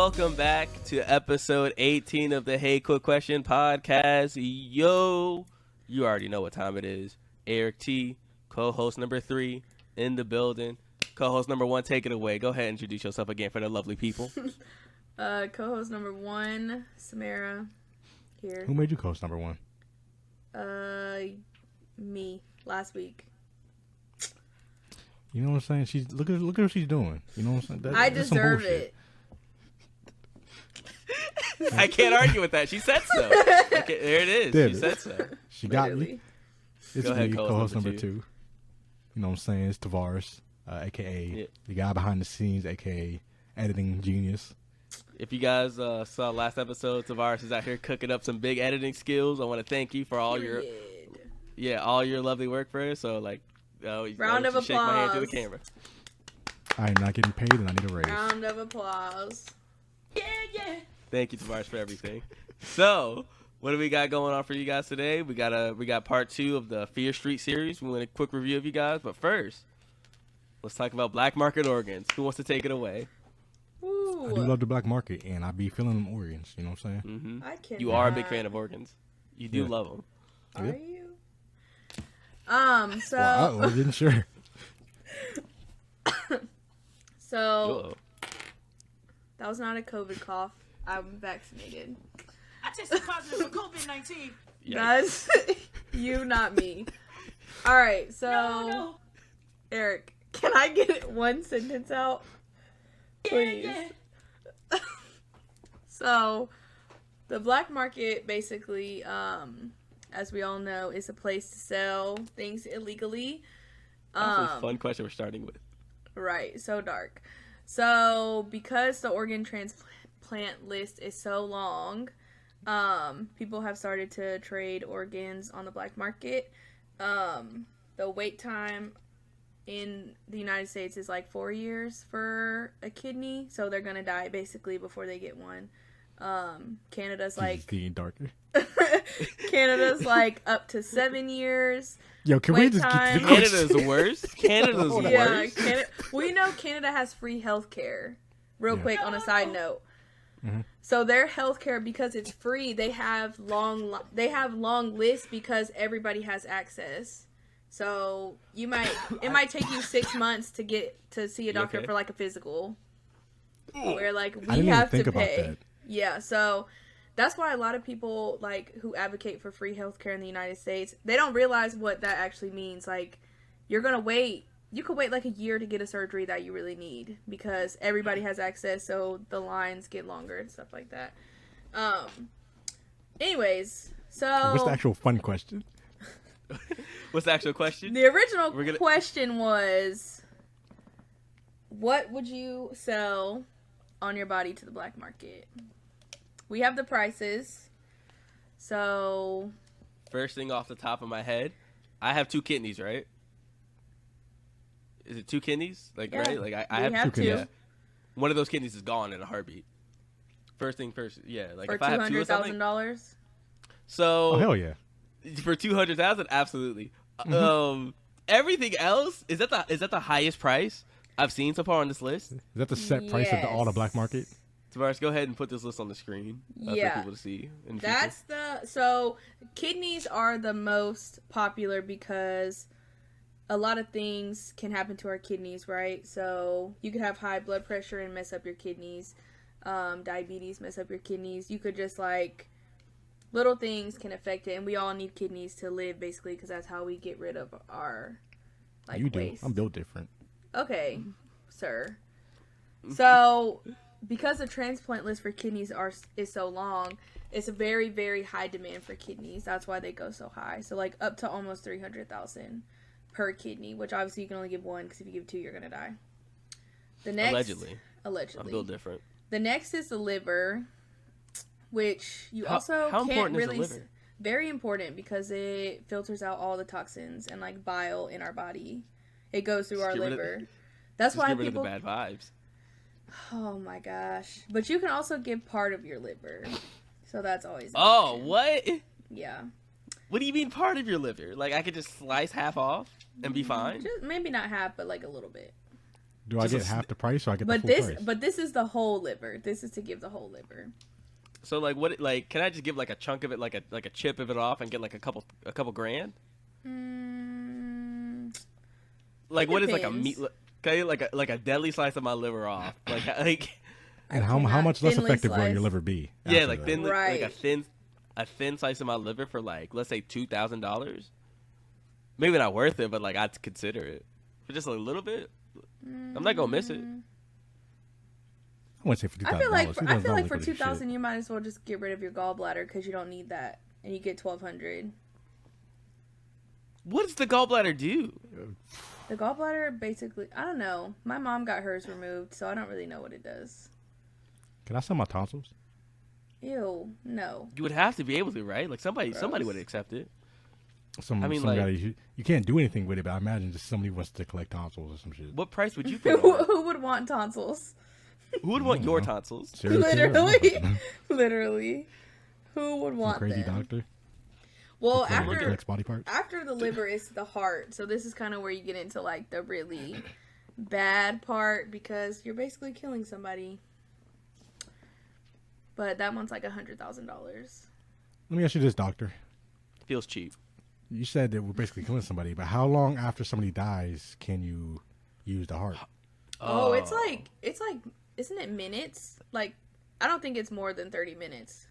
welcome back to episode 18 of the Hey Quick Question podcast. Yo, you already know what time it is. Eric T, co-host number 3 in the building. Co-host number 1, take it away. Go ahead and introduce yourself again for the lovely people. Co-host number 1, Samara, here. Who made you co-host number 1? Me, last week. You know what I'm saying? She's look at what she's doing. You know what I'm saying? I deserve it. I can't argue with that. She said so. Okay, there it is. She said so. She got me. It's Go ahead, me, co-host number 2. You know what I'm saying? It's Tavares, a.k.a. the guy behind the scenes, a.k.a. editing genius. If you guys saw last episode, Tavares is out here cooking up some big editing skills. I want to thank you for all your lovely work for it. So, round of applause. Shake my hand to the camera. I am not getting paid and I need a raise. Round of applause. Yeah. Thank you, Tavares, for everything. So, what do we got going on for you guys today? We got part 2 of the Fear Street series. We want a quick review of you guys, but first, let's talk about black market organs. Who wants to take it away? Ooh. I do love the black market, and I be feeling them organs. You know what I'm saying? Mm-hmm. I can. You are a big fan of organs. You do love them. Are Yeah. you? So. Well, I wasn't sure. So. That was not a COVID cough. I'm vaccinated. I tested positive for COVID-19. That's you, not me. All right, so No. Eric, can I get one sentence out, please? Yeah. So, the black market basically, as we all know, is a place to sell things illegally. That's a fun question we're starting with. Right, so dark. So, because the organ transplant list is so long, people have started to trade organs on the black market. The wait time in the United States is like 4 years for a kidney, so they're gonna die basically before they get one. Canada's like getting darker. Canada's like up to 7 years. Yo, can we just time. get to the Canada's the worst. Canada's the worst. We know Canada has free healthcare. Real quick on a side note. Mm-hmm. So their healthcare, because it's free, they have long lists because everybody has access. So it might take you 6 months to get to see a doctor for like a physical. Where like we have to pay. That. Yeah, so that's why a lot of people like who advocate for free healthcare in the United States, they don't realize what that actually means. Like you could wait like a year to get a surgery that you really need because everybody has access, so the lines get longer and stuff like that. Anyways, so what's the actual fun question? What's the actual question? The original question was, what would you sell on your body to the black market? We have the prices. So first thing off the top of my head, I have 2 kidneys, right? Is it 2 kidneys? Like, yeah. Right? Like I have 2 kidneys. Yeah. One of those kidneys is gone in a heartbeat. First thing first, yeah. Like for if I have $200,000. So hell yeah. For $200,000, absolutely. Mm-hmm. Everything else is that the highest price I've seen so far on this list? Is that the set price of all the black market? Tavares, go ahead and put this list on the screen for people to see. So kidneys are the most popular because a lot of things can happen to our kidneys, right? So you could have high blood pressure and mess up your kidneys. Diabetes mess up your kidneys. You could just like little things can affect it, and we all need kidneys to live basically because that's how we get rid of our waste. I'm built different. Okay, sir. So because the transplant list for kidneys is so long, it's a very, very high demand for kidneys. That's why they go so high. So like up to almost 300,000 per kidney, which obviously you can only give one because if you give 2, you're gonna die. The next, allegedly, I'm built different. The next is the liver, which you also can't really. Is the liver? Very important because it filters out all the toxins and like bile in our body. It goes through our liver. That's why people. Get rid of the bad vibes. Oh my gosh! But you can also give part of your liver, so that's always. What? Yeah. What do you mean part of your liver? Like I could just slice half off and be fine? Just maybe not half, but like a little bit. Do I get half the price or I get the But full price? but this is the whole liver. This is to give the whole liver. So like what? Like can I just give like a chunk of it, like a chip of it off, and get like a couple grand? Like what is like a meat? Okay, like a deadly slice of my liver off. Like. And how much less thinly effective will sliced. your liver be? Yeah, after like that? thin, Right. like a thin slice of my liver for like let's say $2,000. Maybe not worth it, but like I'd consider it for just a little bit. I'm not gonna miss it. I wouldn't say for $2,000. I feel like for $2,000 $2,000 you might as well just get rid of your gallbladder because you don't need that, and you get $1,200. What does the gallbladder do? The gallbladder basically, I don't know. My mom got hers removed, so I don't really know what it does. Can I sell my tonsils? Ew, no. You would have to be able to, right? Like somebody Gross. would accept it. I mean, you can't do anything with it, but I imagine just somebody wants to collect tonsils or some shit. What price would you put on it? Who would want tonsils? Who would want your tonsils? Serial killer? Literally. Who would Some want crazy them? doctor. Well, Who collects body parts. after the liver is the heart, so this is kind of where you get into like the really bad part because you're basically killing somebody. But that one's like $100,000. Let me ask you this, doctor. Feels cheap. You said that we're basically killing somebody, but how long after somebody dies can you use the heart? Oh, it's like isn't it minutes? Like I don't think it's more than 30 minutes.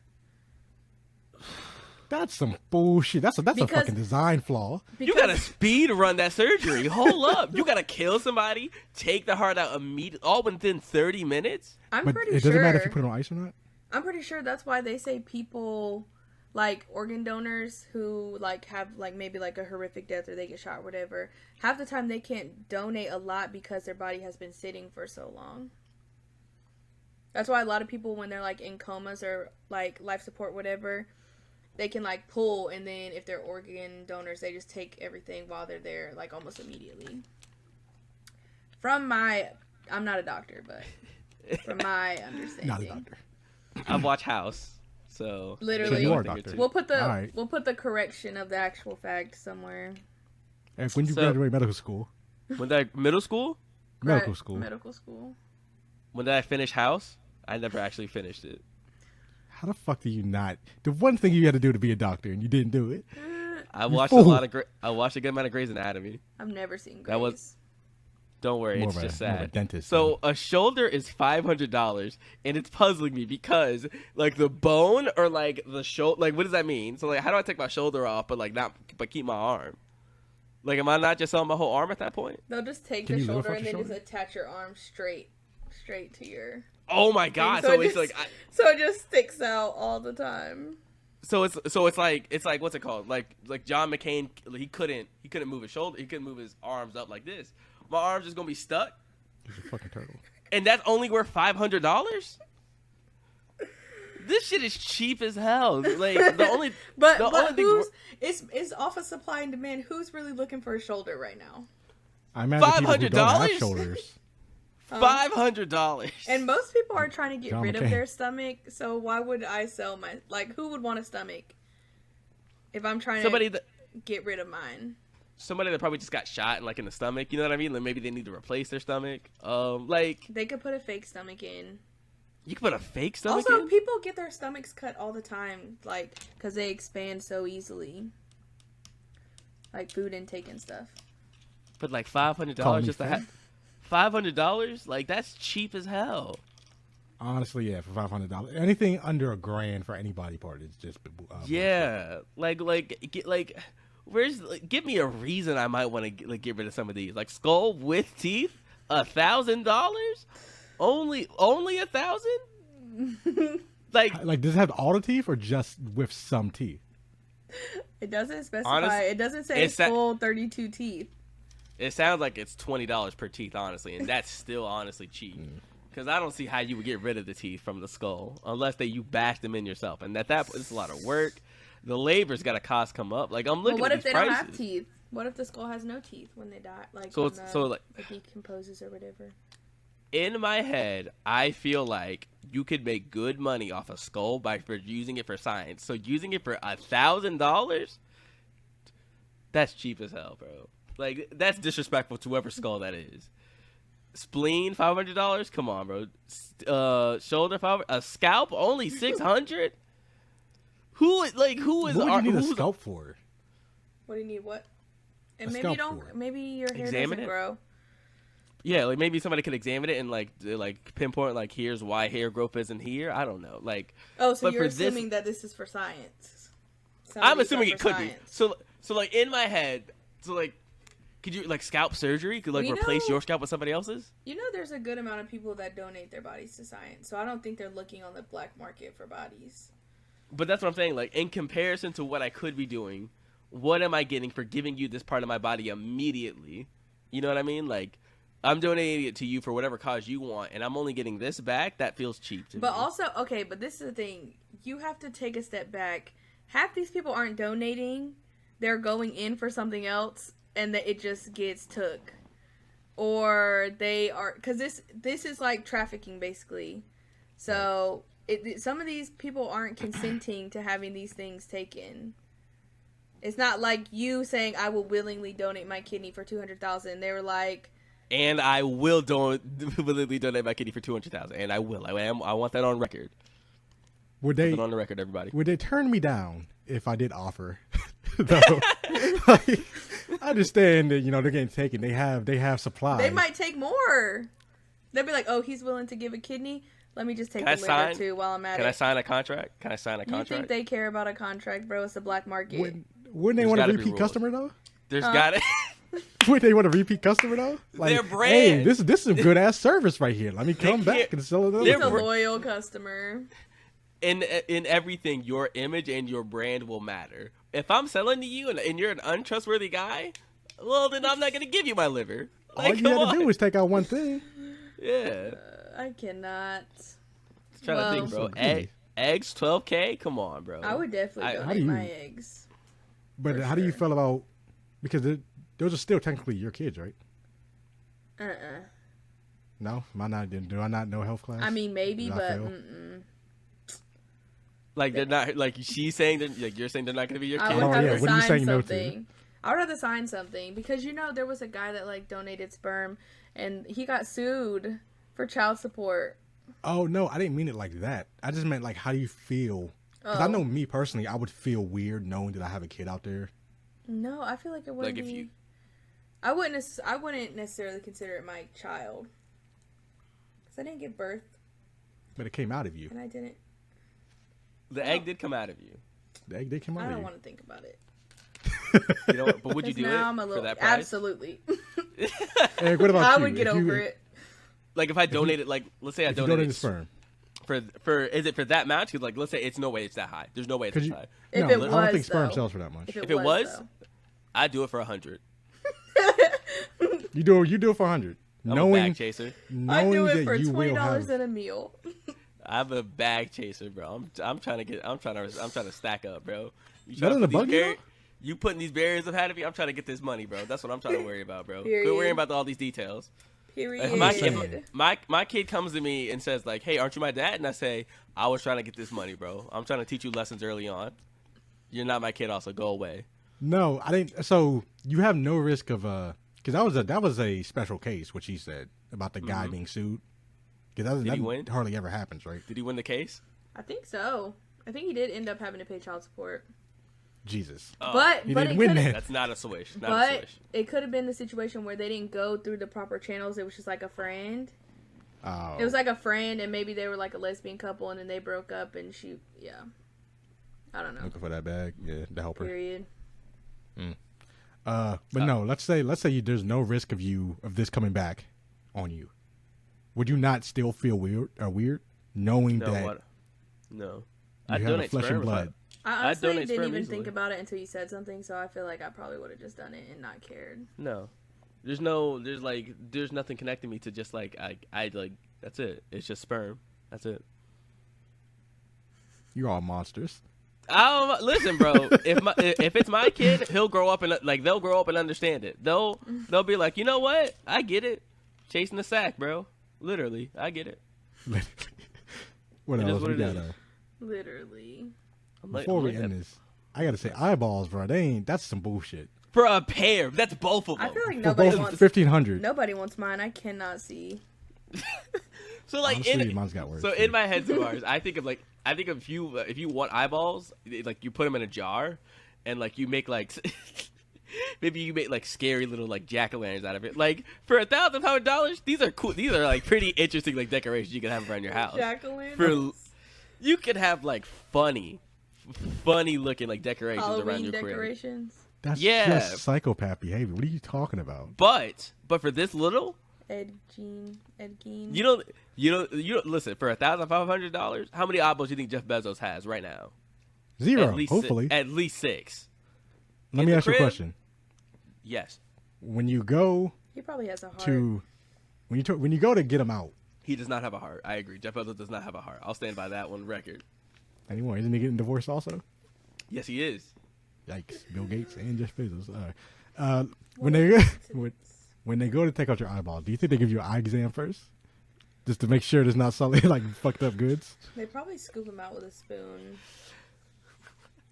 That's some bullshit. That's a fucking design flaw. You gotta speed run that surgery. Hold up. You gotta kill somebody, take the heart out immediately, all within 30 minutes? I'm But pretty it sure. doesn't matter if you put it on ice or not. I'm pretty sure that's why they say people like organ donors who like have like maybe like a horrific death or they get shot or whatever. Half the time they can't donate a lot because their body has been sitting for so long. That's why a lot of people when they're like in comas or like life support whatever, they can like pull and then if they're organ donors they just take everything while they're there like almost immediately. I'm not a doctor, but from my understanding. Not a doctor. I've watched House, so Literally. So you are a I think it's- doctor. We'll put the correction of the actual fact somewhere. And when you So- graduate medical school, When did I middle school? medical school, Medical school. When did I finish House? I never actually finished it. how the fuck do you not? The one thing you had to do to be a doctor and you didn't do it. I watched fool. I watched a good amount of Grey's Anatomy. I've never seen Grace. That was- Don't worry, More it's of a- just more of a sad. dentist, So a shoulder is $500, and it's puzzling me because like the bone or like the shoulder, like what does that mean? So like, how do I take my shoulder off, but keep my arm? Like, am I not just selling my whole arm at that point? They'll just take Can the you live shoulder off and the then just shoulder? attach your arm straight to your. Oh my god! So So it it's just- like, So it just sticks out all the time. so it's like what's it called? Like John McCain, he couldn't move his shoulder, he couldn't move his arms up like this. My arm's just gonna be stuck, You're a fucking turtle. and that's only worth $500. This shit is cheap as hell. Like the only, But the only thing who's it's off of supply and demand. Who's really looking for a shoulder right now? I imagine people who don't have $500? shoulders. $500. And most people are trying to get John rid of McCain. their stomach. So why would I sell my who would want a stomach if I'm trying to get rid of mine? Somebody that probably just got shot in the stomach, you know what I mean? Like maybe they need to replace their stomach. Like They could put a fake stomach in. you can put a fake stomach Also, in? people get their stomachs cut all the time, like, because they expand so easily. Like food intake and stuff. But like Call $500 me just to fat. have $500? Like that's cheap as hell. Honestly, yeah, for $500, anything under $1,000 for any body part is just Yeah. Give me a reason I might want to get rid of some of these. Like skull with teeth, $1,000? Only $1,000? Like, does it have all the teeth or just with some teeth? It doesn't specify. It doesn't say it's that- full 32 teeth. It sounds like it's $20 per teeth, honestly, and that's still honestly cheap. Because I don't see how you would get rid of the teeth from the skull unless you bash them in yourself, and at that point, it's a lot of work. The labor's got a cost come up. Like I'm looking But what at if these they prices. don't have teeth? What if the skull has no teeth when they die? Like So when it's- so, like- it decomposes or whatever. In my head, I feel like you could make good money off a skull for using it for science. So using it for $1,000, that's cheap as hell, bro. Like that's disrespectful to whoever skull that is. Spleen $500. Come on, bro. Shoulder $500. A scalp only $600. Who is? What would you need a scalp for? What do you need? What? And A maybe scalp for. maybe your hair Examine doesn't it? grow. Yeah, like maybe somebody could examine it and like pinpoint like here's why hair growth isn't here. I don't know. Like, Oh, so but you're for this- assuming that this is for science. Some I'm of these assuming are it for could be. science. So like in my head, so like, could you like scalp surgery? Could like You replace know- your scalp with somebody else's? You know, there's a good amount of people that donate their bodies to science, so I don't think they're looking on the black market for bodies. But that's what I'm saying. Like in comparison to what I could be doing, what am I getting for giving you this part of my body immediately? You know what I mean? Like, I'm donating it to you for whatever cause you want, and I'm only getting this back. That feels cheap to me. But also, okay, but this is the thing. You have to take a step back. Half these people aren't donating. They're going in for something else, and that it just gets took. Or they are... Because this is like trafficking, basically. So, some of these people aren't consenting to having these things taken. It's not like you saying, I will willingly donate my kidney for $200,000. They were like... And I will willingly donate my kidney for $200,000, and I will. I want that on record. Would Put they it on the record, everybody. would they turn me down if I did offer? Though, like, I understand that they're getting taken. They have supplies. They might take more. They'll be like, oh, he's willing to give a kidney. Let me just take Can I the sign? liver too while I'm at Can it. I sign a contract? Can I sign a You contract? think they care about a contract, bro? It's the black market. Wouldn't they There's want a gotta be repeat rules. customer though? There's got it. Would they want a repeat customer though? Like, Their brand. hey, this is some good ass service right here. Let me come back can't- and sell it. they're He's a br- loyal customer. in everything, your image and your brand will matter. If I'm selling to you and you're an untrustworthy guy, well, then I'm not gonna give you my liver. All Like, you come had to on. do is take out one thing. Yeah. I cannot. Trying Well- to think, bro. So good. Eggs, 12K. Come on, bro. I would definitely how donate do you- my eggs. But For how do you sure. feel about because those are still technically your kids, right? No, do I not know health class? I mean, maybe, Did I but fail? Like they're not like she's saying that like you're saying they're not gonna be your I kids. would Oh, have yeah, to what are you sign saying no to? something. I would have to sign something because there was a guy that like donated sperm and he got sued for child support. Oh no, I didn't mean it like that. I just meant like, how do you feel? Because I Oh. know me personally, I would feel weird knowing that I have a kid out there. No, I feel like it wouldn't Like, if be. you- I wouldn't necessarily consider it my child because I didn't give birth But it came out of you. and I didn't. The egg did come out of you. They came out I of don't you. want to think about it. You know what? But would you 'Cause do now it I'm a for little that price? absolutely. Eric, what about I you? would get If you- over it. Like if I donated, like let's say I If you donated donated sperm. for is it for that amount? 'Cause, like let's say it's no way it's that high. There's no way it's Could that you, high. If no, it I don't was, think sperm though. sells for that much. If it was, though. I'd do it for 100. You do it for 100. I'm a knowing bag chaser. I do it that for you will $20 have. in a meal. I'm a bag chaser, bro. I'm trying to stack up, bro. You That trying doesn't to put bug these you, barriers? You putting these barriers ahead of me? I'm trying to get this money, bro. That's what I'm trying to worry about, bro. Quit Period. worrying about all these details. Period. If my kid comes to me and says like, "Hey, aren't you my dad?" and I say, "I was trying to get this money, bro. I'm trying to teach you lessons early on. You're not my kid. Also, go away." No, I didn't. So you have no risk of because that was a special case, what she said about the guy being sued. Because Did he that win? hardly ever happens, right? Did he win the case? I think so. I think he did end up having to pay child support. Jesus. Oh, But He but didn't it win could that. that's not a swish. Not a but swish. it could have been the situation where they didn't go through the proper channels. It was just like a friend. Oh. It was like a friend, and maybe they were like a lesbian couple, and then they broke up, and I don't know. Looking for that bag, yeah, to help her. Period. But no, let's say there's no risk of this coming back on you. Would you not still feel weird knowing No, that what? No. you I'd have donate flesh sperm and if I- blood? I I'd honestly donate didn't sperm even easily. think about it until you said something, so I feel like I probably would have just done it and not cared. No. There's nothing connecting me to just like I like that's it. It's just sperm. That's it. You're all monsters. Listen, bro. If it's my kid, he'll grow up and like they'll grow up and understand it. They'll be like, you know what? I get it. Chasing the sack, bro. Literally, I get it. What It is else what we it got? is. Literally. I'm like- Before I'm we like end that. this, I gotta say eyeballs, bro. That's some bullshit. For a pair. That's both of them. I feel like For nobody both wants 1,500. nobody wants mine. I cannot see. So like, Honestly, mine's got worse. so too. in my head, Tavares, I think of if you want eyeballs, like you put them in a jar, and like you make like maybe you make like scary little like jack-o'-lanterns out of it. Like for $1,000, these are cool. These are like pretty interesting like decorations you can have around your house. Jack-o'-lanterns. You could have like funny looking like decorations around Halloween your crib. decorations. That's Yeah. just psychopath behavior. What are you talking about? But for this little, Ed Gein. you don't listen. For $1,500, how many eyeballs do you think Jeff Bezos has right now? 0, At least hopefully. at least 6. Let in me the ask you a crib? question. Yes, When you go He probably has a heart. when you go to get them out, he does not have a heart. I agree. Jeff Bezos does not have a heart. I'll stand by that one record. anymore, isn't he getting divorced also? Yes, he is. Yikes! Bill Gates and Jeff Bezos. All right. When they when they go to take out your eyeball, do you think they give you an eye exam first, just to make sure there's not something like fucked up goods? They probably scoop him out with a spoon.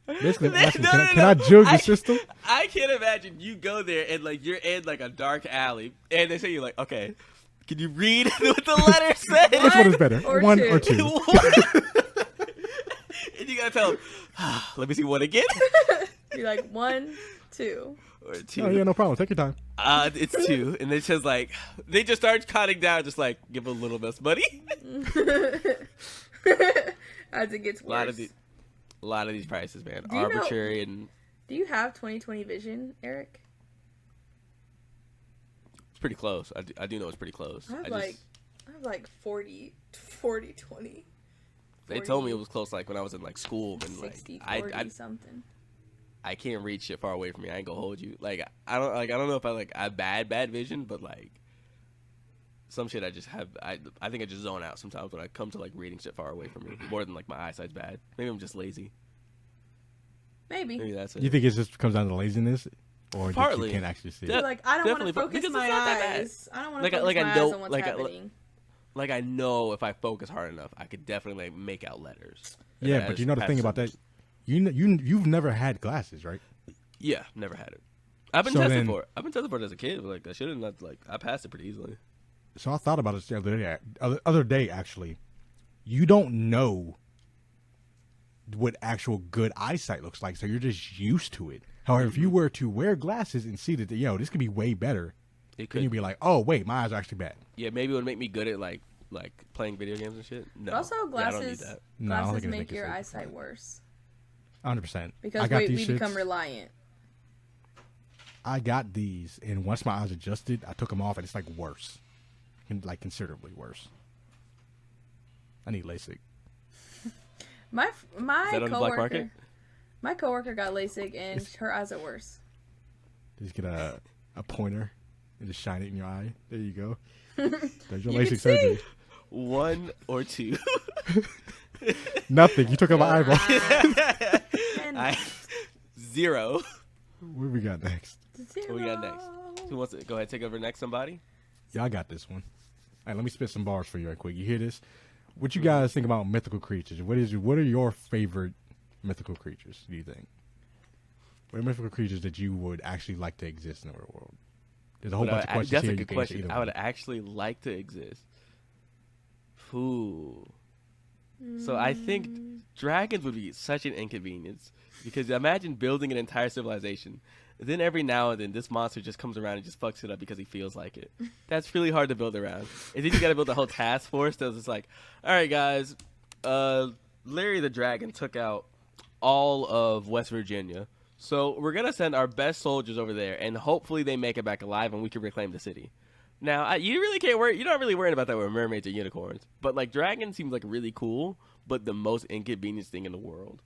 Basically, asking, No, can no, I no. jug the system? I can't imagine you go there and like you're in like a dark alley, and they say you're like, okay, can you read what the letter says? Which one is better, Or 1 two. or 2? And you gotta tell them, let me see one again. You're like 1, 2. Or 2. Oh yeah, no problem. Take your time. It's 2, and it's just like they just start counting down, just like give a little less money. As it gets worse. A lot of these prices, man, Do you know- arbitrary and Do you have 20/20 vision, Eric? it's pretty close. I do know it's pretty close. I have like 40, 20. They told me it was close, like when I was in like school, and like 60, 40 I something. I can't read shit far away from me. I ain't gonna hold you. Like I don't know if I have bad vision, but like some shit I just have. I think I just zone out sometimes when I come to like reading shit far away from me. More than like my eyesight's bad. Maybe I'm just lazy. Maybe. Maybe that's it. You think it just comes down to laziness, or that Partly. you can't actually see Yeah. it? You're like, I don't want to Definitely, but- focus because my it's not that bad. eyes. I don't want Like, to focus I my know- eyes on what's like, happening. Like I know if I focus hard enough, I could definitely like make out letters. Yeah, but you know the thing about that, you've never had glasses, right? Yeah, never had it. I've been So tested then- for it. I've been tested for it as a kid. But like I shouldn't have like I passed it pretty easily. So I thought about it the other day actually. You don't know what actual good eyesight looks like, so you're just used to it. However, if you were to wear glasses and see that, this could be way better, It then you'd could. be like, oh wait, my eyes are actually bad. Yeah, maybe it would make me good at like playing video games and shit. No, But also, yeah, I don't need glasses that. No, I don't think glasses it'd make make it your safe. eyesight worse 100%. because I got we these shits. become reliant. I got these, and once my eyes adjusted, I took them off, and it's like worse, like considerably worse. I need LASIK. My Is that on the black market? coworker got LASIK and her eyes are worse. Just get a pointer and just shine it in your eye. There you go. There's your You can LASIK surgery. see. 1 or 2. Nothing. You took out my eyeball. And 0. What we got next? zero. What we got next? Who wants to go ahead and take over next? Somebody? Yeah, I got this one. All right, let me spit some bars for you right quick. You hear this? What you guys think about mythical creatures? What are your favorite mythical creatures, do you think? What are mythical creatures that you would actually like to exist in the real world? There's a whole bunch of questions That's here. a You good can answer question. either I would one. actually like to exist. Ooh. So I think dragons would be such an inconvenience because imagine building an entire civilization. Then every now and then this monster just comes around and just fucks it up because he feels like it. That's really hard to build around. And then you got to build a whole task force that's just like, all right, guys, Larry the Dragon took out all of West Virginia. So we're going to send our best soldiers over there, and hopefully they make it back alive and we can reclaim the city. Now, you really can't worry. You're not really worrying about that with mermaids or unicorns. But, like, dragons seems like really cool, but the most inconvenient thing in the world.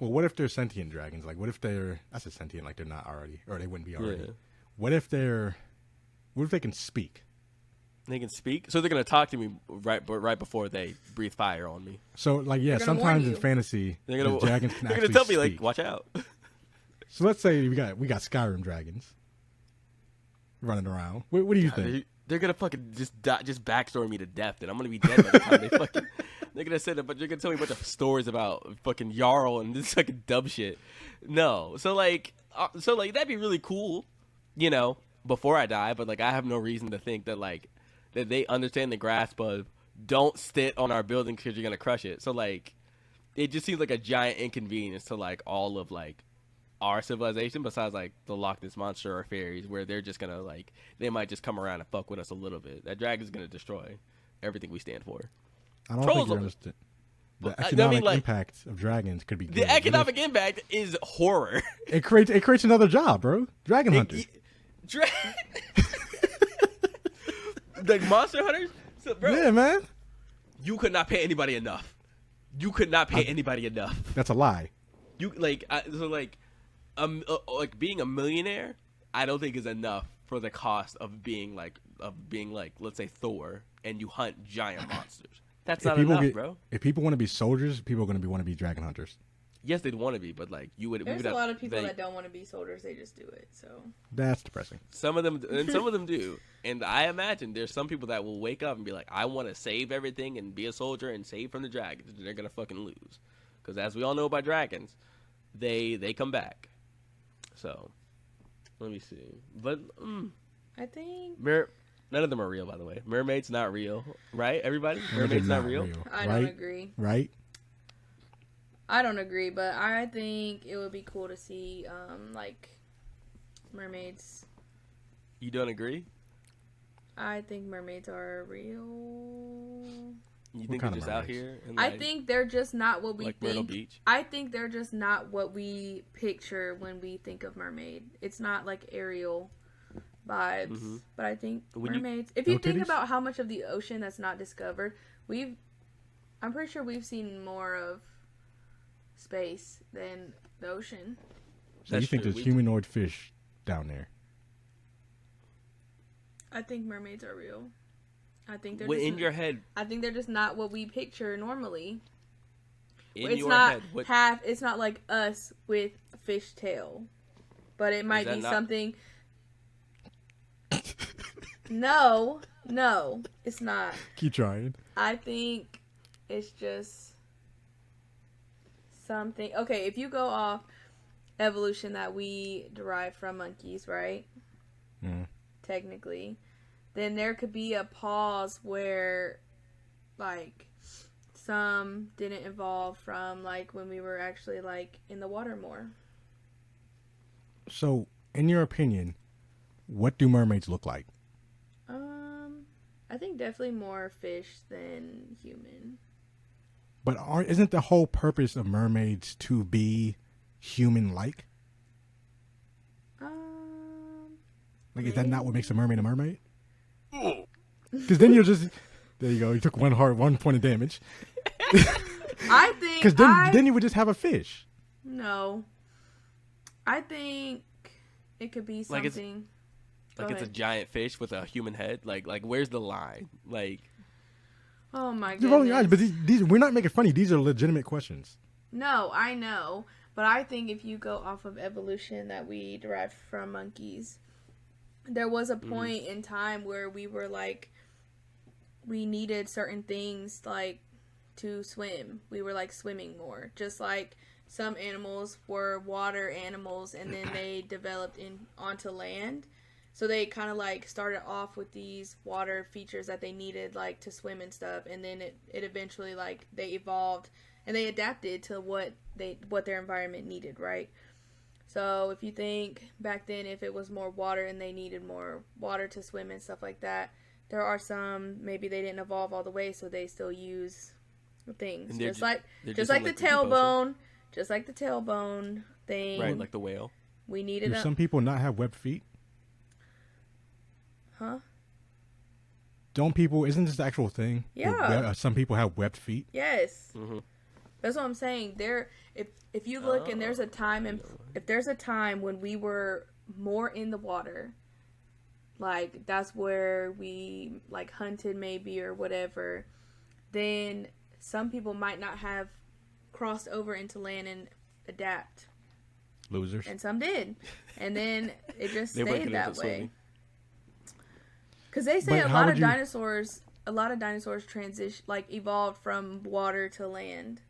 Well, what if they're sentient dragons? Like, what if they're... I said sentient like they're not already, or they wouldn't be already. Yeah. What if they can speak? They can speak. So they're going to talk to me right before they breathe fire on me. So, like, yeah, They're gonna sometimes warn in you. fantasy, They're going the dragons can to actually tell me, speak. like, watch out. So let's say we got Skyrim dragons running around. What do you think? They're gonna fucking just backstory me to death, and I'm gonna be dead by the time they fucking. They're gonna say that, but you're gonna tell me a bunch of stories about fucking Jarl and this fucking dumb shit. No, so like so like that'd be really cool, before I die. But like I have no reason to think that like that they understand the grasp of don't sit on our building because you're gonna crush it. So like it just seems like a giant inconvenience to like all of like our civilization, besides like the Loch Ness monster or fairies, where they're just gonna like they might just come around and fuck with us a little bit. That dragon's gonna destroy everything we stand for. I don't Trolls think you are- understand. The I mean, economic like, impact of dragons could be good. The economic impact is horror. It creates another job, bro. Dragon hunter. Like monster hunters. So, bro, Yeah, man. you could not pay anybody enough. You could not pay anybody enough. That's a lie. You like like being a millionaire. I don't think is enough for the cost of being like let's say Thor, and you hunt giant monsters. That's not enough, bro. If people want to be soldiers, people are going to want to be dragon hunters. Yes, they'd want to be, but like you would. There's a lot of people that don't want to be soldiers; they just do it. So That's depressing. some of them do, and I imagine there's some people that will wake up and be like, "I want to save everything and be a soldier and save from the dragons." And they're gonna fucking lose, because as we all know about dragons, they come back. So let me see, but I think none of them are real, by the way. Mermaids not real, right? Everybody, mermaids not real. I don't agree. Right? I don't agree, but I think it would be cool to see like mermaids. You don't agree? I think mermaids are real. You think kind they're of just out mermaids? here? And I like, think they're just not what we like Myrtle think. Beach? I think they're just not what we picture when we think of mermaid. It's not like Ariel vibes, Mhm. but I think When you- mermaids. If you No think titties? about how much of the ocean that's not discovered, I'm pretty sure we've seen more of space than the ocean. So you That's think true. there's humanoid fish down there? I think mermaids are real. I think they're in your head, I think they're just not what we picture normally. in It's your not head, what, it's not like us with a fish tail. But it might that be not- something. No, it's not. Keep trying. I think it's just something. Okay, if you go off evolution that we derive from monkeys, right? Mm. Technically, then there could be a pause where, like, some didn't evolve from, like, when we were actually, like, in the water more. So, in your opinion, what do mermaids look like? I think definitely more fish than human. But isn't the whole purpose of mermaids to be human-like? Like, is that not what makes a mermaid a mermaid? Because then you're just... There you go. You took 1 point of damage. I think... Because then you would just have a fish. No. I think it could be Like something... like Go it's a ahead. giant fish with a human head. Like where's the line? Like, Oh my You're rolling your eyes, goodness. but these we're not making funny. These are legitimate questions. No, I know. But I think if you go off of evolution that we derived from monkeys, there was a point in time where we were like, we needed certain things like to swim. We were like swimming more. Just like some animals were water animals and then they developed onto land. So they kind of like started off with these water features that they needed like to swim and stuff, and then it eventually like they evolved and they adapted to what their environment needed, right? So if you think back then, if it was more water and they needed more water to swim and stuff like that, there are some maybe they didn't evolve all the way, so they still use things And they're just ju- like they're just just like in the liquid decomposition. tailbone, just like the tailbone thing. right, like the whale. We needed Do a some people not have webbed feet? huh? Don't people? Isn't this the actual thing? Yeah. Some people have webbed feet. Yes. Mm-hmm. That's what I'm saying. If you look and there's a time if there's a time when we were more in the water, like that's where we like hunted maybe or whatever, then some people might not have crossed over into land and adapt, Losers. and some did, and then it just They weren't stayed good at that way. swimming. Because they say But a how lot would of you- dinosaurs transition like evolved from water to land.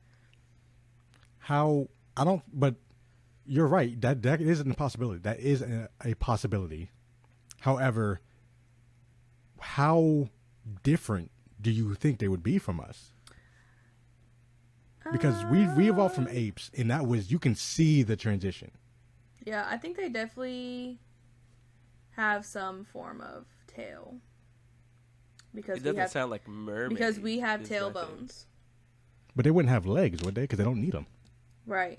How I don't. But You're right. That is a possibility. That is a possibility. However, how different do you think they would be from us? Because we evolved from apes, and that was, you can see the transition. Yeah, I think they definitely have some form of tail. Because It doesn't sound like mermaids. Because we have is my thing. tailbones. But they wouldn't have legs, would they? Because they don't need them. Right.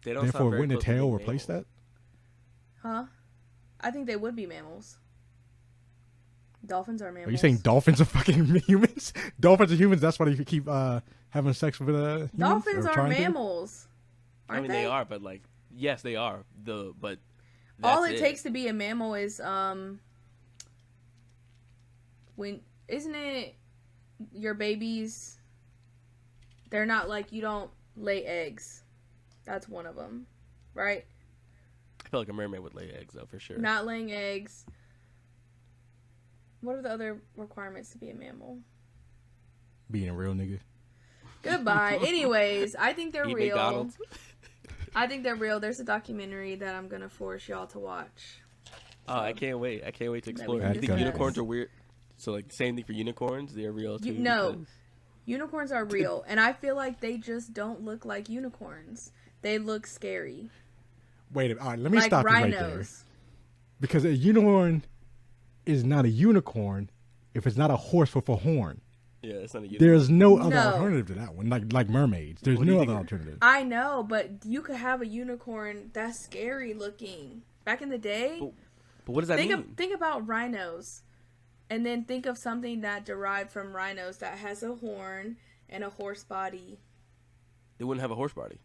They don't Therefore, sound very wouldn't a close to tail being replace mammals. that? Huh? I think they would be mammals. Dolphins are mammals. Are you saying dolphins are fucking humans? Dolphins are humans. That's why you keep having sex with humans? Dolphins Or are trying to? mammals? I Aren't mean, they are, but like, yes, they are. But All that's it takes to be a mammal is when isn't it your babies? They're not like, you don't lay eggs. That's one of them, right? I feel like a mermaid would lay eggs, though, for sure. Not laying eggs. What are the other requirements to be a mammal? Being a real nigga. Goodbye. Anyways, I think they're Eat real. McDonald's. I think they're real. There's a documentary that I'm gonna force y'all to watch. Oh, I can't wait. I can't wait to explore. we You can think discuss. unicorns are weird? So, like, same thing for unicorns? They're real, too? No. because- Unicorns are real, and I feel like they just don't look like unicorns. They look scary. Wait, all right, let me Like stop you right there. rhinos. Because a unicorn is not a unicorn if it's not a horse with a horn. Yeah, it's not a unicorn. There's no other No. alternative to that one. Like mermaids. There's What do no you other think? alternative. I know, but you could have a unicorn that's scary looking. Back in the day, But what does that mean? think about rhinos, and then think of something that derived from rhinos that has a horn and a horse body. They wouldn't have a horse body.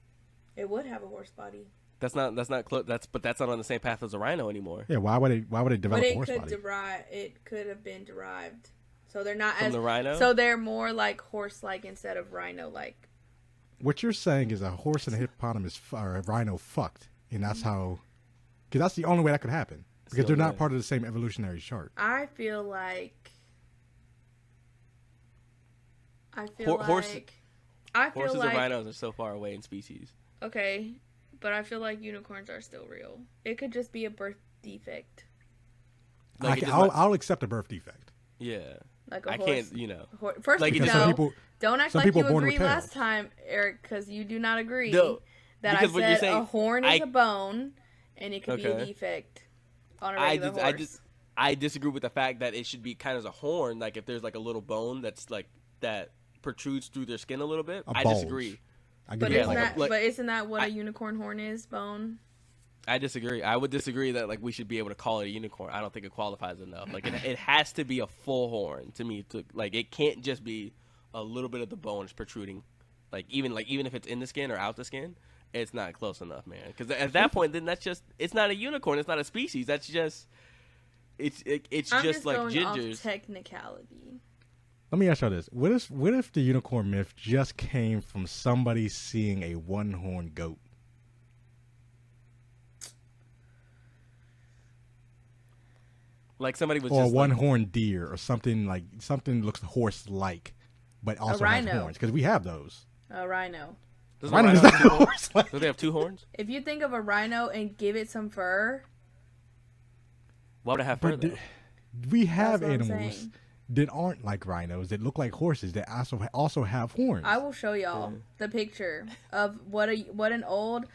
It would have a horse body, That's not close. But that's not on the same path as a rhino anymore. Yeah, why would they but develop a it horse could body? It could have been derived. So they're not From as the rhino? So they're more like horse-like instead of rhino-like. What you're saying is a horse and a hippopotamus or a rhino fucked, and that's how. Because that's the only way that could happen. Because they're only not way. part of the same evolutionary chart. I feel like. Horses Like and rhinos are so far away in species. okay, but I feel like unicorns are still real. It could just be a birth defect, Like, it just I'll accept a birth defect. Yeah. like a I horse. can't, you know. First, Like, it no, just- Because some people, don't act some like people you are born agreed with last tails. time, Eric, because you do not agree No, that I because what you're said saying- a horn is I- a bone and it could be a Okay. defect on a I regular just, horse. I disagree with the fact that it should be kind of a horn. Like if there's like a little bone that's like that protrudes through their skin a little bit. A I bulge. disagree. I But get Yeah, it. isn't like a- that? like- But isn't that what I- a unicorn horn is? Bone. I disagree. I would disagree that like we should be able to call it a unicorn. I don't think it qualifies enough. Like it has to be a full horn to me. To like it can't just be a little bit of the bone is protruding. Like even if it's in the skin or out the skin, it's not close enough, man. Because at that point, then that's just it's not a unicorn. It's not a species. That's just it's I'm just like going off gingers. technicality. Let me ask y'all this: what if the unicorn myth just came from somebody seeing a one-horned goat? Like somebody was Or a just like, one-horned deer, or something looks horse-like, but also has rhino. horns. Because we have those. A rhino. does a Rhino rhino is not have two horns? horse-like. Do they have two horns? If you think of a rhino and give it some fur, Why would it have fur But though? we have what I'm animals saying. that aren't like rhinos, that look like horses, that also have horns. I will show y'all the picture of what an old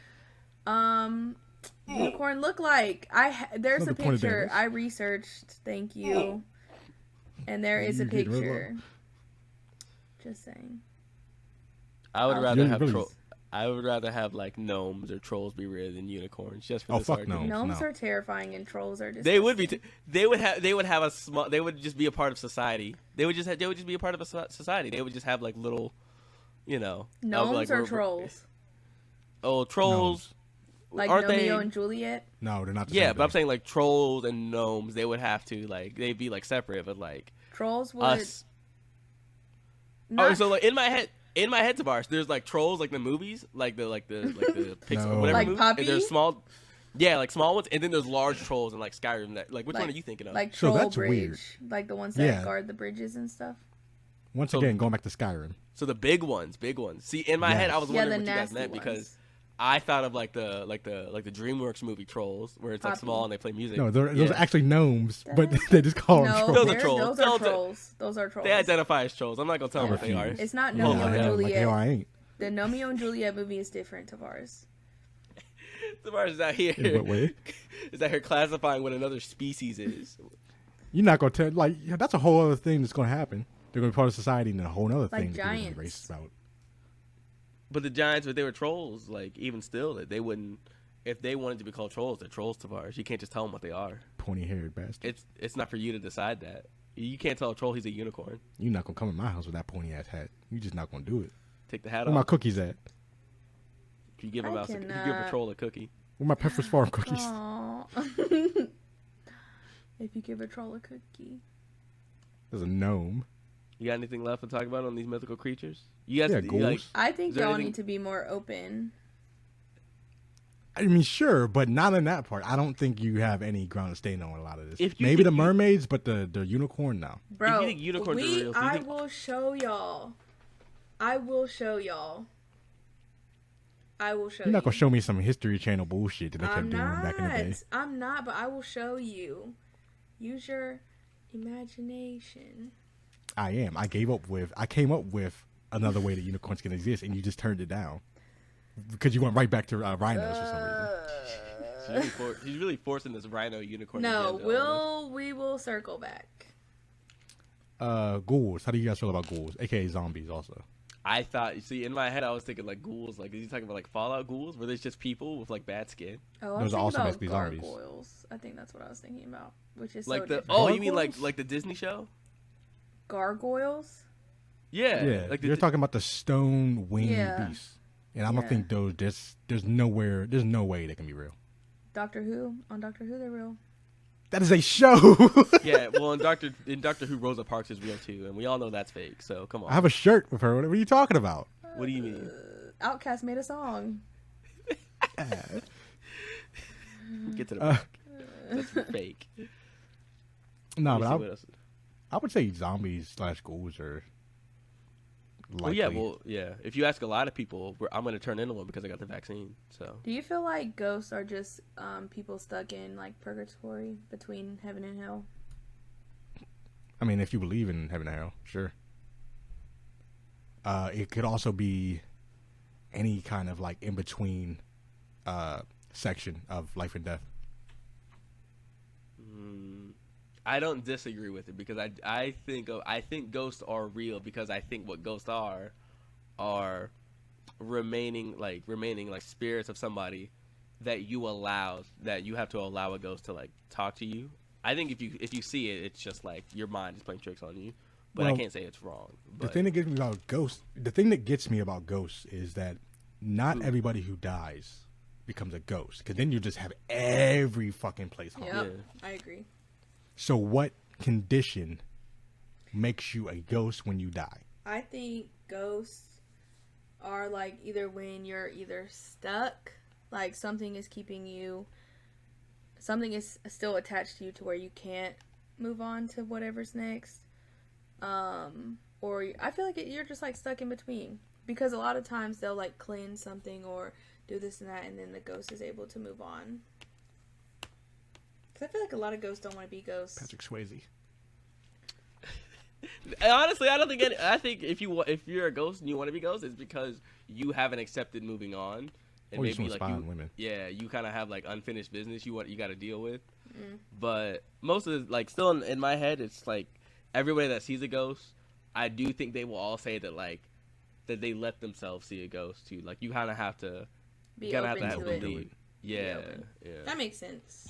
unicorn look like. There's Look a at pointed picture fingers. I researched. Thank you. And there is a You getting rid of picture. Just saying. I would Oh. rather Yeah, have really. I would rather have like gnomes or trolls be reared than unicorns. Just for Oh, this fuck argument. no. Gnomes are terrifying and trolls are disgusting. They would be. They would have a small. They would just be a part of society. They would just be a part of a society. They would just have like little, you know. Gnomes like, or trolls? Oh, trolls. Like aren't Romeo they? and Juliet? No, they're not the Yeah, same but I'm thing. saying like trolls and gnomes. They would have to like they'd be like separate, but like Trolls would us. not Oh, so like in my head, Tavares, there's like trolls like the movies, like the Pixar, No. whatever Like movie. Puppy? And there's small, yeah, like small ones, and then there's large trolls in like Skyrim. That like which one Like- are you thinking of? like So Troll that's Bridge. weird. Like the ones that Yeah. guard the bridges and stuff. Once So- again, going back to Skyrim. So the big ones. See, in my head, I was Yeah, wondering the what you guys nasty meant ones. because I thought of like the DreamWorks movie Trolls, where it's like Poppy. small and they play music. No, those are Yeah. actually gnomes, but they just call them No, trolls. Those are trolls. Those Tell are them to- trolls. Those are trolls. They identify as trolls. I'm not gonna tell them what they are. It's not No, Romeo my and hell, like, Juliet. hell, I ain't. The Romeo and Juliet movie is different, Tavares. Tavares is out here. In what way? Is out here classifying what another species is. You're not gonna tell. Like, that's a whole other thing that's gonna happen. They're gonna be part of society, and a whole other Like thing that they're giants. gonna be racist about. But the giants, if they were trolls, like even still, that they wouldn't. If they wanted to be called trolls, they're trolls, Tavares. You can't just tell them what they are. Pointy-haired bastard. It's not for you to decide that. You can't tell a troll he's a unicorn. You're not gonna come in my house with that pointy-ass hat. You're just not gonna do it. Take the hat Where my off. cookies at? If you give him I if you give a cannot. troll a cookie. Where my Pepper's Farm cookies? Aww. If you give a troll a cookie. There's a gnome. You got anything left to talk about on these mythical creatures? You guys, Yeah, like, ghouls. I think Is there y'all anything- need to be more open. I mean, sure, but not in that part. I don't think you have any ground to stand on a lot of this. If you Maybe the think you- mermaids, but the unicorn now. Bro, think unicorns are real, do you I think- will show y'all. I will show y'all. I will show You're not you. gonna show me some History Channel bullshit that they kept I'm doing not. back in the day. I'm not, but I will show you. Use your imagination. I am. I came up with another way that unicorns can exist, and you just turned it down because you went right back to rhinos for some reason. He's really forcing this rhino unicorn. No, agenda on us. we will circle back. Ghouls. How do you guys feel about ghouls, aka zombies? Also, I thought. See, in my head, I was thinking like ghouls. Like, is he talking about like Fallout ghouls, where there's just people with like bad skin? Oh, I Those was are thinking also about basically zombies. gargoyles. I think that's what I was thinking about, which is Like so the different. you mean Gargoyles? like the Disney show? Gargoyles? Yeah, yeah, like you're talking about the stone winged Yeah. beasts, and I don't Yeah. think there's no way they can be real. Doctor Who? On Doctor Who, they're real. That is a show. Yeah, well, in Doctor Who, Rosa Parks is real too, and we all know that's fake. So come on. I have a shirt with her. What are you talking about? What do you mean? Outcast made a song. Get to the back. That's fake. No, Let me see but what else. I would say zombies / ghouls are. Well, yeah. If you ask a lot of people, I'm going to turn into one because I got the vaccine. So Do you feel like ghosts are just people stuck in like purgatory between heaven and hell? I mean, if you believe in heaven and hell, sure. It could also be any kind of like in between section of life and death. I don't disagree with it because I think ghosts are real because I think what ghosts are remaining like spirits of somebody that you have to allow a ghost to like talk to you. I think if you see it, it's just like your mind is playing tricks on you. But I Well, can't say it's wrong. The But thing that gets me about ghosts is that not everybody who dies becomes a ghost, because then you just have every fucking place haunted. Yep, Yeah. I agree. So what condition makes you a ghost when you die? I think ghosts are like either when you're either stuck, like something is still attached to you to where you can't move on to whatever's next. Or I feel like you're just like stuck in between, because a lot of times they'll like cleanse something or do this and that, and then the ghost is able to move on. Because I feel like a lot of ghosts don't want to be ghosts. Patrick Swayze. honestly, I don't think I think if you're a ghost and you want to be ghost, it's because you haven't accepted moving on. And Or you just maybe wanna like spy on women. Yeah, you kind of have like unfinished business you got to deal with. But most of the, like still in my head, it's like everybody that sees a ghost, I do think they will all say that like that they let themselves see a ghost too. Like you kind of have to Be you kind of open have to to it. believe. Yeah, open. yeah. That makes sense.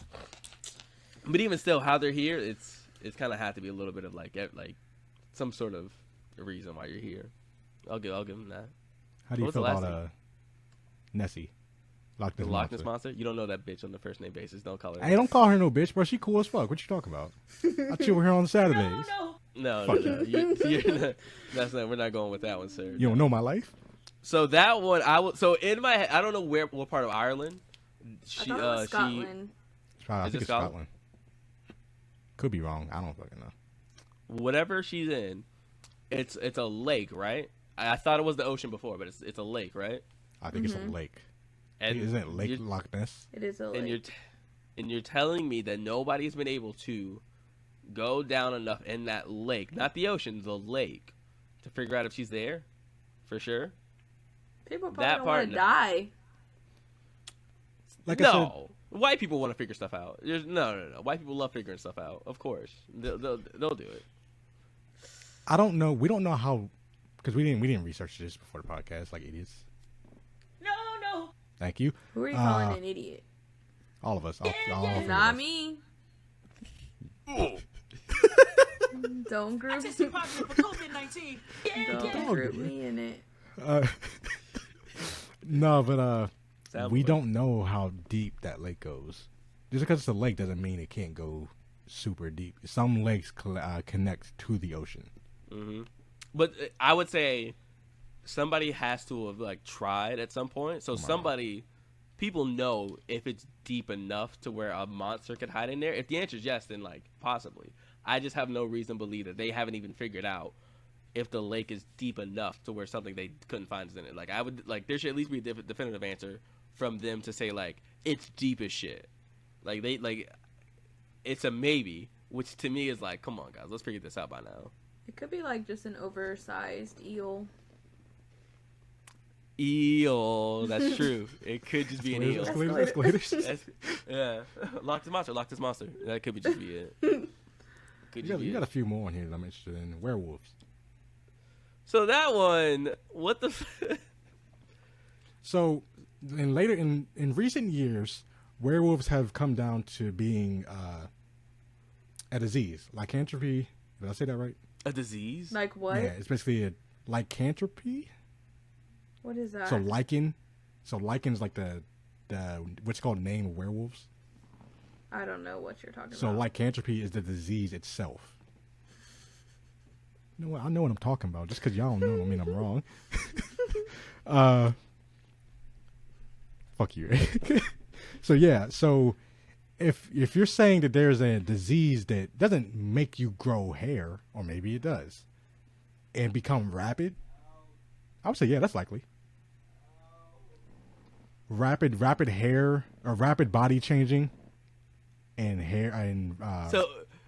But even still, how they're here, it's kind of have to be a little bit of like some sort of reason why you're here. I'll give them that. How do you What was the feel about last Nessie? Loch The Ness Loch Ness Monster. Monster. You don't know that bitch on the first name basis. Don't call her. Hey, don't call her no bitch, bro. She cool as fuck. What you talking about? I chill with her on Saturdays. No, Fuck no. That's not. We're not going with that one, sir. You don't know my life? So that one, So in my head, I don't know what part of Ireland. I thought it was Scotland. I Is think it it's Scotland? Scotland. Could be wrong. I don't fucking know. Whatever she's in, it's a lake, right? I thought it was the ocean before, but it's a lake, right? I think it's a lake. And Isn't it Lake you're- Loch Ness? It is a and lake. you're telling me that nobody's been able to go down enough in that lake, not the ocean, the lake, to figure out if she's there, for sure. People that probably don't part, want to no. die. Like I said, No, white people want to figure stuff out. No. White people love figuring stuff out. Of course, they'll do it. I don't know. We don't know how, because we didn't research this before the podcast, like idiots. No. Thank you. Who are you calling an idiot? All of us. All three of Not us. me. Don't I group. tested positive for COVID-19. Don't group me in it. No, but Sound we boy. don't know how deep that lake goes. Just because it's a lake doesn't mean it can't go super deep. Some lakes connect to the ocean. Hmm. But I would say somebody has to have like tried at some point. So people know if it's deep enough to where a monster could hide in there. If the answer is yes, then like possibly. I just have no reason to believe that they haven't even figured out if the lake is deep enough to where something they couldn't find is in it. Like I would like there should at least be a definitive answer from them to say like it's deep as shit. Like it's a maybe, which to me is like, come on guys, let's figure this out by now. It could be like just an oversized eel. Eel, that's true. It could just be an eel. Escalators. Yeah, Loch this monster. That could just be it. Could just be You it. got a few more on here that I'm interested in. Werewolves. So that one, what the? So, in recent years, werewolves have come down to being a disease, lycanthropy. Did I say that right? A disease? Like what? Yeah, it's basically a lycanthropy. What is that? So liken's like the what's called name of werewolves. I don't know what you're talking So about. lycanthropy is the disease itself. You know what? I know what I'm talking about. Just because y'all don't know, don't mean I'm wrong. Fuck you. So if you're saying that there's a disease that doesn't make you grow hair, or maybe it does, and become rapid, I would say yeah, that's likely. Rapid hair or rapid body changing, and hair and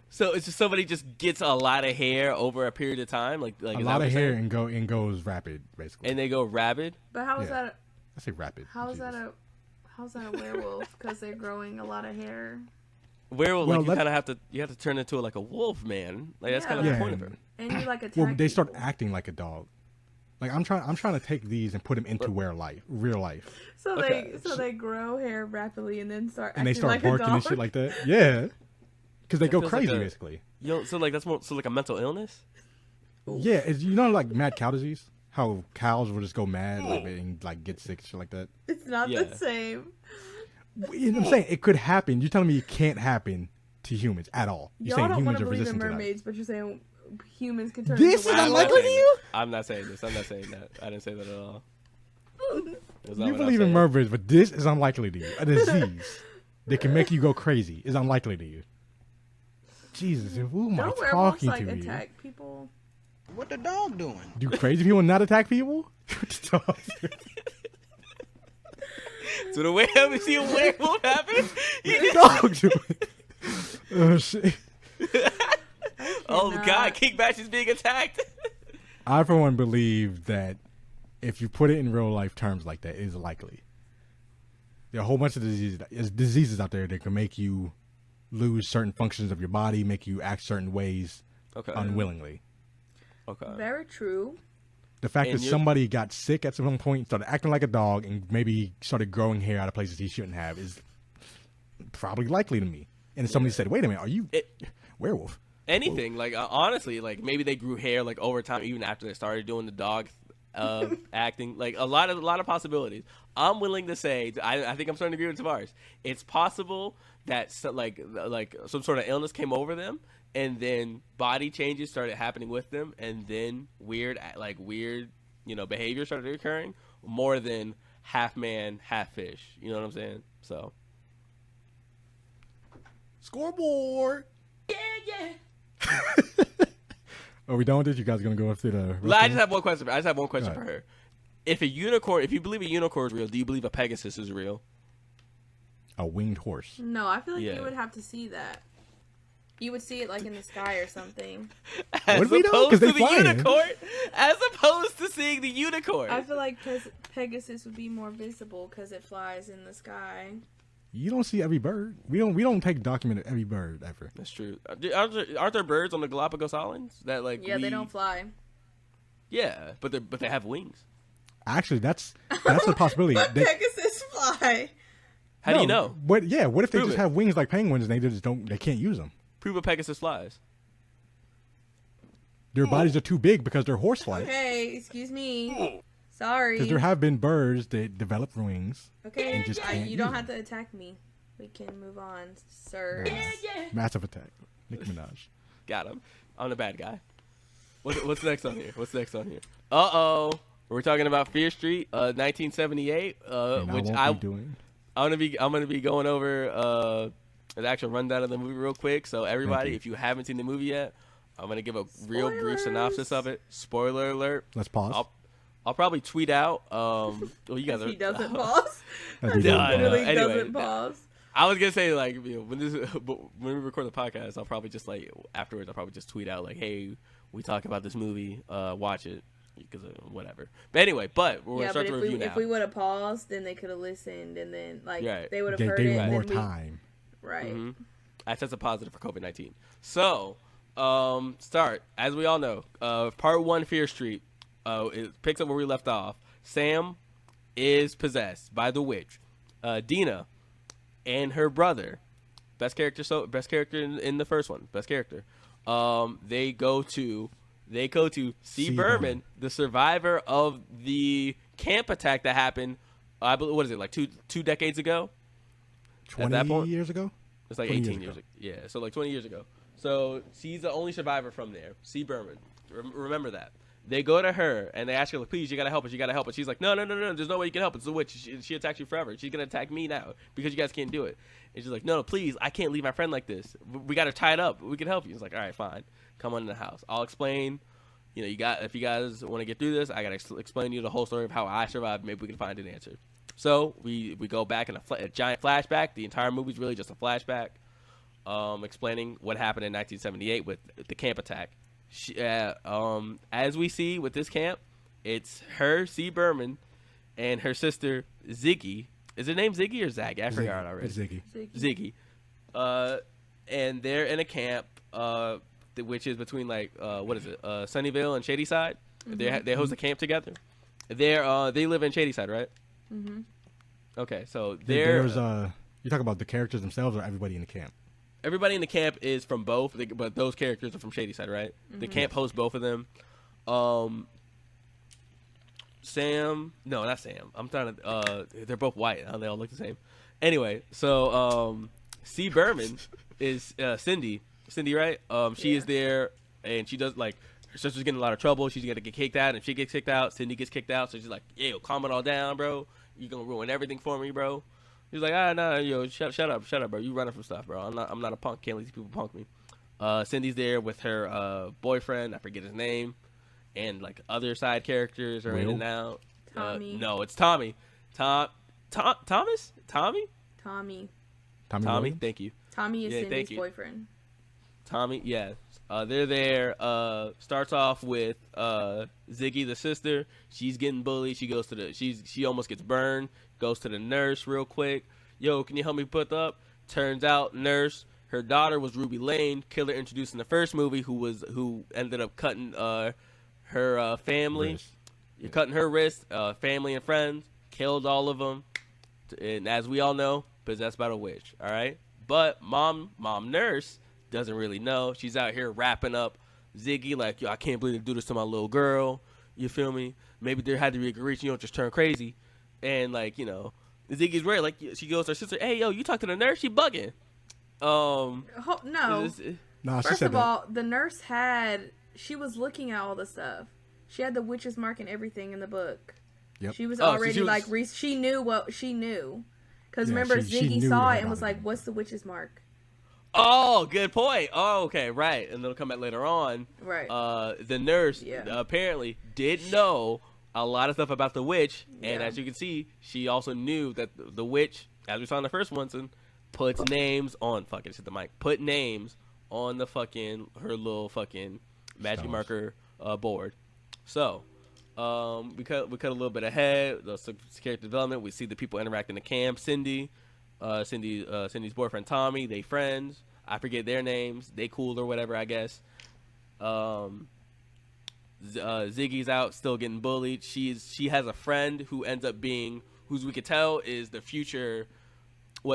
So it's just somebody just gets a lot of hair over a period of time, like a is that lot what of you're hair saying? and goes rapid basically. And they go rabid. But how is Yeah. that? I say rapid. How's Jesus. that a werewolf? Because they're growing a lot of hair. Werewolf, Well, like you kind of have to turn into like a wolf man. Like that's kind of Yeah. the point of it. And you like attack. Well, they start people. acting like a dog. Like I'm trying to take these and put them into real life, So Okay. they grow hair rapidly and then start and they acting start like barking a dog. and shit like that. Yeah, because they That go feels like crazy a- basically. So like that's more so like a mental illness. Yeah, it's, you know, like mad cow disease. How cows will just go mad and like get sick, shit like that. It's not Yeah. the same. You know what I'm saying? It could happen. You're telling me it can't happen to humans at all. You're Y'all saying don't want humans to are believe in resistant to that. mermaids, but you're saying humans can turn This into is I'm werewolves. not unlikely to saying you? that. I'm not saying this. I'm not saying that. I didn't say that at all. That's not You what I'm believe in saying. mermaids, but this is unlikely to you. A disease that can make you go crazy is unlikely to you. Jesus, who am I Don't werewolves talking like to? attack people? What the dog doing? Do crazy people not attack people? So the way I see a werewolf happen, Dog do it. Oh shit! oh cannot. god, King Bash is being attacked. I for one believe that if you put it in real life terms like that, it is likely. There are a whole bunch of diseases out there that can make you lose certain functions of your body, make you act certain ways Okay. unwillingly. Okay. Very true. The fact And that you're- somebody got sick at some point, started acting like a dog, and maybe started growing hair out of places he shouldn't have is probably likely to me. And somebody said, "Wait a minute, are you werewolf?" Anything like honestly, like maybe they grew hair like over time, even after they started doing the dog acting. Like a lot of possibilities. I'm willing to say, I think I'm starting to agree with Tavares. It's possible that like some sort of illness came over them, and then body changes started happening with them, and then weird behavior started occurring more than half man, half fish. You know what I'm saying? So Scoreboard. Yeah. Are we done with this? You guys gonna go through the? I just have one question. I just have one question Go for her. if you believe a unicorn is real, do you believe a Pegasus is real? A winged horse. No, I feel like Yeah. you would have to see that. You would see it like in the sky or something. As we know? 'Cause opposed they to the flying. unicorn, as opposed to seeing the unicorn. I feel like Pegasus would be more visible because it flies in the sky. You don't see every bird. We don't take document of every bird ever. That's true. Aren't there birds on the Galapagos Islands that like? Yeah, they don't fly. Yeah, but they have wings. Actually, that's a possibility. But Pegasus fly. How do you know? What if they Prove just it. have wings like penguins and they can't use them? Prove a Pegasus flies. Their bodies are too big because they're horse-like. Okay, excuse me. Sorry. Because there have been birds that develop wings. Okay, and just can't you use don't them. have to attack me. We can move on, sir. Massive attack. Nicki Minaj. Got him. I'm the bad guy. What's next on here? Uh-oh. We're talking about Fear Street, 1978, And which I won't be doing. I'm gonna be going over the actual rundown of the movie real quick. So everybody, you. if you haven't seen the movie yet, I'm gonna give a real brief Spoilers. synopsis of it. Spoiler alert. Let's pause. I'll probably tweet out. Well, you guys are. He doesn't pause. As we Yeah, do. I know. Literally Anyway, doesn't pause. I was gonna say like when we record the podcast, I'll probably just like afterwards I'll probably just tweet out like, hey, we talk about this movie, watch it because whatever. But anyway, we're gonna Yeah, start but the if review we now. if we would have paused, then they could have listened, and then like Right. they would have They heard gave it. and more then we- time. Right. Mhm. That's a positive for COVID-19. So, start as we all know. Part 1, Fear Street. It picks up where we left off. Sam is possessed by the witch. Dina and her brother, best character in the first one, best character. They go to C. C. Berman, Berman. the survivor of the camp attack that happened. I believe, what is it, like two decades ago? 20 that point? years ago? It's like 20 18 years years ago. Yeah, so like 20 years ago. So she's the only survivor from there. C. Berman. Remember that. They go to her and they ask her, like, please, you gotta help us. You gotta help us. She's like, no. There's no way you can help. It's the witch. She attacks you forever. She's gonna attack me now because you guys can't do it. And she's like, no, please, I can't leave my friend like this. We got her tied up. We can help you. It's like, all right, fine. Come on in the house. I'll explain. You know, if you guys want to get through this, I gotta explain to you the whole story of how I survived. Maybe we can find an answer. So we go back in a giant flashback. The entire movie's really just a flashback, explaining what happened in 1978 with the camp attack. As we see with this camp, it's her, C. Berman, and her sister Ziggy. Is her name Ziggy or Zaggy? I forgot already. It's Ziggy. Ziggy. And they're in a camp, which is between like what is it, Sunnyvale and Shadyside. They host a camp together. They live in Shadyside, right? Mm-hmm. Okay, so There's you talk about the characters themselves or everybody in the camp? everybody in the camp is from both, but those characters are from Shadyside, right? The camp hosts both of them. Sam, no, not Sam. I'm trying to. They're both white. They all look the same. Anyway, so C. Berman is Cindy. Cindy, right? She is there, and she does like her sister's getting in a lot of trouble. She's gonna get kicked out, and if she gets kicked out, Cindy gets kicked out. So she's like, "Yo, calm it all down, bro. You're gonna ruin everything for me, bro." He's like, "No, yo, shut up, bro. You running from stuff, bro. I'm not a punk. Can't let these people punk me." Cindy's there with her boyfriend. I forget his name, and like other side characters are in and out. Tommy. No, it's Tommy. Thomas? Tommy? Tommy. Williams? Thank you. Tommy is Yeah, thank Cindy's you. boyfriend. Tommy, yeah. They're there. Starts off with Ziggy, the sister. She's getting bullied. She goes to she almost gets burned. Goes to the nurse real quick. Yo, can you help me put up? Turns out, nurse, her daughter was Ruby Lane, killer introduced in the first movie, who ended up cutting her family. Wrist. You're cutting her wrist, family and friends, killed all of them, and as we all know, possessed by the witch. All right, but mom nurse doesn't really know. She's out here wrapping up Ziggy like, yo, I can't believe they do this to my little girl. You feel me? Maybe there had to be a reach. You don't just turn crazy, and like Ziggy's rare. Like she goes to her sister, hey yo, you talk to the nurse? She bugging. No. Nah, she First said of all, the nurse she was looking at all the stuff. She had the witch's mark and everything in the book. Yep. She was Oh, so already she was- she knew what she knew. Because Yeah, remember, she Ziggy knew saw that it and about was it. like, what's the witch's mark? Oh, good point. Oh, okay, right. And they'll come back later on. Right. The nurse Yeah. apparently did know a lot of stuff about the witch, and Yeah. as you can see, she also knew that the witch, as we saw in the first one, puts names on fucking hit the mic. Put names on the fucking her little fucking magic Stones. marker board. So, we cut a little bit ahead. The character development. We see the people interacting in the camp. Cindy's boyfriend Tommy. They friends. I forget their names. They cool or whatever, I guess. Ziggy's out, still getting bullied. She has a friend who ends up being, who's we could tell is the future,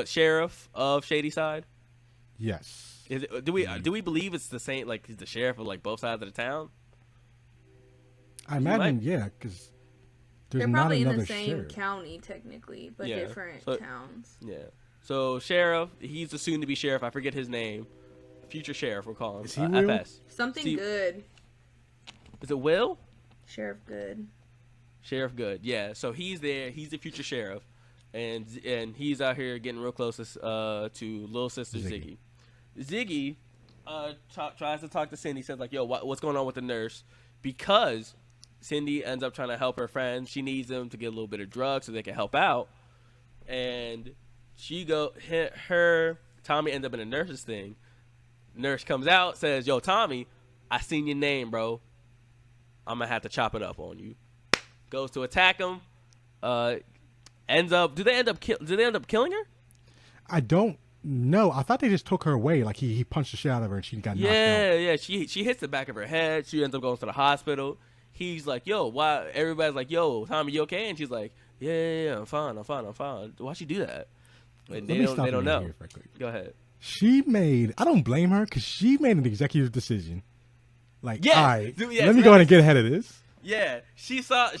sheriff of Shadyside. Yes. Is it, do we believe it's the same? Like he's the sheriff of like both sides of the town? I imagine, might- yeah, because there's They're not probably in another the same sheriff. county technically, but Yeah. different So- towns. Yeah. So sheriff, he's the soon-to-be sheriff. I forget his name. Future sheriff, we'll call him. Is he real? FS. Something See- good. Is it Will? Sheriff Good. Sheriff Good, yeah. So he's there. He's the future sheriff, and he's out here getting real close to little sister Ziggy. Ziggy tries to talk to Cindy. Says like, "Yo, what's going on with the nurse?" Because Cindy ends up trying to help her friend. She needs them to get a little bit of drugs so they can help out, and Tommy ends up in a nurse's thing. Nurse comes out, says, "Yo, Tommy, I seen your name, bro. I'm gonna have to chop it up on you." Goes to attack him. Do they end up killing her? I don't know. I thought they just took her away. Like he punched the shit out of her and she got knocked out. Yeah. She hits the back of her head. She ends up going to the hospital. He's like, "Yo, why?" Everybody's like, "Yo, Tommy, you okay?" And she's like, "Yeah, I'm fine. Why'd she do that?" And Let me stop they you don't right know. here for a quick. Go ahead. I don't blame her because she made an executive decision. Like, Yes. all right, Dude, yes, let me go ahead and get ahead of this. Yeah, she saw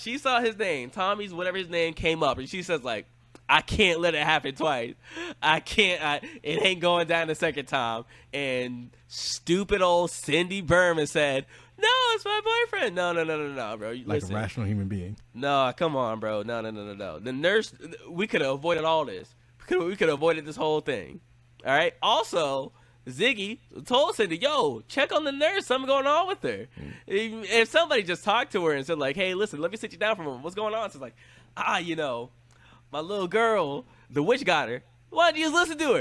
his name, Tommy's whatever his name came up, and she says like, "I can't let it happen twice. It ain't going down the second time." And stupid old Cindy Berman said, "No, it's my boyfriend." No, bro. Like Listen. a rational human being. No, come on, bro. No. The nurse, we could have avoided all this. We could have avoided this whole thing. All right. Also, Ziggy told Cindy, "Yo, check on the nurse. Something going on with her." If somebody just talked to her and said, like, "Hey, listen, let me sit you down for a moment. What's going on?" She's like, my little girl, the witch got her. Why didn't you just listen to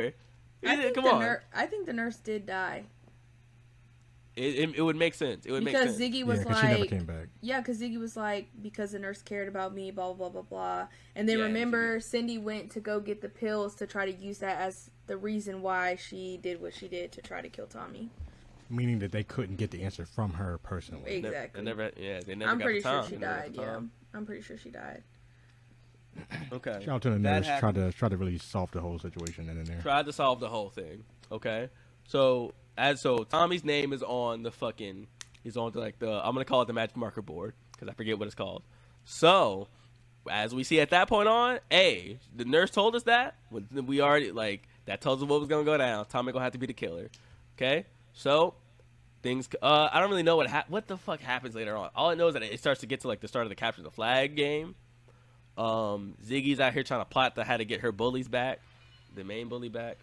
her? Come on. I think the nurse did die. It would make sense. It would make Because sense. Ziggy was Yeah, because she never like, came back. yeah, because Ziggy was like, because the nurse cared about me, blah, blah, blah, blah. And then Yeah, remember, Cindy went to go get the pills to try to use that as the reason why she did what she did to try to kill Tommy. Meaning that they couldn't get the answer from her personally. Exactly. They never I'm got pretty the time. sure she They never got died, the yeah. time. I'm pretty sure she died. Okay. Shout out to the That nurse. Tried to really solve the whole situation in there. Tried to solve the whole thing. Okay. So Tommy's name is on he's on I'm gonna call it the magic marker board because I forget what it's called. So as we see at that point on, the nurse told us that we already that tells us what was gonna go down. Tommy gonna have to be the killer. Okay. So things. I don't really know what the fuck happens later on. All I know is that it starts to get to the start of the capture the flag game. Ziggy's out here trying to plot how to get her bullies back, the main bully back.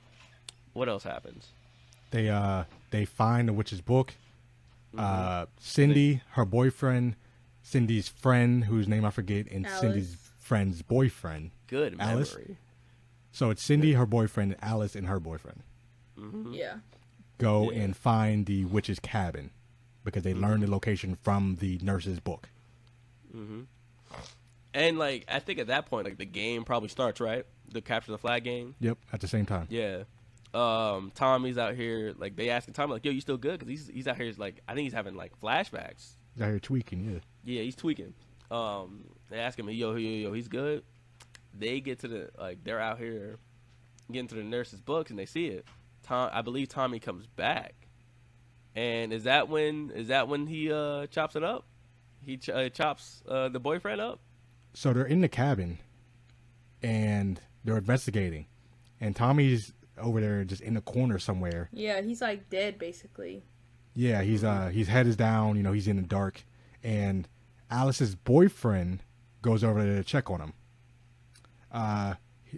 What else happens? They find the witch's book. Cindy, her boyfriend, Cindy's friend, whose name I forget, and Alice. Cindy's friend's boyfriend. Good memory. Alice? So it's Cindy, her boyfriend, Alice, and her boyfriend Yeah. go and find the witch's cabin because they learned the location from the nurse's book. And I think at that point, the game probably starts, right? The capture the flag game. Yep, at the same time. Yeah. Tommy's out here. They asking Tommy, "Yo, you still good?" Because he's out here. I think he's having flashbacks. He's out here tweaking, yeah. Yeah, he's tweaking. They ask him, "Yo, he's good." They get to they're out here getting to the nurse's books and they see it. I believe Tommy comes back. And is that when he chops it up? He chops the boyfriend up. So they're in the cabin, and they're investigating, and Tommy's over there just in the corner somewhere. Yeah, he's dead basically. Yeah, his head is down. He's in the dark, and Alice's boyfriend goes over there to check on him.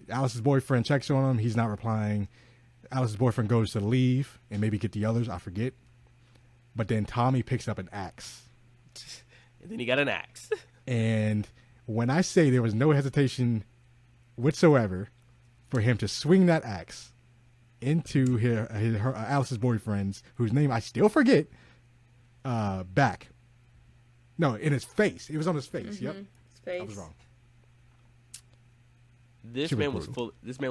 Alice's boyfriend checks on him. He's not replying. Alice's boyfriend goes to leave and maybe get the others. I forget. But then Tommy picks up an axe. And then he got an axe. And when I say there was no hesitation whatsoever for him to swing that axe into her Alice's boyfriend's, whose name I still forget, back. No, in his face. It was on his face. Yep. His face. I was wrong. This man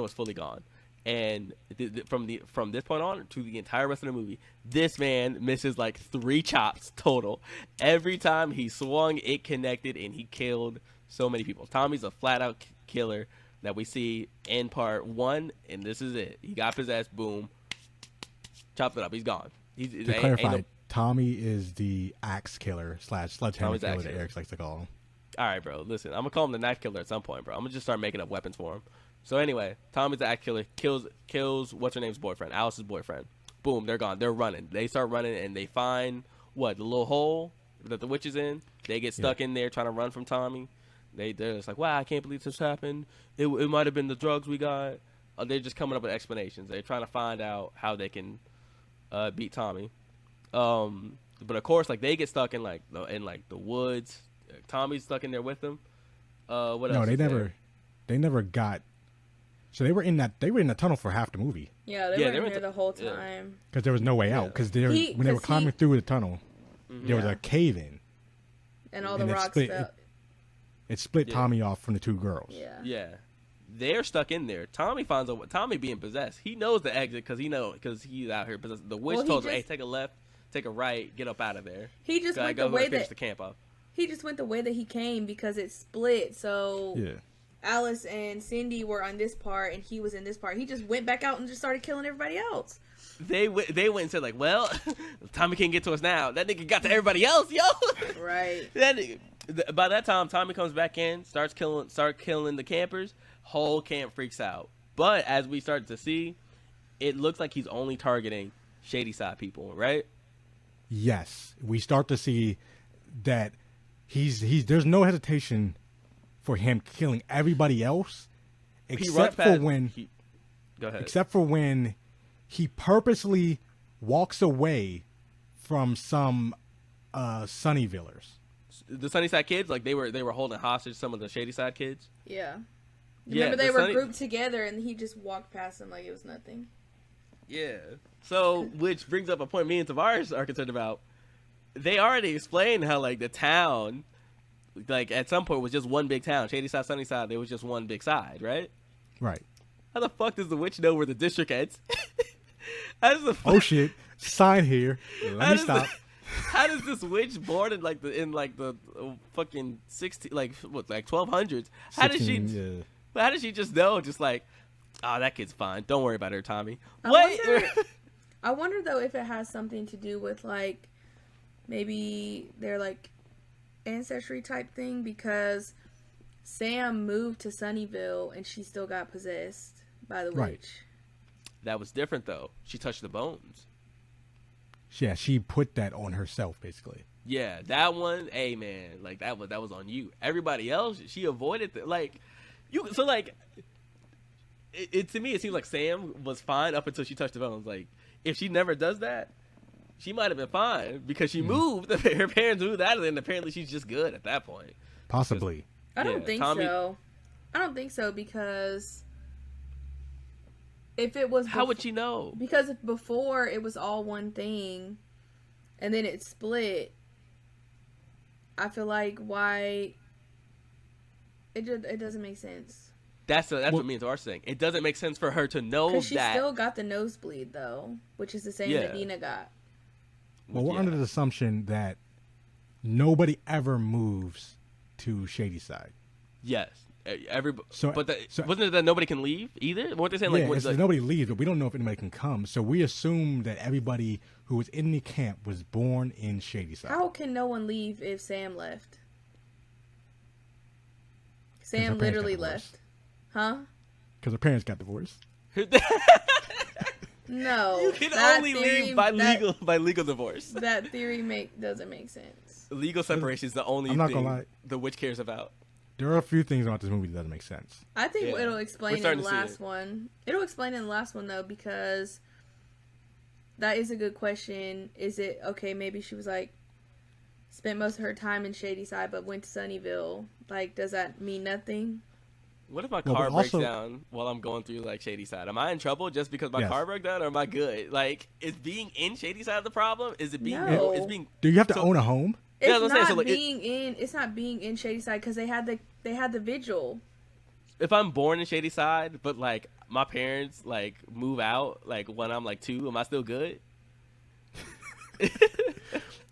was fully gone. And from this point on to the entire rest of the movie, this man misses like 3 chops total. Every time he swung, it connected, and he killed so many people. Tommy's a flat out killer that we see in part 1, and this is it. He got possessed, boom, chopped it up. He's gone. To clarify, Tommy is the axe killer / sledgehammer killer that Eric likes to call him. All right, bro. Listen, I'm gonna call him the knife killer at some point, bro. I'm gonna just start making up weapons for him. So anyway, Tommy's the axe killer, kills what's her name's boyfriend, Alice's boyfriend. Boom, they're gone. They're running. They start running, and they find the little hole that the witch is in. They get stuck in there trying to run from Tommy. They're just like, wow, I can't believe this happened. It might have been the drugs we got. They're just coming up with explanations. They're trying to find out how they can beat Tommy. But of course, like, they get stuck in like the woods. Tommy's stuck in there with them. What else? No, they never got. So they were in the tunnel for half the movie. Yeah, they were in there the whole time. Because there was no way out. Because when they were climbing through the tunnel, there was a cave in. And all the rocks fell. It split Tommy off from the 2 girls. Yeah. Yeah. They're stuck in there. Tommy being possessed. He knows the exit because he's out here possessed. The witch told him, hey, take a left, take a right, get up out of there. He just went the way that the camp up. He just went the way that he came because it split. So yeah. Alice and Cindy were on this part, and he was in this part. He just went back out and just started killing everybody else. They went and said, like, well, Tommy can't get to us now. That nigga got to everybody else, yo. Right. By that time, Tommy comes back in, start killing the campers. Whole camp freaks out. But as we start to see, it looks like he's only targeting Shady Side people, right? Yes. We start to see that there's no hesitation for him killing everybody else except for when he purposely walks away from some Sunnyvillers. The Sunnyside kids, like they were holding hostage some of the Shady Side kids. Yeah. Remember they were grouped together and he just walked past them like it was nothing. Yeah. So, which brings up a point me and Tavares are concerned about. They already explained how, like, the town, like, at some point was just one big town. Shady Side, Sunnyside, there was just one big side, right? Right. How the fuck does the witch know where the district ends? Oh, shit. Sign here. Let me stop. How does this witch born in the fucking 1200s? How does she just know? Just like, oh, that kid's fine. Don't worry about her, Tommy. I wonder though if it has something to do with like maybe their like ancestry type thing, because Sam moved to Sunnyville and she still got possessed by the witch. That was different though. She touched the bones. Yeah, she put that on herself, basically. Yeah, that one, hey man, like that was on you. Everybody else, she avoided to me, it seems like Sam was fine up until she touched the bones. Like, if she never does that, she might have been fine because she moved. Her parents moved out of there, and apparently she's just good at that point. Possibly. I don't think so. I don't think so because if it was... How would she know? Because if before it was all one thing and then it split, I feel like why... It doesn't make sense. That's what me and Tavares are saying. It doesn't make sense for her to know that. Because she still got the nosebleed, though, which is the same that Dina got. Well, we're under the assumption that nobody ever moves to Shady Side. Yes. Wasn't it that nobody can leave either? What they saying? Yeah, nobody leaves, but we don't know if anybody can come. So we assume that everybody who was in the camp was born in Shady Side. How can no one leave if Sam left? Sam literally left. Huh? Because her parents got divorced. No. You can only leave by legal divorce. That theory doesn't make sense. Legal separation is the only thing the witch cares about. There are a few things about this movie that doesn't make sense. I think it'll explain in the last one. It'll explain in the last one, though, because that is a good question. Is it, okay, maybe she was like, spent most of her time in Shadyside, but went to Sunnyvale. Like, does that mean nothing? What if my Well, car but breaks also- down while I'm going through like Shadyside? Am I in trouble just because my Yes. car broke down, or am I good? Like, is being in Shadyside the problem? Is it being? No. Is being? Do you have to So- own a home? It's Yeah, that's what I'm not saying, so, like, it's not being in Shadyside because they had the vigil. If I'm born in Shadyside, but like my parents like move out like when I'm like 2, am I still good?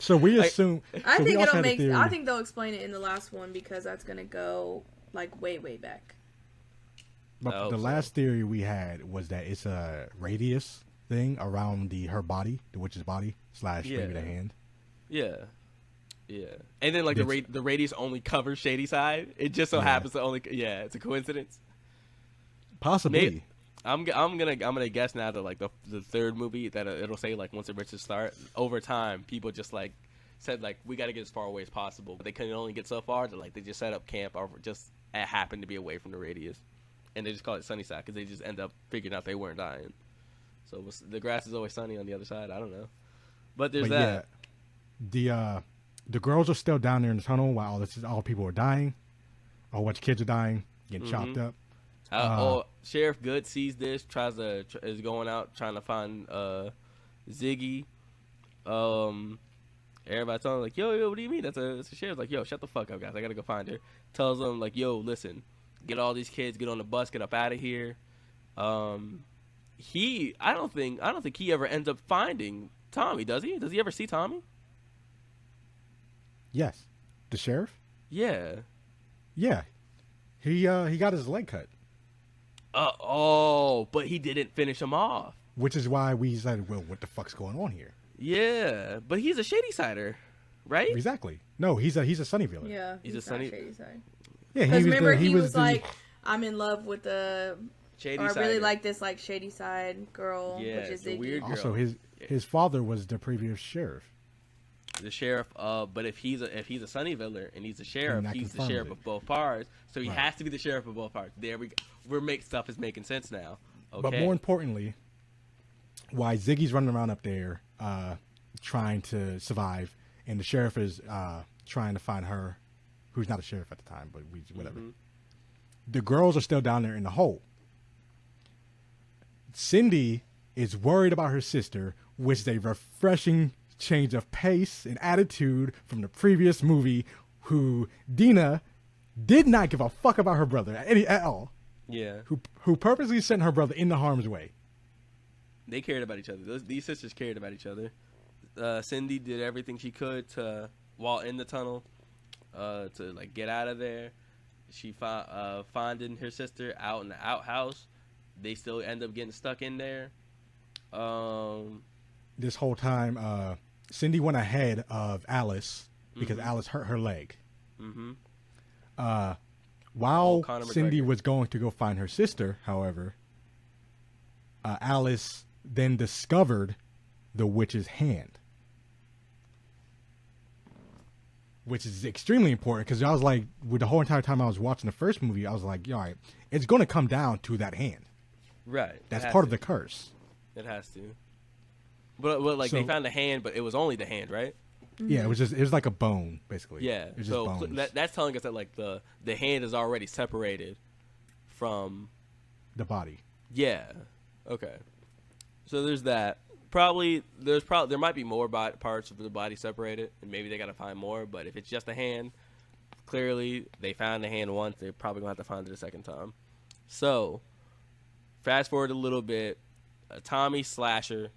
So we Like- assume. I so we think also it'll had a make. theory- I think they'll explain it in the last one because that's gonna go like way back. But I hope the so. last theory we had was that it's a radius thing around her body, the witch's body / maybe Yeah. the hand. Yeah, yeah. And then like This- the radius only covers Shadyside. It just so Yeah. happens to only. Yeah, it's a coincidence. Possibly. Maybe- I'm gonna guess now that like the third movie that it'll say like once the riches start over time people just like said like we got to get as far away as possible, but they couldn't only get so far that like they just set up camp or just it happened to be away from the radius, and they just call it Sunnyside because they just end up figuring out they weren't dying. So the grass is always sunny on the other side. I don't know, but there's But that. yeah, the girls are still down there in the tunnel while all people are dying, or which kids are dying, getting chopped up. Sheriff Good sees this, is going out trying to find Ziggy. Everybody telling him like, yo, what do you mean? That's a sheriff. Like, yo, shut the fuck up, guys. I gotta go find her. Tells them like, yo, listen, get all these kids, get on the bus, get up out of here. I don't think he ever ends up finding Tommy, does he? Does he ever see Tommy? Yes, the sheriff. Yeah. Yeah, he got his leg cut, But he didn't finish him off. which is why we said, well, what the fuck's going on here? Yeah, but he's a Shady-Sider, right? Exactly. No, he's a Sunnyvale. Yeah, He's he's a not sunny- Shadyside. Yeah, Because remember he was the- like, I'm in love with the. Or I Shady-Sider. really like this like Shadyside girl, Yeah, which is the Ziggy. weird girl. Also, his father was the previous sheriff. The sheriff. But if he's a Sunnyviller and he's a sheriff, And that he's the confirms sheriff it. of both parts. So he Right. has to be the sheriff of both parts. There we go. Stuff is making sense now. Okay. But more importantly, why Ziggy's running around up there trying to survive, and the sheriff is trying to find her, who's not a sheriff at the time, but whatever. Mm-hmm. The girls are still down there in the hole. Cindy is worried about her sister, which is a refreshing change of pace and attitude from the previous movie, who Dina did not give a fuck about her brother at all. Yeah, Who purposely sent her brother into harm's way. they cared about each other. These sisters cared about each other. Cindy did everything she could to, while in the tunnel, to like get out of there. She finding her sister out in the outhouse. They still end up getting stuck in there. This whole time, Cindy went ahead of Alice because Alice hurt her leg. Mm-hmm. While Conor Cindy McGregor. was going to go find her sister, however, Alice then discovered the witch's hand, which is extremely important because I was like, with the whole entire time I was watching the first movie, I was like, all right, it's going to come down to that hand. Right. That's It has part of to. the curse. It has to. But like they So- found the hand, but it was only the hand, right? Yeah, it was like a bone, basically. Yeah. It was just So bones. that's telling us that like the hand is already separated from. The body. Yeah. Okay. So there's that. There might be more parts of the body separated, and maybe they got to find more. But if it's just a hand, clearly they found the hand once. They're probably gonna have to find it a second time. So, fast forward a little bit. Tommy Slasher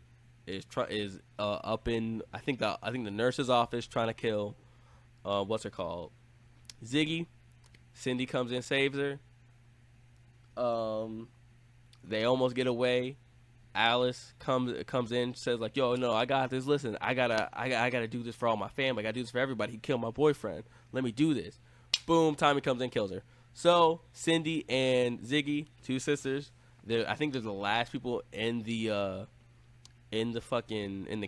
is up in I think the nurse's office trying to kill what's her called Ziggy. Cindy comes in, saves her. They almost get away. Alice comes in, says like, "Yo, no, I got this. Listen, I gotta do this for all my family. I gotta do this for everybody. He killed my boyfriend. Let me do this." Boom! Tommy comes in, kills her. So Cindy and Ziggy, two sisters. I think they're the last people in the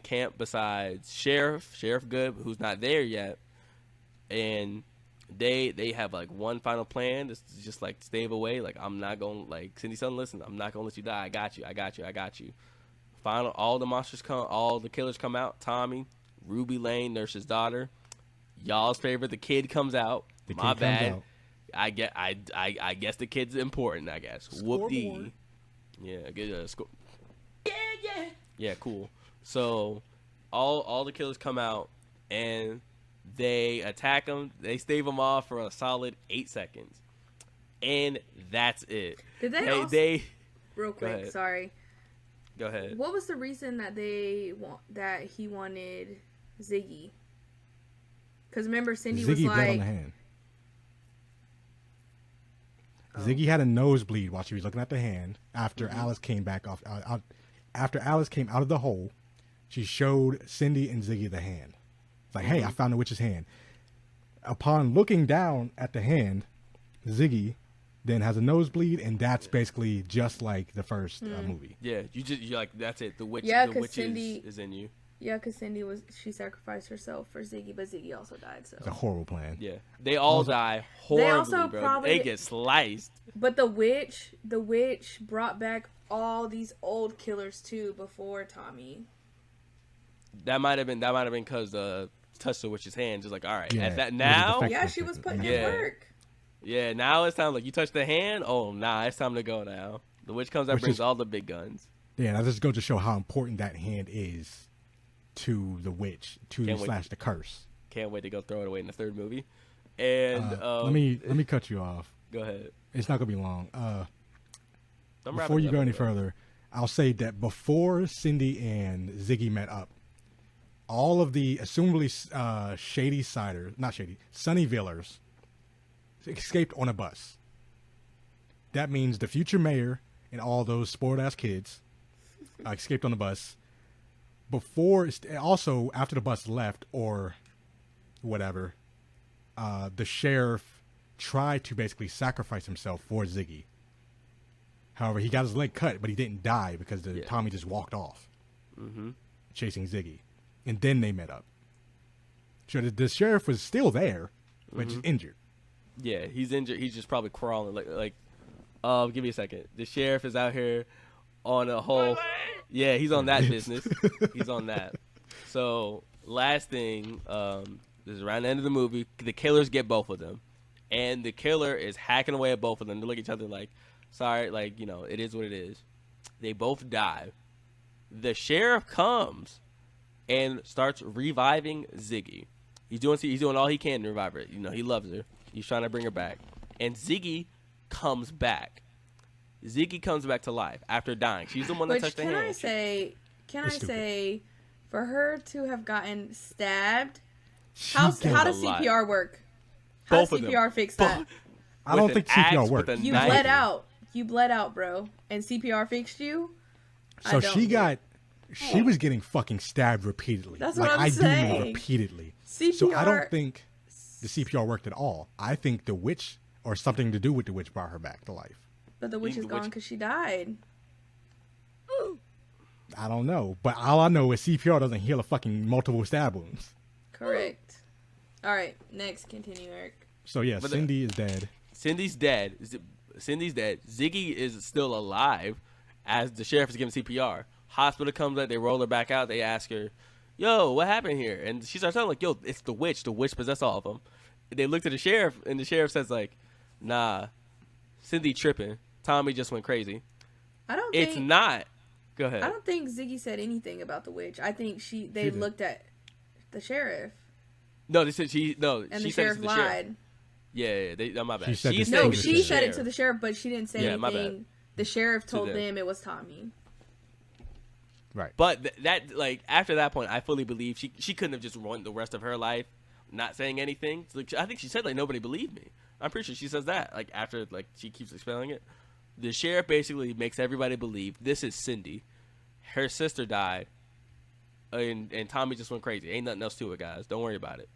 camp besides Sheriff Good, who's not there yet, and they have like one final plan. It's just like stave away. Like I'm not gonna like Cindy's son. Listen, I'm not gonna let you die. I got you. Final, all the monsters come, all the killers come out. Tommy, Ruby Lane, nurse's daughter, Y'all's favorite, the kid comes out. The My kid comes bad. out. I guess the kid's important. I guess. Whoop-dee. Yeah. Get a score. Yeah. Yeah. Cool. So, all the killers come out and they attack him. They stave him off for a solid 8 seconds, and that's it. Did they? Real quick, ahead. sorry. Go ahead. What was the reason that he wanted Ziggy? Because remember, Cindy was Ziggy bled on like, the hand. Ziggy had a nosebleed while she was looking at the hand. After Alice came back off, after Alice came out of the hole, she showed Cindy and Ziggy the hand. It's like, hey, I found the witch's hand. Upon looking down at the hand, Ziggy then has a nosebleed, and that's basically just like the first movie. Yeah, you're like, that's it. The witch, Yeah, the 'cause witch Cindy- is in you. yeah, because she sacrificed herself for Ziggy, but Ziggy also died. So, It's a horrible plan. Yeah, they all die horribly, also bro. probably- They get sliced. but the witch brought back all these old killers too before Tommy. That might have been because touched the witch's hand. Just like, all right, Yeah, at that it was a now, defect- Yeah, she was putting Yeah. in work. yeah, now it's time. Like, you touch the hand. Oh, nah, it's time to go now. The witch comes out, Which brings is- all the big guns. Yeah, that just goes to show how important that hand is to the witch, Can't wait. / the curse. Can't wait to go throw it away in the third movie. And Let me cut you off. go ahead. It's not gonna be long. I'm Before wrapping you it go up any anyway. further, I'll say that before Cindy and Ziggy met up, all of the assumably Sunnyvillers escaped on a bus. That means the future mayor and all those spoiled ass kids escaped on the bus. Also after the bus left or whatever, the sheriff tried to basically sacrifice himself for Ziggy. However, he got his leg cut, but he didn't die because Tommy just walked off, chasing Ziggy, and then they met up. So the sheriff was still there, but just injured. Yeah, he's injured. He's just probably crawling. Give me a second. The sheriff is out here on a whole. Yeah, he's on that business. He's on that. So last thing, this is around the end of the movie. The killers get both of them, and the killer is hacking away at both of them. They look at each other like, sorry, like, you know, it is what it is. They both die. The sheriff comes and starts reviving Ziggy. He's doing all he can to revive her. You know, he loves her. He's trying to bring her back. And Ziggy comes back. Ziggy comes back to life after dying. She's the one that touched the hand. Can I say, for her to have gotten stabbed, She how got- does a lot. CPR work? How Both does of them. CPR fix that? I don't with think an axe, CPR with worked. a You knife. bled out. You bled out, bro. And CPR fixed you? So I don't she get she was getting fucking stabbed repeatedly. That's like, what I'm I saying. do mean repeatedly. So I CPR don't think the CPR worked at all. I think the witch or something to do with the witch brought her back to life. But the witch The is gone witch- because she died. I don't know, but all I know is CPR doesn't heal a fucking multiple stab wounds. Correct. All right, next, continue, Eric. So yeah, But Cindy is dead. Cindy's dead. Cindy's dead. Ziggy is still alive as the sheriff is giving CPR. Hospital comes up. They roll her back out. They ask her, yo, what happened here? And she starts telling like, yo, it's the witch. The witch possessed all of them. They look to the sheriff, and the sheriff says like, nah, Cindy tripping. Tommy just went crazy. I don't It's think not. Go ahead. I don't think Ziggy said anything about the witch. I think they did. looked at the sheriff No, they said she. No, and she the said it sheriff to the sheriff. lied. Yeah, my bad. She said this No, to the she sheriff. said it to the sheriff, but she didn't say Yeah, my anything. bad. The sheriff told them. them it was Tommy. Right. But that like after that point, I fully believe she couldn't have just run the rest of her life not saying anything. Like, I think she said like nobody believed me. I'm pretty sure she says that like after like she keeps expelling it. The sheriff basically makes everybody believe this is Cindy. Her sister died, and Tommy just went crazy. Ain't nothing else to it, guys. Don't worry about it.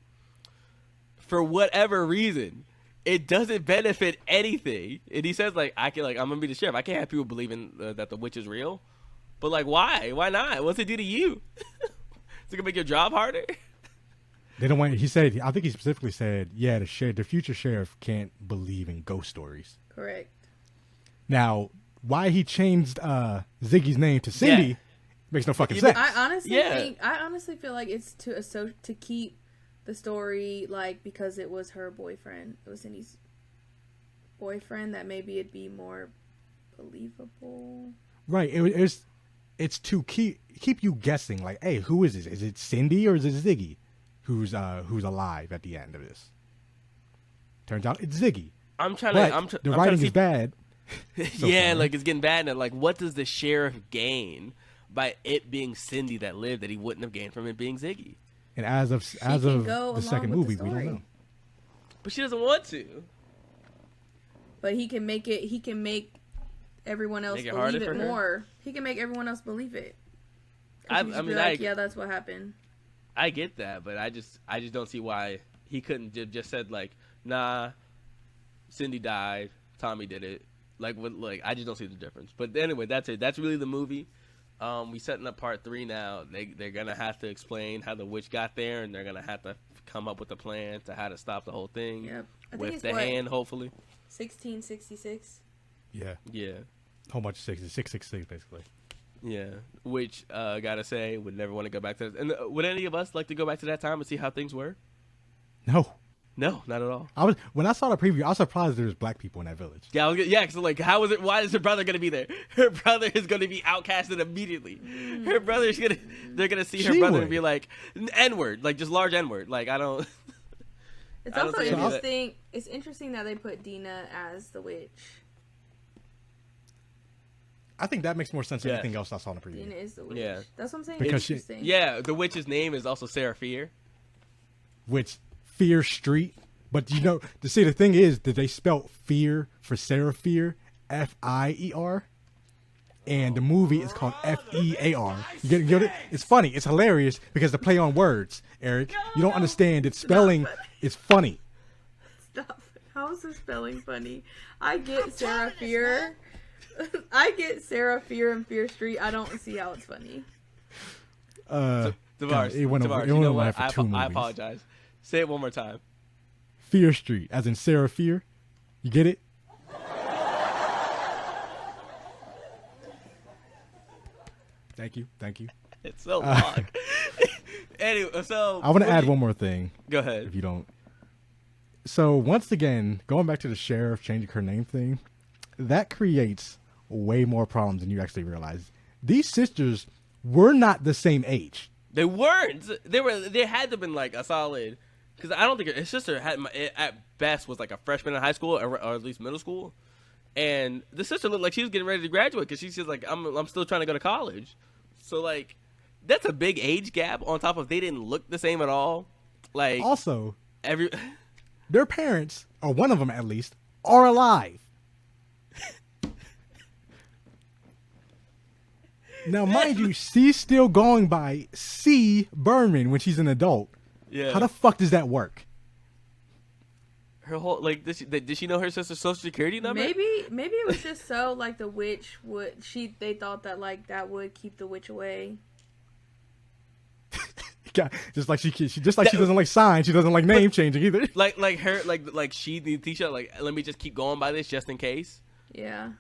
For whatever reason, it doesn't benefit anything. And he says like I'm gonna be the sheriff. I can't have people believing that the witch is real. But like, why? Why not? What's it do to you? Is it gonna make your job harder? They don't want. He said. I think he specifically said, "Yeah, the future sheriff can't believe in ghost stories." Correct. Now, why he changed Ziggy's name to Cindy makes no fucking sense. I honestly Yeah. think I honestly feel like it's to keep the story, like, because it was her boyfriend. It was Cindy's boyfriend, that maybe it'd be more believable. Right. It's to keep you guessing. Like, hey, who is this? Is it Cindy or is it Ziggy, who's alive at the end of this? Turns out it's Ziggy. I'm trying But to. the I'm writing trying to is bad. So yeah, far. like it's getting bad. And like, what does the sheriff gain by it being Cindy that lived that he wouldn't have gained from it being Ziggy? And as of can go the along second with the movie, we don't story. know. But she doesn't want to. But he can make it. He can make everyone else Make it harder believe it for her? more. He can make everyone else believe it. I She just mean, be like, yeah, that's what happened. I get that, but I just don't see why he couldn't just said like, nah, Cindy died, Tommy did it. Like I just don't see the difference. But anyway, that's it. That's really the movie. We setting up part 3 now. They're gonna have to explain how the witch got there, and they're gonna have to come up with a plan to how to stop the whole thing. Yep. I think With it's the hand, hopefully. 1666. Yeah. Yeah. Whole bunch of 666 basically. Yeah, which gotta say, would never want to go back to. And would any of us like to go back to that time and see how things were? No. No, not at all. When I saw the preview, I was surprised there was black people in that village. Yeah, so like, how is it? Why is her brother gonna be there? Her brother is gonna be outcasted immediately. Her brother's they're gonna see her She brother would. and be like, N-word, like just large N-word. Like I don't. It's I don't also see any of that. interesting. It's interesting that they put Dina as the witch. I think that makes more sense than Yeah. anything else I saw in the preview. Dina is the witch. Yeah. That's what I'm saying. Because It's she- interesting. Yeah, the witch's name is also Sarah Fear. Which Fear Street, but you know, to see the thing is that they spelled fear for Sarah Fear, F-I-E-R, and the movie is called F-E-A-R. You get it? It's funny. It's hilarious because the play on words, Eric. You don't understand that spelling is funny. Stop. How is the spelling funny? I get Sarah Fear. I get Sarah Fear and Fear Street. I don't see how it's funny. God, Tavares, it went over. Tavares, It you went know over my what? head for 2 movies. I apologize. Say it one more time. Fear Street, as in Sarah Fear. You get it? Thank you. It's so long. Anyway, so I want to what add do you- one more thing. Go ahead. If you don't. So once again, going back to the sheriff changing her name thing, that creates way more problems than you actually realize. These sisters were not the same age. They weren't. They had to have been like a solid. Because I don't think his sister had at best was like a freshman in high school or at least middle school, and the sister looked like she was getting ready to graduate because she's just like I'm still trying to go to college. So like that's a big age gap on top of they didn't look the same at all. Like Also, every their parents, or one of them at least, are alive. Now, mind you, she's still going by C. Berman when she's an adult. yeah. How the fuck does that work? Her whole like did she know her sister's social security number? Maybe it was just so like the witch would they thought that like that would keep the witch away. Yeah, just like she doesn't like signs, she doesn't like name changing either. Like her like she the t-shirt like let me just keep going by this just in case. Yeah.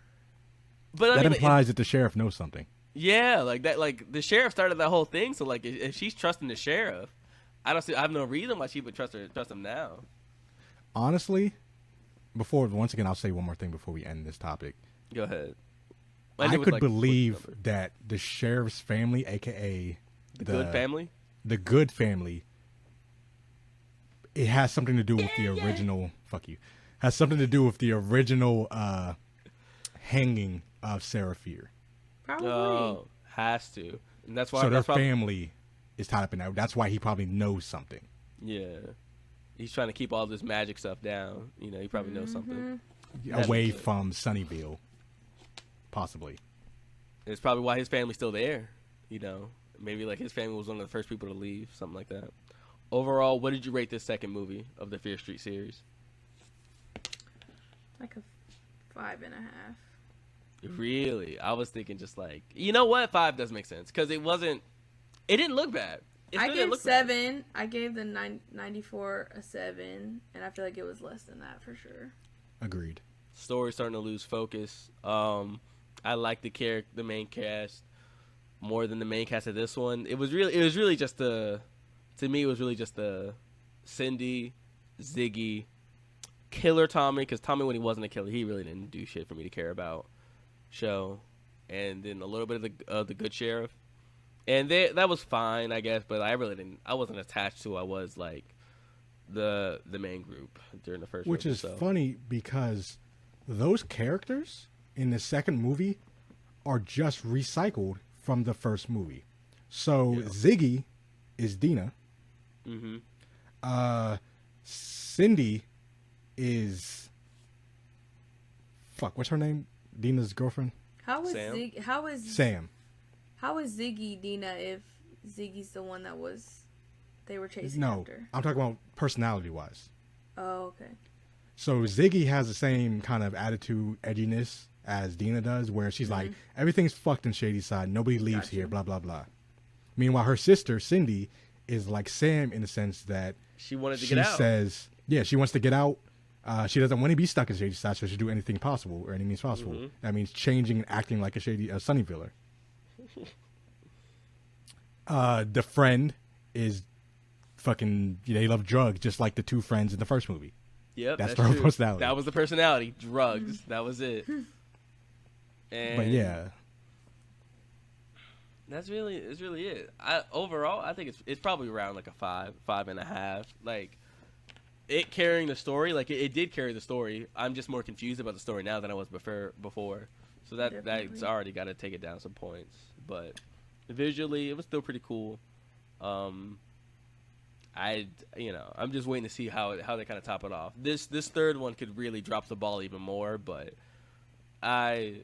But I That mean, implies that the sheriff knows something. yeah, like that. Like the sheriff started that whole thing. So like, if she's trusting the sheriff, I have no reason why she would trust him now. Honestly, once again, I'll say one more thing before we end this topic. Go ahead. I knew it was, could like, believe that the sheriff's family, aka the good family. the good family, it has something to do with the original. Fuck you. Has something to do with the original hanging of Sarah Fear. Probably. Oh, has to. And that's why. So their that's why, family is tied up in that. That's why he probably knows something. yeah. He's trying to keep all this magic stuff down. You know, he probably knows something. Away makes sense. from Sunnyvale. Possibly. And it's probably why his family's still there. You know, maybe like his family was one of the first people to leave, something like that. Overall, what did you rate this second movie of the Fear Street series? Like a 5.5. Really? I was thinking just like, you know what? 5 does make sense because it didn't look bad. It I still didn't gave look bad. 7. I gave the 94 a 7, and I feel like it was less than that for sure. Agreed. Story's starting to lose focus. I like the main cast more than the main cast of this one. It was really just to me it was really just the Cindy, Ziggy, Killer Tommy, because Tommy, when he wasn't a killer, he really didn't do shit for me to care about. Show, and then a little bit of the good sheriff, and that was fine, I guess. But I wasn't attached to. I was like the main group during the first. Which movie, is so. funny because those characters in the second movie are just recycled from the first movie. So Ziggy is Dina. Mm-hmm. Cindy is what's her name? Dina's girlfriend? How is Sam? Sam. How is Ziggy Dina if Ziggy's the one that they were chasing No, after? I'm talking about personality wise. Oh, okay. So Ziggy has the same kind of attitude, edginess as Dina does, where she's like, everything's fucked in Shady Side. Nobody leaves here, blah, blah, blah. Meanwhile, her sister, Cindy, is like Sam in the sense that She wanted to get out. She says, she wants to get out. She doesn't want to be stuck in Shady Side, so she'll do anything possible or any means possible. That means changing and acting like a Sunnyviller. The friend is fucking, they love drugs, just like the two friends in the first movie. Yep, that's true. her personality. That was the personality. Drugs. That was it. And But yeah, it's really it. Overall, I think it's probably around like a 5.5. Like it carrying the story, like it did carry the story. I'm just more confused about the story now than I was before. So that's Definitely. already got to take it down some points. But visually, it was still pretty cool. I'm just waiting to see how they kind of top it off. This third one could really drop the ball even more, but I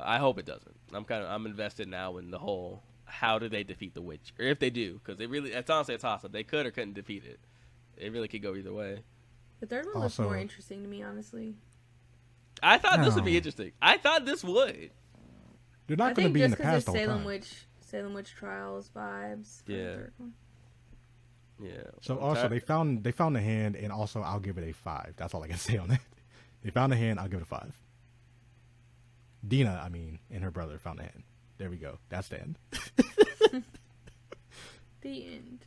hope it doesn't. I'm invested now in the whole how do they defeat the witch, or if they do, because it's honestly a toss up. They could or couldn't defeat it. It really could go either way. The third one looks more interesting to me, honestly. I thought this would be interesting. I thought this would. they're not going to be in the past the all the time. Salem Witch Trials vibes. For Yeah. The third one. Yeah. So also they found the hand, and also I'll give it a 5. That's all I can say on that. They found the hand. I'll give it a 5. Dina, and her brother found the hand. There we go. That's the end. The end.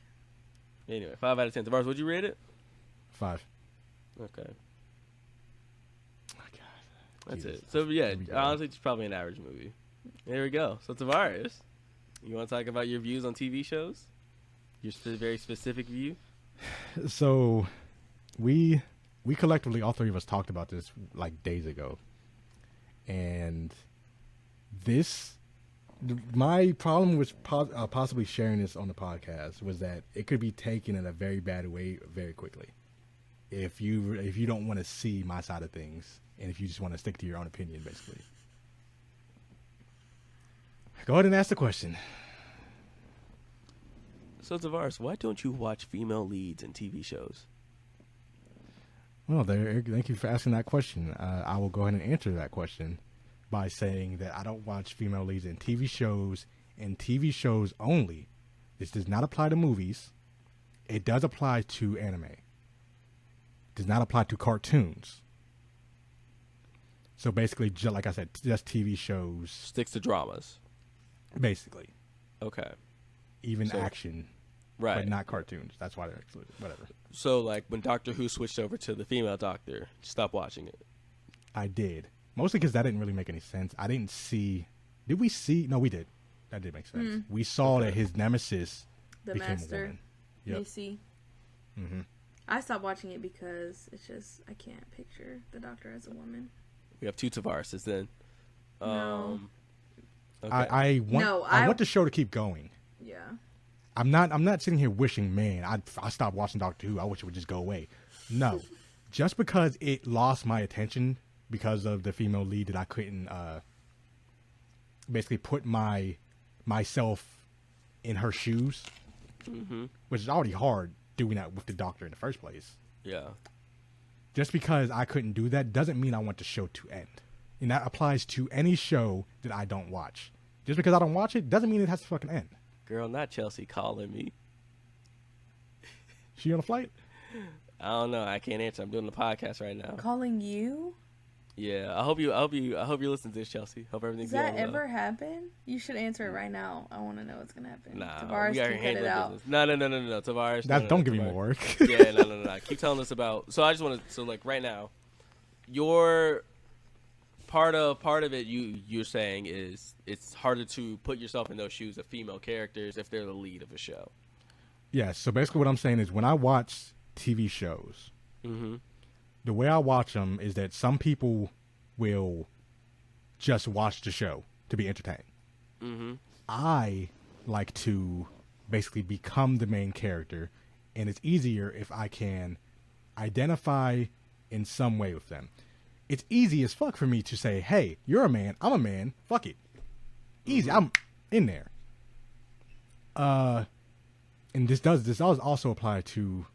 Anyway, 5 out of 10. Tavares, would you rate it? 5. Okay. Oh, God. That's Jesus. it. So yeah, Here we go. honestly, it's probably an average movie. There we go. So Tavares, you want to talk about your views on TV shows? Your very specific view. So, we collectively, all three of us, talked about this like days ago, and my problem with possibly sharing this on the podcast was that it could be taken in a very bad way very quickly. If you don't want to see my side of things, and if you just want to stick to your own opinion, basically. Go ahead and ask the question. So Tavares, why don't you watch female leads in TV shows? Well, thank you for asking that question. I will go ahead and answer that question by saying that I don't watch female leads in TV shows and TV shows only. This does not apply to movies. It does apply to anime. It does not apply to cartoons. So basically, like I said, just TV shows. Sticks to dramas. Basically. Okay. Even So- action. Right. But not cartoons. That's why they're excluded. Whatever. So like when Doctor Who switched over to the female Doctor, stop watching it. I did. Mostly because that didn't really make any sense. I didn't see... Did we see... No, we did. That did make sense. We saw that his nemesis The became a Master. woman. Yep. Macy. Mm-hmm. I stopped watching it because it's just I can't picture the Doctor as a woman. We have 2 Tavareses then. No. Okay. I want the show to keep going. Yeah. I'm not sitting here wishing, man, I stopped watching Doctor Who. I wish it would just go away. No. Just because it lost my attention because of the female lead that I couldn't basically put myself in her shoes, which is already hard doing that with the Doctor in the first place. Yeah. Just because I couldn't do that doesn't mean I want the show to end. And that applies to any show that I don't watch. Just because I don't watch it doesn't mean it has to fucking end. Girl, not Chelsea calling me. She on a flight? I don't know. I can't answer. I'm doing the podcast right now. Calling you? Yeah, I hope you listen to this, Chelsea. Hope everything's Does that going well. ever happen? You should answer it right now. I want to know what's gonna happen. Nah, Tavares we are can cut it handling out. business. No, Tavares. Don't give me Tavares. more work. Yeah, no. Keep telling us about. So I just want to. So like right now, your part of it you're saying is it's harder to put yourself in those shoes of female characters if they're the lead of a show. Yeah. So basically, what I'm saying is when I watch TV shows, Mm-hmm. the way I watch them is that some people will just watch the show to be entertained. Mm-hmm. I like to basically become the main character, and it's easier if I can identify in some way with them. It's easy as fuck for me to say, hey, you're a man, I'm a man, fuck it. Easy, I'm in there. And this does also apply to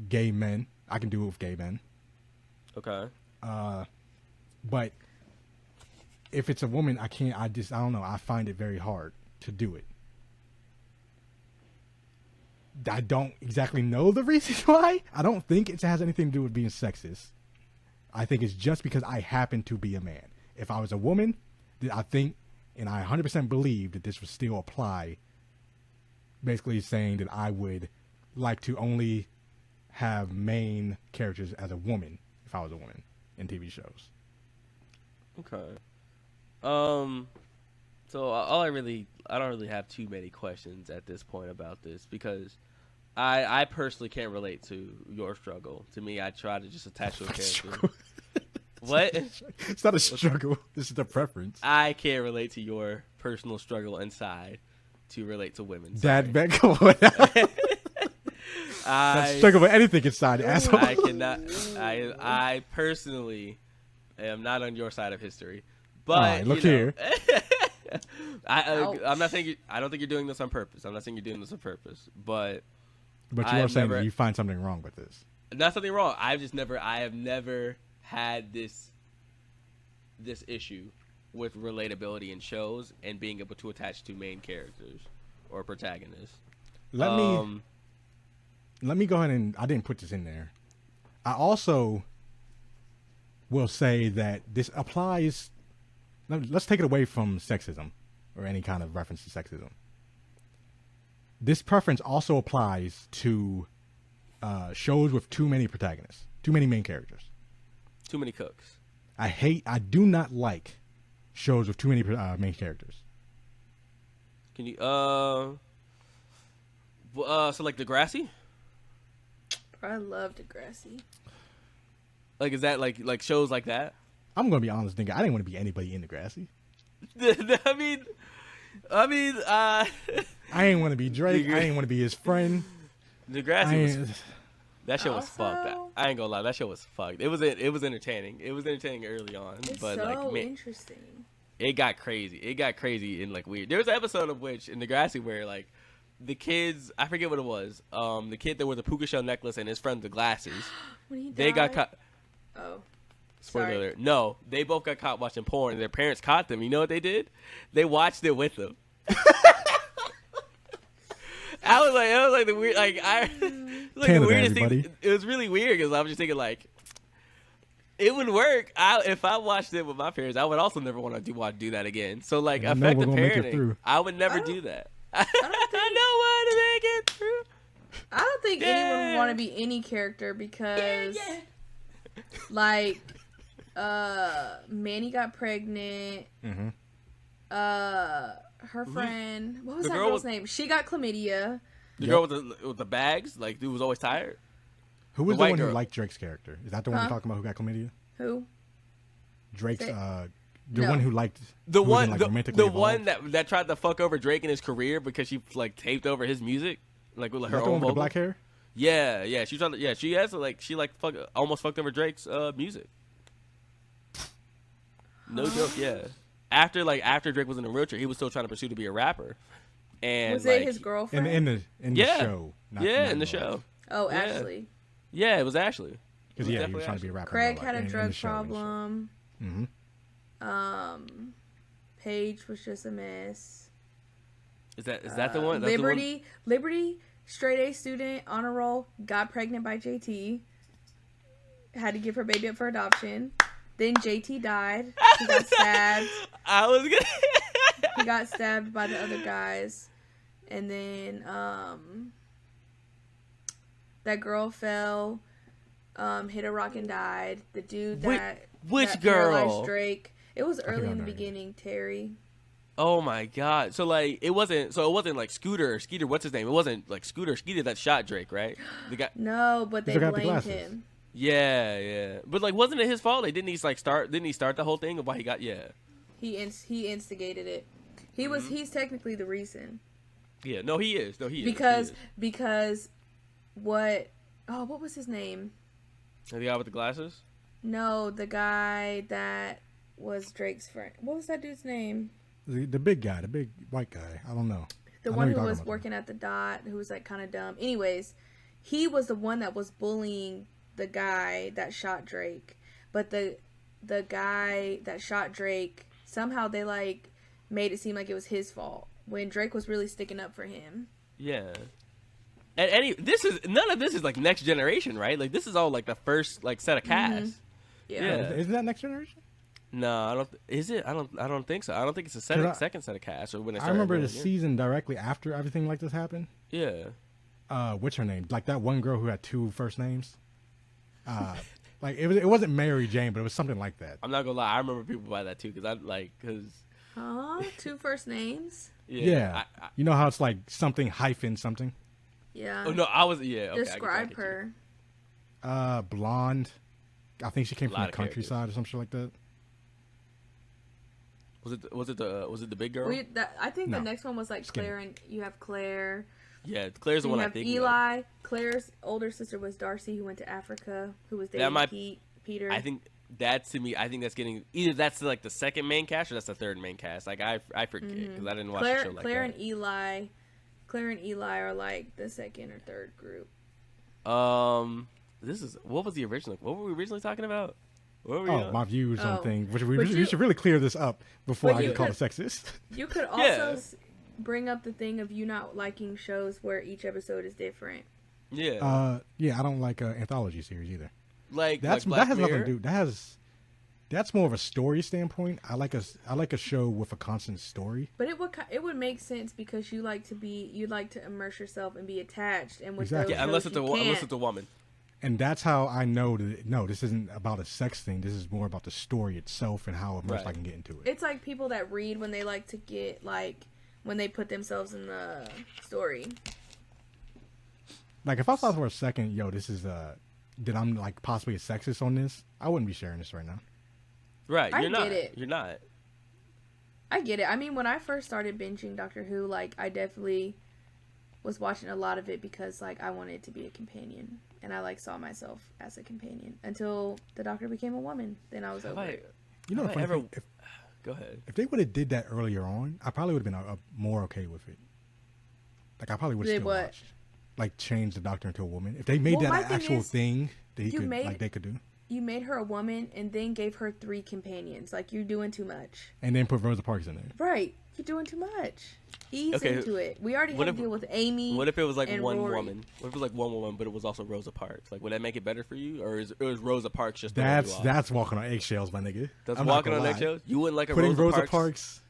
gay men. I can do it with gay men. Okay. But if it's a woman, I can't. I don't know. I find it very hard to do it. I don't exactly know the reason why. I don't think it has anything to do with being sexist. I think it's just because I happen to be a man. If I was a woman, I think, and I 100% believe that this would still apply. Basically saying that I would like to only have main characters as a woman if I was a woman in TV shows. Okay. So I don't really have too many questions at this point about this because I personally can't relate to your struggle. To me, I try to just attach to a character. What? It's not a struggle. This is the preference. I can't relate to your personal struggle inside to relate to women. Dad, back come on. I struggle with anything inside, asshole. I cannot. I personally am not on your side of history. But right, look here. I'm not saying I don't think you're doing this on purpose. I'm not saying you're doing this on purpose. But you are saying that you find something wrong with this. Not something wrong. I have never had this issue with relatability in shows and being able to attach to main characters or protagonists. Let me go ahead and I didn't put this in there. I also will say that this applies. Let's take it away from sexism or any kind of reference to sexism. This preference also applies to shows with too many protagonists, too many main characters. Too many cooks. I do not like shows with too many main characters. Can you so like Degrassi? I love Degrassi. Like is that like shows like that? I'm gonna be honest, nigga. I didn't want to be anybody in Degrassi. I mean, I ain't want to be Drake. I ain't want to be his friend. Degrassi that show was Also- fucked. I ain't gonna lie, that show was fucked. It was entertaining. It was entertaining early on, It's but so like man, interesting. it got crazy. It got crazy and like weird. There was an episode of which in Degrassi where like the kids, I forget what it was. The kid that wore the puka shell necklace and his friend the glasses. When he They got died- caught. Oh, Spoiler sorry. alert. No, they both got caught watching porn, and their parents caught them. You know what they did? They watched it with them. I was like the weird, like like Canada, the weirdest everybody. thing. It was really weird because I was just thinking like, it would work. If I watched it with my parents, I would also never want to do that again. So like I know we're effective gonna make it parenting, through. I would never do that. I don't want to make it through. I don't think anyone would Yeah. want to be any character because, like, Manny got pregnant. Mm-hmm. Her friend, what was The that girl girl's with- name? She got chlamydia. The girl with the bags, like dude was always tired. Who was The the white one who girl. liked Drake's character? Is that the one Huh? you're talking about who got chlamydia? Who? Drake's Say- the No. one who liked The who was one, in, like, the romantically one involved? that tried to fuck over Drake in his career because she like taped over his music, like with Is her that the own one with the vocal. black hair? Yeah. She tried to, she has to, like she almost fucked over Drake's music. No joke, yeah. After Drake was in a wheelchair, he was still trying to pursue to be a rapper. And Was like, it his girlfriend? In the Yeah. show. in not the in real life. show. Oh, Yeah. Ashley. Yeah, it was Ashley. Because It was he definitely was trying to be a rapper. Craig had a drug problem. Mm-hmm. Paige was just a mess. Is that the one? That's Liberty, straight A student, honor roll, got pregnant by JT. Had to give her baby up for adoption. Then JT died. He got stabbed. I was gonna. He got stabbed by the other guys. And then that girl fell, hit a rock and died. The dude Which that girl? paralyzed Drake. It was early I in the know. beginning, Terry. Oh my god! So like it wasn't like Scooter or Skeeter. What's his name? It wasn't like Scooter or Skeeter that shot Drake, right? The guy. No, but they He's the guy with the blamed glasses. him. Yeah. But like, wasn't it his fault? Like, didn't he start the whole thing of why he got? Yeah. He instigated it. He's technically the reason. Yeah. No, he is. Because what was his name? The guy with the glasses. No, the guy that was Drake's friend. What was that dude's name? The big guy, the big white guy. I don't know. The I know one you're who talking was about working at the dot, who was like kind of dumb. Anyways, he was the one that was bullying the guy that shot Drake. But the guy that shot Drake, somehow they like made it seem like it was his fault when Drake was really sticking up for him. Yeah. And none of this is like next generation, right? Like this is all like the first like set of casts. Yeah. Yeah. Isn't that Next Generation? No, I don't. Is it? I don't think so. I don't think it's a second set of casts. Or when it I remember the started. season directly after everything like this happened. Yeah. What's her name? Like that one girl who had two first names. Like it wasn't Mary Jane, but it was something like that. I'm not gonna lie. I remember people by that too because Huh? Two first names? Yeah. You know how it's like something hyphen something. Yeah. Oh no, I was okay, Describe her. Blonde. I think she came from Lot the of countryside or some shit like that. Was it the big girl? I think No. the next one was like Skinny. Claire, and you have Claire. Yeah, Claire's the You one I have think. Eli. Claire's older sister was Darcy, who went to Africa, who was dating might- Peter. I think that to me, I think that's getting either that's like the second main cast or that's the third main cast. Like I forget because I didn't watch the show like Claire that. Claire and Eli are like the second or third group. This is what was the original? What were we originally talking about? What were we Oh, my views on Oh. things. But We you- should really clear this up before But I you get called a could- sexist. You could also Yeah. bring up the thing of you not liking shows where each episode is different. Yeah, Yeah, I don't like anthology series either. like That has Black nothing to Mirror. do. That's more of a story standpoint. I like a show with a constant story. But it would make sense because you like to immerse yourself and be attached, and with Exactly. those Yeah, unless shows, it's a you unless can't. it's a woman. And that's how I know that no, this isn't about a sex thing. This is more about the story itself and how immersed Right. I can get into it. It's like people that read when they like to get like when they put themselves in the story. Like if I thought for a second, yo, this is that I'm like possibly a sexist on this, I wouldn't be sharing this right now. Right, I you're not. get it. You're not. I get it. I mean, when I first started binging Doctor Who, like I definitely was watching a lot of it because like I wanted to be a companion, and I like saw myself as a companion until the Doctor became a woman. Then I was Have over I, it. You know, have the I funny ever? thing, Go ahead. if they would have did that earlier on, I probably would have been more okay with it. Like I probably would have Did still what? watched. Like change the Doctor into a woman. If they made Well, my that thing actual is, thing that he you could made- like they could do, You made her a woman and then gave her 3 companions. Like you're doing too much. and then put Rosa Parks in there. Right. You're doing too much. Ease Okay, into it. We already what had to if- deal with Amy. What if it was like and one Rory. woman? What if it was like one woman, but it was also Rosa Parks? Like, would that make it better for you, or is Rosa Parks just throwing you off? That's walking on eggshells, my nigga. That's I'm not walking gonna on lie. eggshells? You wouldn't like a Putting Rosa Parks?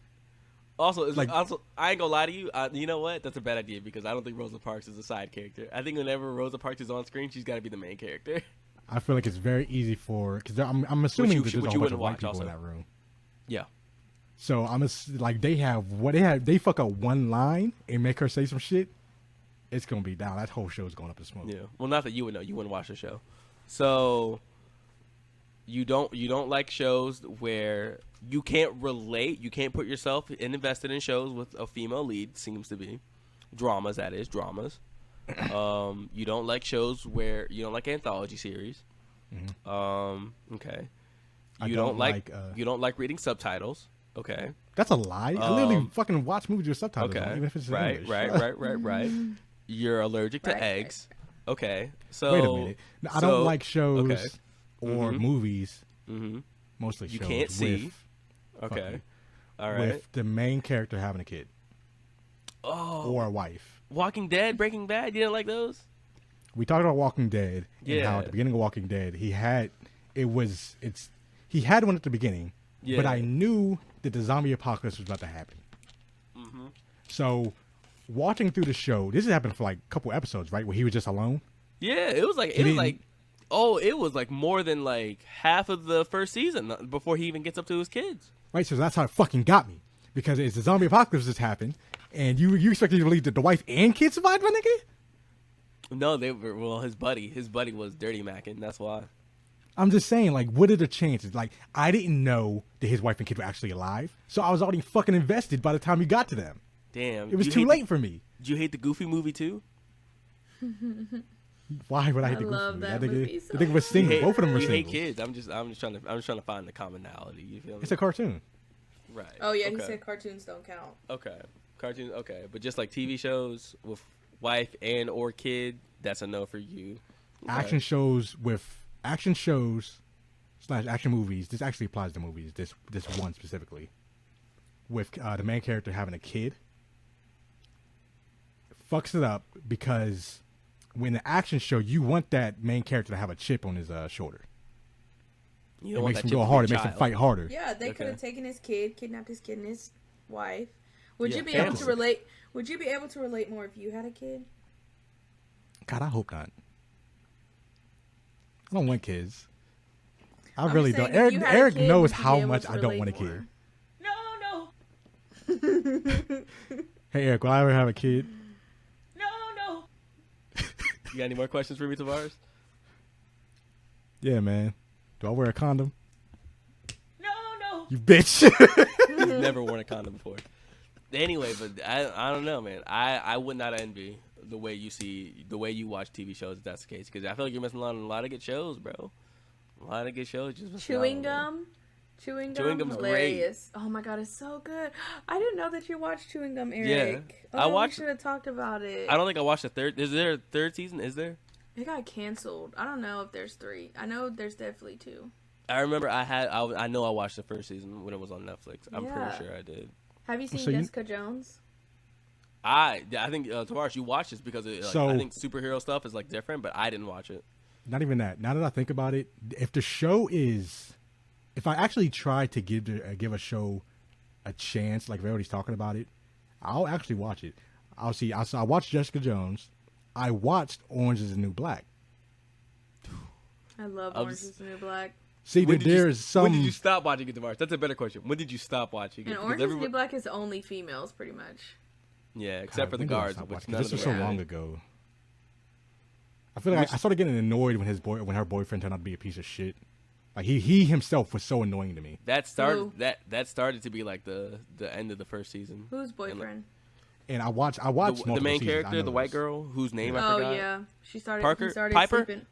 Also, Like- I ain't gonna lie to you. You know what? That's a bad idea because I don't think Rosa Parks is a side character. I think whenever Rosa Parks is on screen, she's got to be the main character. I feel like it's very easy for because I'm assuming you- that there's which a you whole bunch of wouldn't white watch people also. in that room. Yeah. So like they fuck up one line and make her say some shit. It's gonna be down. That whole show is going up in smoke. Yeah. Well, not that you would know. You wouldn't watch the show. So you don't like shows where you can't relate. You can't put yourself invested in shows with a female lead. Seems to be dramas. That is dramas. You don't like shows where you don't like anthology series. Okay. I You don't don't like like, you don't like reading subtitles. Okay. That's a lie. I literally fucking watch movies with subtitles, on, Okay. even if it's in Right. English. Right. You're allergic to Right. eggs. Okay. So Wait a minute. No, I so- don't like shows okay. or Mhm. movies. Mhm. Mostly You shows. can't see. Fuck Okay. you. All right. With the main character having a kid Oh. or a wife. Walking Dead, Breaking Bad. You didn't like those? We talked about Walking Dead and how Yeah. at the beginning of Walking Dead, he had one at the beginning, Yeah. but I knew that the zombie apocalypse was about to happen. Mm-hmm. So, watching through the show, this has happened for like a couple episodes, right? Where he was just alone. Yeah, it was like more than like half of the first season before he even gets up to his kids. Right, so that's how it fucking got me. Because it's the zombie apocalypse that's happened, and you expect me to believe that the wife and kids survived, my nigga? No, they were, well, his buddy was Dirty Mackin', that's why. I'm just saying, like, what are the chances? Like, I didn't know that his wife and kid were actually alive, so I was already fucking invested by the time we got to them. Damn. It was too late for me. Did you hate the Goofy movie too? Why would I hate I the Goofy love movie? that That nigga, movie so the nigga was single. Both of them were You hate single. kids. I'm just trying to find the commonality. You feel me? It's a cartoon. Right. Oh yeah, he Okay. said cartoons don't count. Okay. Cartoons. Okay, but just like TV shows with wife and or kid, that's a no for you. Okay. Action shows / action movies. This actually applies to movies. This one specifically, with the main character having a kid, fucks it up because when the action show, you want that main character to have a chip on his shoulder. You It don't want makes that him chip go to be harder. a It makes him child. fight harder. Yeah, they Okay. could have taken his kid, kidnapped his kid and his wife. Would Yeah, you be able to family. relate? Would you be able to relate more if you had a kid? God, I hope not. I don't want kids. I I'm really saying don't. if you had a Eric kid, knows would you be how able much to I don't relate want a more? kid. No, Hey, Eric, will I ever have a kid? no. You got any more questions for me, Tavares? Yeah, man. Do I wear a condom? No. You bitch. You've never worn a condom before. Anyway, but I don't know, man. I would not envy the way you watch TV shows if that's the case, because I feel like you're missing out on a lot of good shows, bro. A lot of good shows. Just missing out Chewing on, man. gum. Chewing Chewing gum, gum's hilarious. Oh my god, it's so good. I didn't know that you watched Chewing Gum, Eric. Yeah, I watched- We should have talked about it. I don't think I watched the third. Is there a third season? Is there? It got canceled. I don't know if there's 3. I know there's definitely 2. I remember I know I watched the first season when it was on Netflix. I'm Yeah. pretty sure I did. Have you seen So you- Jessica Jones? I think Tavares, you watched this because So- I think superhero stuff is like different, but I didn't watch it. Not even that. Now that I think about it, if I actually try to give a show a chance, like everybody's talking about it, I'll actually watch it. I watched Jessica Jones. I watched Orange Is the New Black. I love I Orange was- is the New Black. See, When did you- there's some. When did you stop watching it, Tavares? That's a better question. When did you stop watching it? And Because Orange is the everyone- New Black is only females, pretty much. Yeah, except for the when did I guards, stop which watching? none This of was them so were long good. ago. I feel like I started getting annoyed when her boyfriend turned out to be a piece of shit. Like he himself was so annoying to me. That started Who? that started to be like the end of the first season. Whose boyfriend? And I watched The multiple main seasons. I character, know the white this. girl, whose name I Oh forgot. yeah, she started. Parker? He started Piper? sleeping.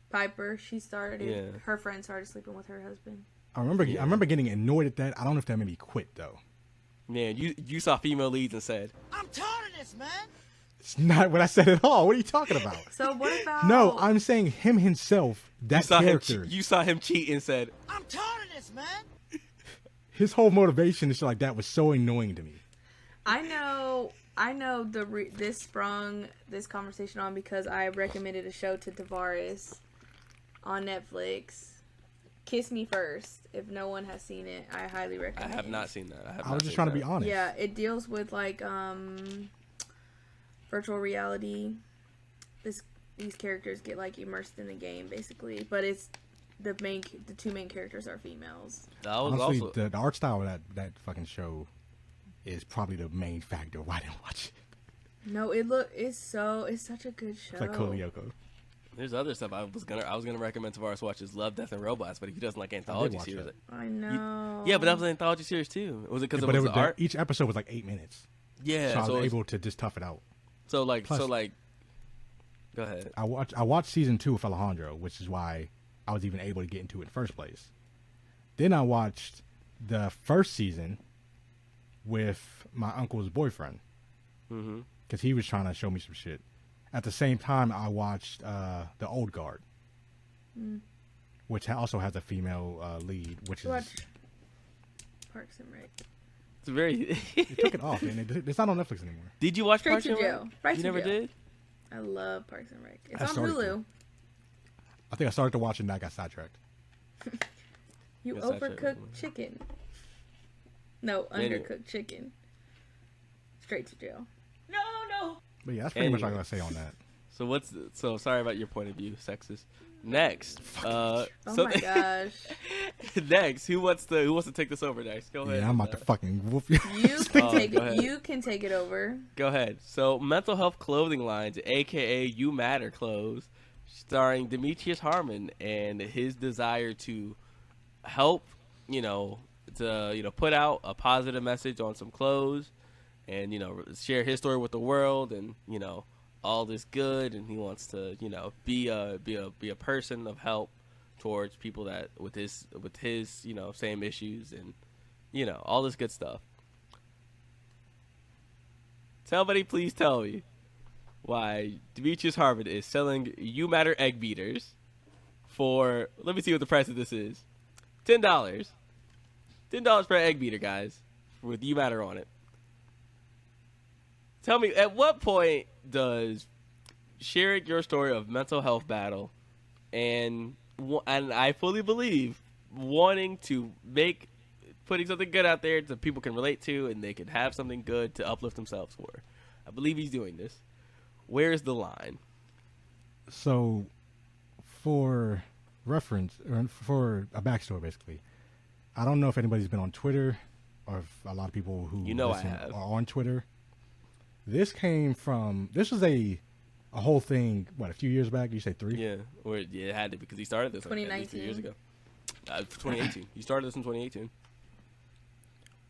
Piper. She started. Yeah. Her friend started sleeping with her husband. I remember getting annoyed at that. I don't know if that made me quit though. Man, you saw female leads and said, I'm tired of this, man. It's not what I said at all. What are you talking about? So what about? No, I'm saying him himself. That character. you saw him cheat and said, I'm tired of this, man. His whole motivation and shit like that was so annoying to me. I know. This sprung this conversation on because I recommended a show to Tavares on Netflix. Kiss Me First. If no one has seen it, I highly I recommend. have not seen that. I was just trying to be honest. Yeah, it deals with like virtual reality. These characters get like immersed in the game basically, but it's the two main characters are females. That was Honestly, also the art style of that fucking show is probably the main factor why I didn't watch it. No, it's such a good show. It's like Kolyoko. there's other stuff I was gonna recommend Tavares watches Love, Death and Robots, but he doesn't like anthology watch series. that. I know. Yeah, but that was an anthology series too. Was it because But it was the art? each episode was like 8 minutes. Yeah, So I was it's- able to just tough it out. so like Plus- go ahead. I watched season 2 with Alejandro, which is why I was even able to get into it in the first place. Then I watched the first season with my uncle's boyfriend Mm-hmm. because he was trying to show me some shit. At the same time, I watched The Old Guard, which also has a female lead, which Watch is Parks and Rec. It's very. they took it off, and it's not on Netflix anymore. Did you watch Straight Parks to and Rec? jail. Right You to never jail. did. I love Parks and Rec. It's I on started Hulu. to. I think I started to watch it and I got sidetracked. You Yes, I should. overcooked chicken. No, Anyway. undercooked chicken. Straight to jail. No. But yeah, that's pretty much all I Anyway. gotta say on that. So sorry about your point of view, sexist. Next, Oh so my gosh. next, who wants to take this over next? Go ahead. Yeah, I'm about to fucking whoop you. You can Oh, take go ahead. it. You can take it over. Go ahead. So, mental health clothing lines, aka You Matter clothes, starring Demetrius Harmon and his desire to help, put out a positive message on some clothes, and share his story with the world, and all this good, and he wants to be a person of help towards people that with his same issues, and all this good stuff. Somebody please tell me why Demetrius Harmon is selling You Matter egg beaters for, let me see what the price of this is, $10. $10 per egg beater, guys, with You Matter on it. Tell me, at what point does sharing your story of mental health battle and I fully believe wanting to putting something good out there that people can relate to and they can have something good to uplift themselves for. I believe he's doing this. Where's the line? So, for reference, or for a backstory, basically, I don't know if anybody's been on Twitter or if a lot of people who I listen have. are on Twitter. This was a whole thing, a few years back? You say 3? Yeah, it had to, because he started this like, at least 2 years 2019. ago. 2018. He started this in 2018.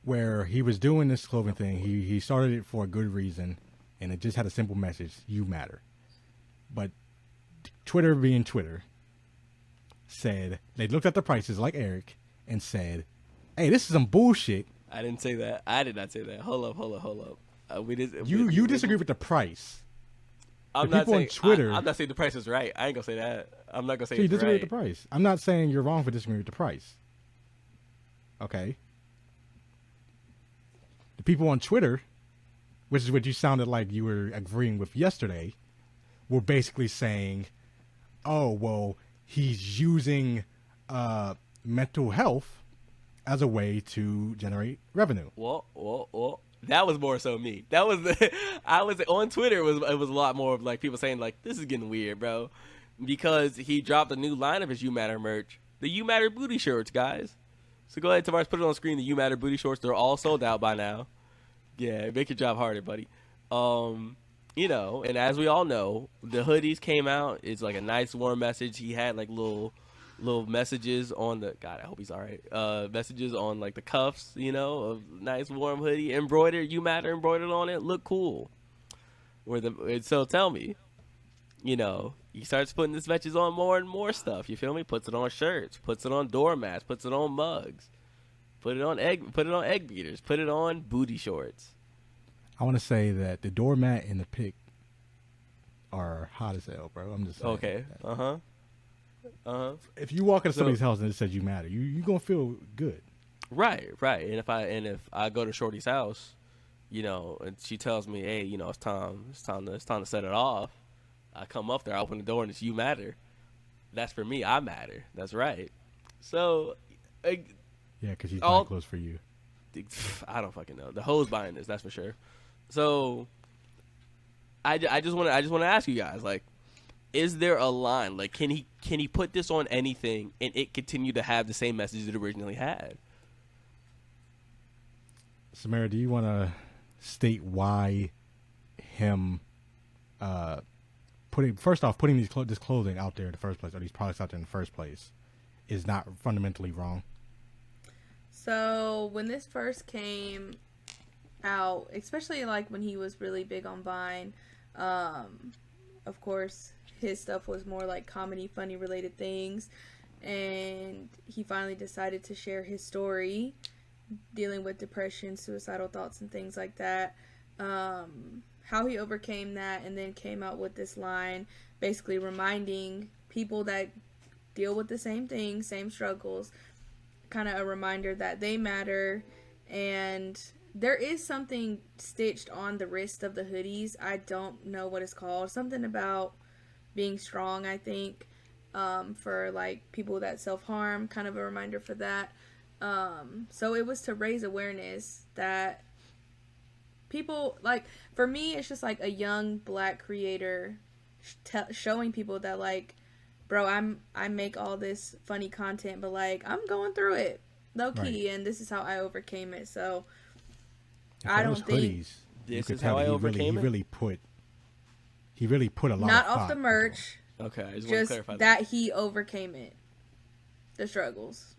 Where he was doing this clothing thing. He started it for a good reason, and it just had a simple message: you matter. But Twitter, being Twitter, said they looked at the prices like Eric and said, "Hey, this is some bullshit." I didn't say that. I did not say that. Hold up. You disagree with the price. I'm the not people on saying, Twitter- I'm not saying the price is right. I ain't gonna say that. I'm not gonna say So you it's disagree right. with the price. I'm not saying you're wrong for disagreeing with the price. Okay. The people on Twitter, which is what you sounded like you were agreeing with yesterday, were basically saying, "Oh, well, he's using mental health as a way to generate revenue." Well. That was more so me. That was I was on Twitter. It was a lot more of like people saying like, this is getting weird, bro, because he dropped a new line of his You Matter merch, the You Matter booty shorts, guys. So go ahead, Tavares, put it on screen. The You Matter booty shorts. They're all sold out by now. Yeah, make your job harder, buddy. And as we all know, the hoodies came out. It's like a nice warm message. He had like little messages on the, God, I hope he's all right. Messages on like the cuffs, of nice warm hoodie, embroidered, You Matter embroidered on it. Look cool. So tell me, he starts putting his messages on more and more stuff. You feel me? Puts it on shirts, puts it on doormats, puts it on mugs, put it on egg beaters, put it on booty shorts. I want to say that the doormat and the pic are hot as hell, bro. I'm just saying. Okay. If you walk into somebody's house and it says you matter, you gonna feel good. Right. And if I go to Shorty's house, and she tells me, hey, it's time to set it off. I come up there, I open the door, and it's You Matter. That's for me. I matter. That's right. So, Yeah, because he's All- buying clothes for you. I don't fucking know. The hoe's buying this. That's for sure. So, I just want to ask you guys, like, is there a line? Like, can he put this on anything and it continue to have the same message it originally had? Samara, do you want to state why him putting this clothing out there in the first place, or these products out there in the first place, is not fundamentally wrong? So when this first came out, especially like when he was really big on Vine, of course his stuff was more like comedy, funny related things, and he finally decided to share his story dealing with depression, suicidal thoughts, and things like that. How he overcame that, and then came out with this line basically reminding people that deal with the same things, same struggles, kind of a reminder that they matter. And there is something stitched on the wrist of the hoodies. I don't know what it's called. Something about being strong, I think. for like people that self-harm, kind of a reminder for that. So it was to raise awareness that people, like, for me, it's just like a young black creator showing people that, like, bro, I make all this funny content, but like I'm going through it low key, and this is how I overcame it. So I don't think hoodies, this is how I overcame it. He really put a lot. Not of off thought the merch. Okay, I just want to Just clarify that he overcame it, the struggles.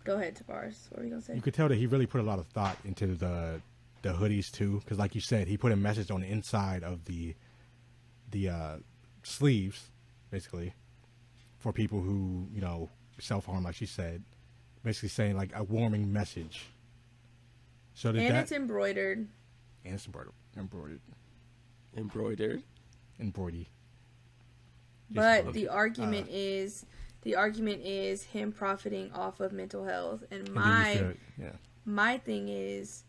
Go ahead, Tavares. What were you gonna say? You could tell that he really put a lot of thought into the hoodies too, because like you said, he put a message on the inside of the sleeves, basically, for people who, you know, self-harm, like she said, basically saying like a warming message. So it's embroidered. And it's embroidered. But the argument is him profiting off of mental health, and my thing is,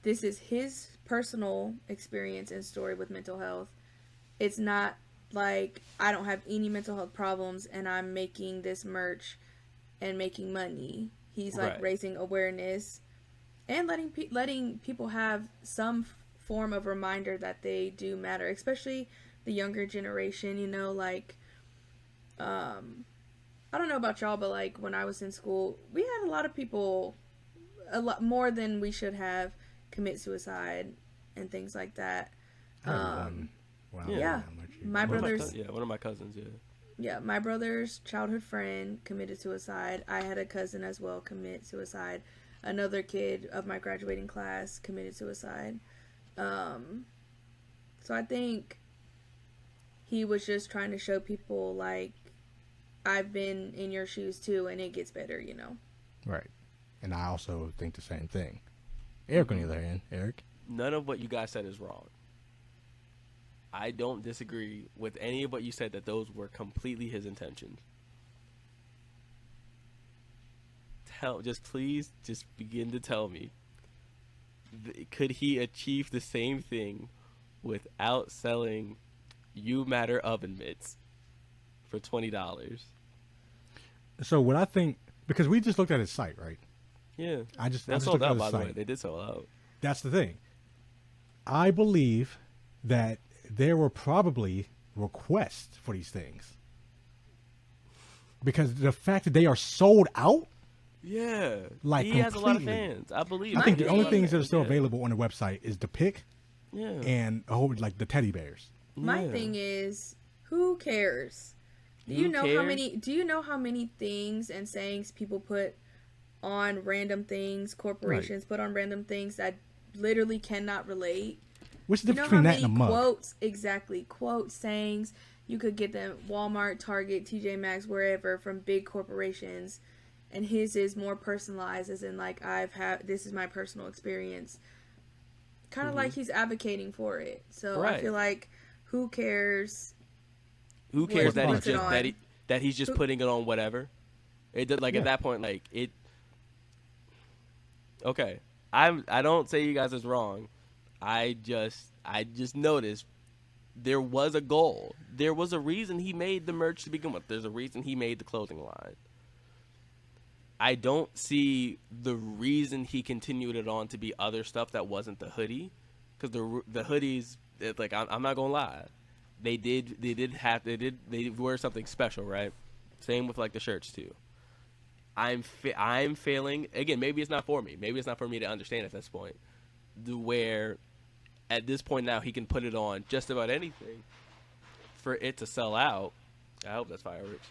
this is his personal experience and story with mental health. It's not like I don't have any mental health problems and I'm making this merch and making money. He's like raising awareness and letting people have some form of reminder that they do matter, especially the younger generation, you know, like I don't know about y'all, but like when I was in school, we had a lot of people, a lot more than we should have, commit suicide and things like that. Wow. Yeah. My brother's one of my cousins, Yeah, my brother's childhood friend committed suicide. I had a cousin as well commit suicide. Another kid of my graduating class committed suicide. So I think he was just trying to show people, like, I've been in your shoes too, and it gets better, you know? Right. And I also think the same thing. Eric, on the other hand, Eric? None of what you guys said is wrong. I don't disagree with any of what you said, that those were completely his intentions. Please begin to tell me, could he achieve the same thing without selling You Matter oven mitts for $20? So what I think, because we just looked at his site, right? Yeah. That's sold out, by the way. They did sell out. That's the thing. I believe that there were probably requests for these things, because the fact that they are sold out. Yeah, like he completely. has a lot of fans. I believe. I think the only things that are still available on the website is the pick, and a whole, like, the teddy bears. My thing is, who cares? Do you know how many things and sayings people put on random things? Corporations put on random things that literally cannot relate. What's the difference between that and a mug? Quotes, sayings. You could get them Walmart, Target, TJ Maxx, wherever, from big corporations. And his is more personalized, as in, like, this is my personal experience. Kind of like he's advocating for it. So I feel like, who cares? Who cares that he's just putting it on whatever? It does, like, at that point, like, it. Okay, I don't say you guys is wrong. I just noticed there was a goal. There was a reason he made the merch to begin with. There's a reason he made the clothing line. I don't see the reason he continued it on to be other stuff that wasn't the hoodie, because the hoodies, like, I'm not gonna lie, they wear something special, right? Same with, like, the shirts too. I'm failing again. Maybe it's not for me. Maybe it's not for me to understand at this point. Where at this point now he can put it on just about anything for it to sell out. I hope that's fireworks.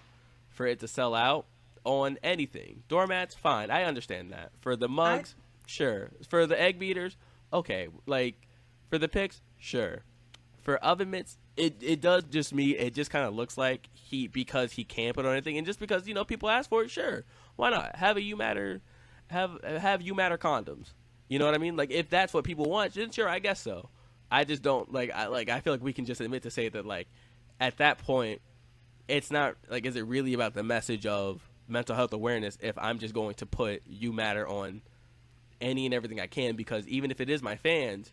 For it to sell out on anything. Doormats, fine. I understand that. For the mugs, sure. For the egg beaters, okay. Like, for the picks, sure. For oven mitts, it does just me. It just kind of looks like because he can't put on anything, and just because, you know, people ask for it, sure. Why not? Have You Matter condoms. You know what I mean? Like, if that's what people want, then sure, I guess so. I just don't, I feel like we can just admit to say that, like, at that point, it's not, like, is it really about the message of mental health awareness if I'm just going to put You Matter on any and everything I can? Because even if it is my fans,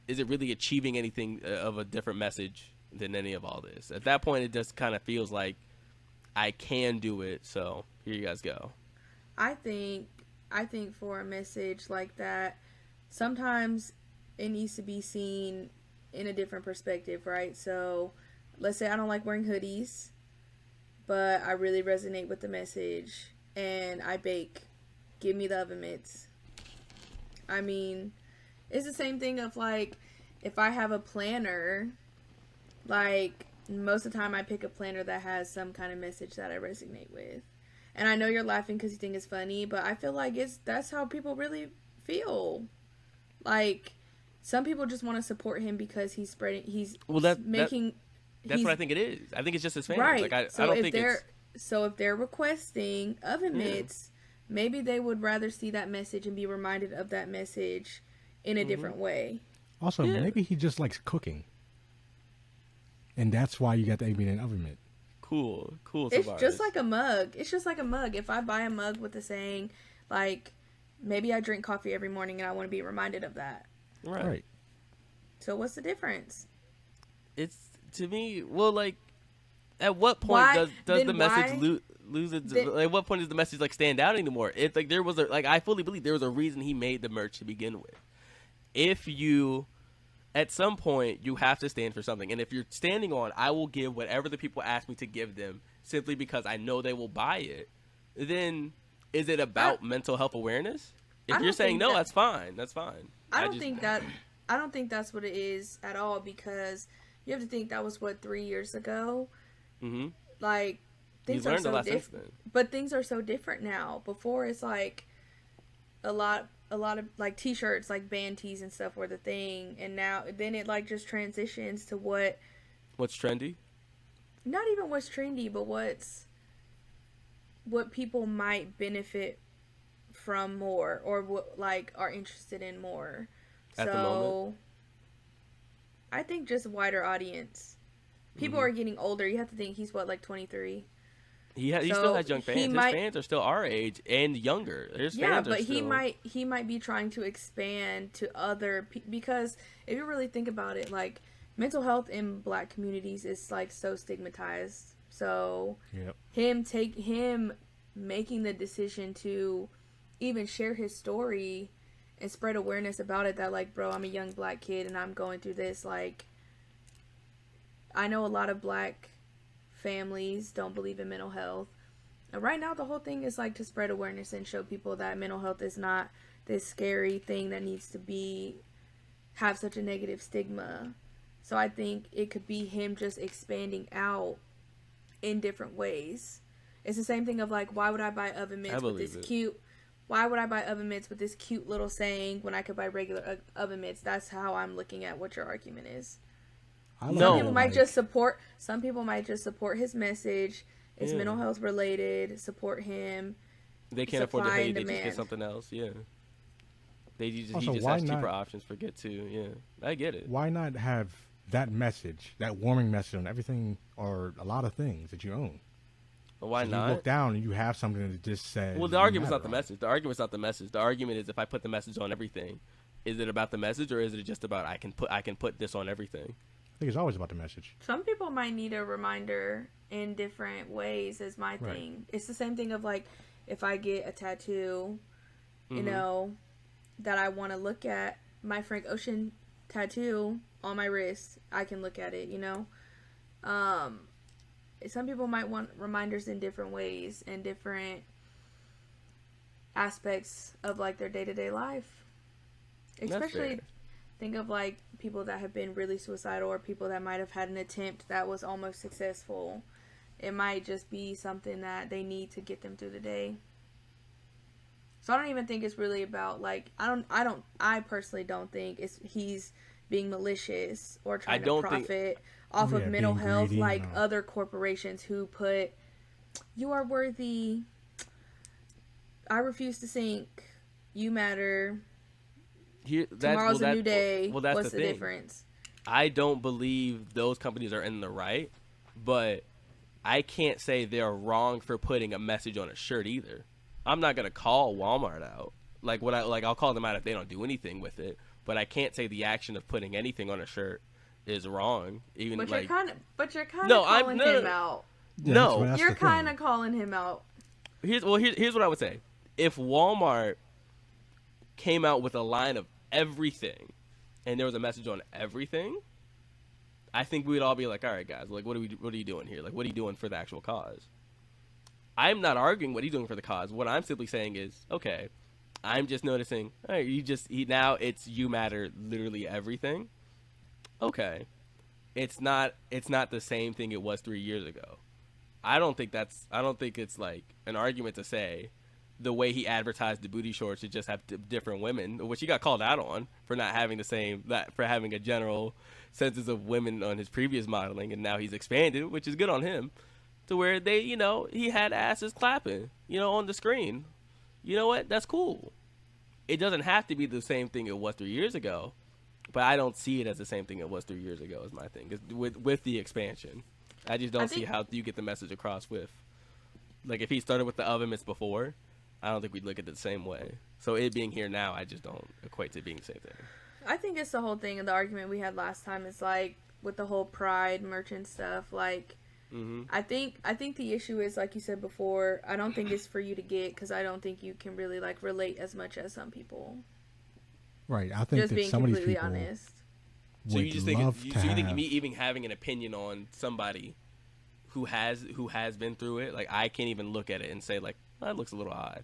is it really achieving anything of a different message than any of all this. At that point, it just kind of feels like I can do it. So here you guys go. I think for a message like that, sometimes it needs to be seen in a different perspective, right? So let's say I don't like wearing hoodies, but I really resonate with the message and I bake. Give me the oven mitts. I mean, it's the same thing of like, if I have a planner, like most of the time I pick a planner that has some kind of message that I resonate with. And I know you're laughing because you think it's funny, but I feel like that's how people really feel. Like, some people just want to support him because he's making. That's what I think it is. I think it's just his fans. Right. Like, I so don't if think they're it's... so if they're requesting oven mitts, maybe they would rather see that message and be reminded of that message in a different way. Also, maybe he just likes cooking, and that's why you got the 8-minute oven mitt. Cool. It's just like a mug. If I buy a mug with the saying, like, maybe I drink coffee every morning and I want to be reminded of that. Right. So what's the difference? It's, to me, well, like, at what point does the message lose its... At what point does the message, like, stand out anymore? It's like there was I fully believe there was a reason he made the merch to begin with. If you... At some point, you have to stand for something. And if you're standing on, I will give whatever the people ask me to give them simply because I know they will buy it, then is it about mental health awareness? If you're saying no, that's fine. That's fine. I don't think that's what it is at all, because you have to think that was, 3 years ago? Mm-hmm. Like, things are so different. But things are so different now. Before, it's like a lot of like t-shirts, like band tees and stuff were the thing, and now then it like just transitions to what's trendy. Not even what's trendy, but what people might benefit from more, or what like are interested in more. At the moment, I think just a wider audience. People are getting older. You have to think he's like 23. He still has young fans. His fans are still our age and younger. His fans are still... he might be trying to expand to other because if you really think about it, like, mental health in Black communities is like so stigmatized. So him making the decision to even share his story and spread awareness about it, that like, bro, I'm a young Black kid and I'm going through this. Like, I know a lot of Black families don't believe in mental health, and right now the whole thing is like to spread awareness and show people that mental health is not this scary thing that needs to have such a negative stigma. So I think it could be him just expanding out in different ways. It's the same thing of like, why would I buy oven mitts with this cute little saying when I could buy regular oven mitts? That's how I'm looking at what your argument is. Some people might just support his message. It's mental health related. Support him. They can't afford the hoodie. They just get something else. Yeah. He just has cheaper options for get to. Yeah, I get it. Why not have that message, that warming message on everything or a lot of things that you own? Well, why not? You look down and you have something that just says. Well, the argument's not the message. The argument's not the message. The argument is, if I put the message on everything, is it about the message, or is it just about I can put this on everything? I think it's always about the message. Some people might need a reminder in different ways, is my thing. Right. It's the same thing of like, if I get a tattoo, you know, that I want to look at, my Frank Ocean tattoo on my wrist, I can look at it, you know. Some people might want reminders in different ways and different aspects of like their day-to-day life. Especially think of like people that have been really suicidal, or people that might have had an attempt that was almost successful. It might just be something that they need to get them through the day. So I don't even think it's really about like, I personally don't think he's being malicious or trying to profit off of mental health greedy, like other corporations who put, you are worthy, I refuse to sink, you matter, tomorrow's a new day. What's the difference? I don't believe those companies are in the right, but I can't say they're wrong for putting a message on a shirt either. I'm not gonna call Walmart out. I'll call them out if they don't do anything with it, but I can't say the action of putting anything on a shirt is wrong. Even But like you're kind of No, calling no, him no. out. Yeah, No. that's You're the thing. kind of calling him out. here's what I would say. If Walmart came out with a line of everything, and there was a message on everything, I think we'd all be like, all right, guys, like, what are you doing here? Like, what are you doing for the actual cause? I'm not arguing what he's doing for the cause. What I'm simply saying is, okay, I'm just noticing, all right, now it's you matter literally everything. Okay. It's not the same thing it was 3 years ago. I don't think it's like an argument to say the way he advertised the booty shorts should just have different women, which he got called out on for not having for having a general census of women on his previous modeling, and now he's expanded, which is good on him, to where he had asses clapping, on the screen. You know what? That's cool. It doesn't have to be the same thing it was 3 years ago, but I don't see it as the same thing it was 3 years ago is my thing. With the expansion. I just don't see how you get the message across with, like, if he started with the oven mitts before, I don't think we'd look at it the same way. So it being here now, I just don't equate to it being the same thing. I think it's the whole thing of the argument we had last time. Is like with the whole pride merchant stuff. Like, I think the issue is, like you said before, I don't think it's for you to get, because I don't think you can really like relate as much as some people. Right. I think Just that being some of these completely people honest. So you just think love to have... me even having an opinion on somebody who has been through it, like, I can't even look at it and say, like, that looks a little odd.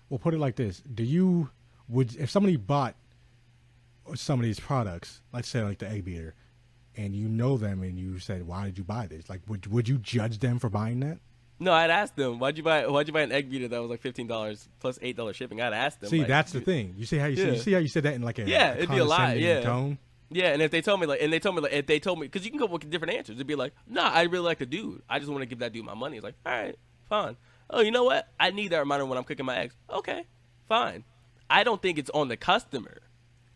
Well, put it like this: if somebody bought some of these products, let's say like the egg beater, and you know them, and you said, "Why did you buy this?" Like, would you judge them for buying that? No, I'd ask them, why'd you buy an egg beater that was like $15 plus $8 shipping? I'd ask them. See, like, that's the thing. You see how you see how you said that in like a it'd be a lie. Yeah. tone. Yeah, and if they told me, because you can go with different answers. It'd be like, nah, I really like the dude. I just want to give that dude my money. It's like, all right, fine. Oh, you know what? I need that reminder when I'm cooking my eggs. Okay, fine. I don't think it's on the customer.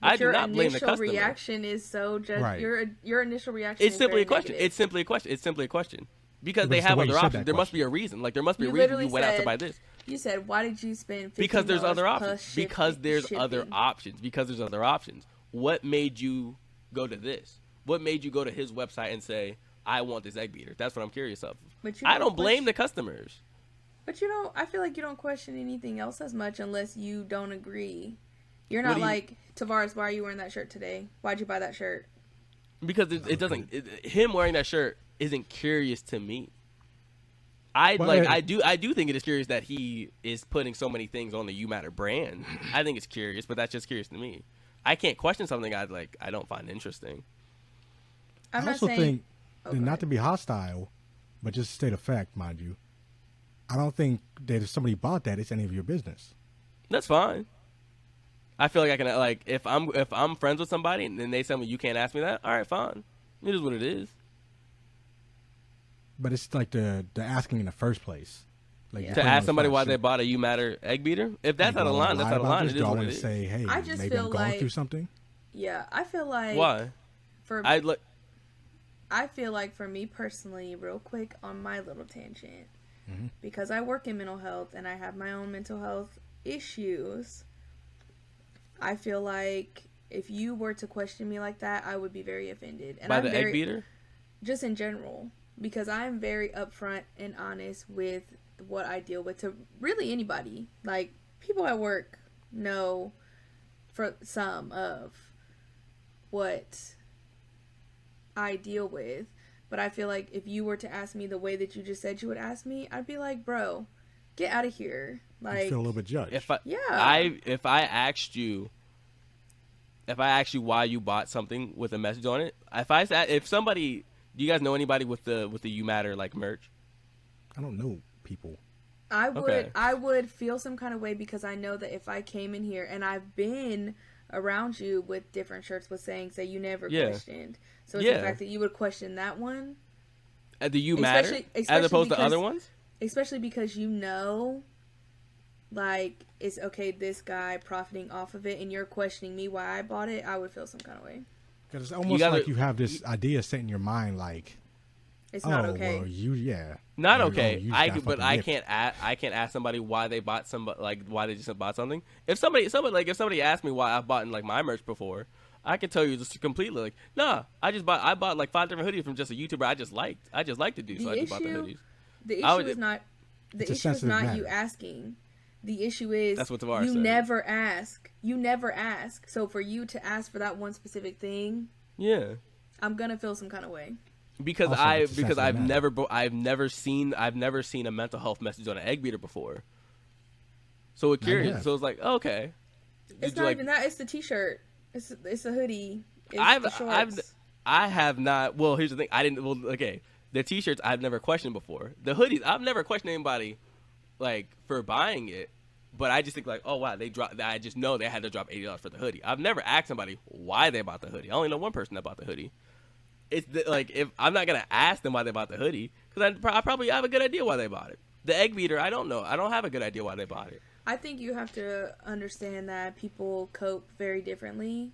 But I do not blame the customer. Your initial reaction is so Right. your initial reaction. It's simply a question. Negative. It's simply a question. It's simply a question. Because But they it's the have way you other said options. that There must be question. a reason. Like, there must be a You reason literally you went out to said- buy this. You said, why did you spend $15 Because there's other plus options. Because there's other shipping? options. Because there's other options. What made you go to this? What made you go to his website and say, I want this egg beater? That's what I'm curious of. But you I don't blame the customers. But you don't. I feel like you don't question anything else as much unless you don't agree. You're What not do you- like, Tavares, why are you wearing that shirt today? Why'd you buy that shirt? Because it doesn't. Him wearing that shirt isn't curious to me. I do think it is curious that he is putting so many things on the You Matter brand. I think it's curious, but that's just curious to me. I can't question something I don't find interesting. I'm I not also saying. think, Oh, that go not ahead. to be hostile, but just state a fact, mind you. I don't think that if somebody bought that, it's any of your business. That's fine. I feel like I can, like, if I'm friends with somebody and then they tell me you can't ask me that, all right, fine. It is what it is. But it's like the asking in the first place. Like Yeah. you're To putting on ask the somebody front why shit. they bought a You Matter egg beater, if that's Like, out of do I wanna line, that's lie out of about line. this? It Do is I what want it to is. say, hey, I just maybe feel I'm going like- through something? Yeah, I feel like. Why? I feel like for me personally, real quick on my little tangent, because I work in mental health and I have my own mental health issues, I feel like if you were to question me like that, I would be very offended. And By I'm the very, egg beater? just in general, because I'm very upfront and honest with what I deal with to really anybody. Like, people at work know for some of what I deal with. But I feel like if you were to ask me the way that you just said you would ask me, I'd be like, bro, get out of here. You Like, feel a little bit judged. If I Yeah. if I asked you why you bought something with a message on it, if somebody, do you guys know anybody with the You Matter like merch? I don't know people. Okay. I would feel some kind of way because I know that if I came in here and I've been around you with different shirts with sayings that you never Yeah. questioned. So it's Yeah. the fact that you would question that one, The You Matter Especially as opposed to because- other ones? especially because you know, like, it's okay, this guy profiting off of it, and you're questioning me why I bought it, I would feel some kind of way. Because it's almost gotta- like you have this idea set in your mind, like, It's oh, not okay. well, yeah. Not Or, okay. oh, you just I got but fucking I yipped. can't ask somebody why they bought why they just bought something. If somebody asked me why I've bought like my merch before, I can tell you just completely like, nah, I bought like 5 different hoodies from just a YouTuber I just liked to do, so I just bought the hoodies. The I issue would- is not the It's a issue is sensitive not you matter. asking. The issue is That's what Tavares you said. never ask. You never ask. So for you to ask for that one specific thing, Yeah. I'm gonna feel some kind of way. Because Also, it's a sensitive I've matter. never seen a mental health message on an egg beater before. So it curious. have. So it's like, okay. It's Did you, not like, even that. It's the T-shirt. It's a hoodie. It's I've- the shorts. I have not. Well, here's the thing. I didn't. Well, okay. The T-shirts I've never questioned before. The hoodies I've never questioned anybody like for buying it. But I just think like, oh wow, they dropped. I just know they had to drop $80 for the hoodie. I've never asked somebody why they bought the hoodie. I only know one person that bought the hoodie. It's like if I'm not gonna ask them why they bought the hoodie because I probably have a good idea why they bought it. The egg beater, I don't know. I don't have a good idea why they bought it. I think you have to understand that people cope very differently,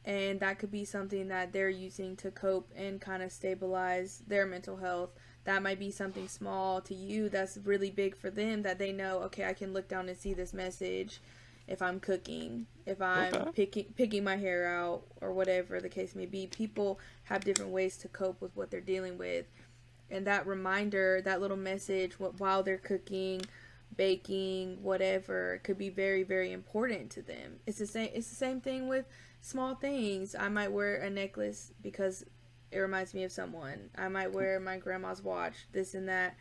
and that could be something that they're using to cope and kind of stabilize their mental health. That might be something small to you that's really big for them, that they know, okay, I can look down and see this message if I'm cooking, if I'm picking my hair out, or whatever the case may be. People have different ways to cope with what they're dealing with. And that reminder, that little message while they're cooking, baking, whatever, could be very, very important to them. It's the same thing with small things. I might wear a necklace because it reminds me of someone. I might wear my grandma's watch, this and that.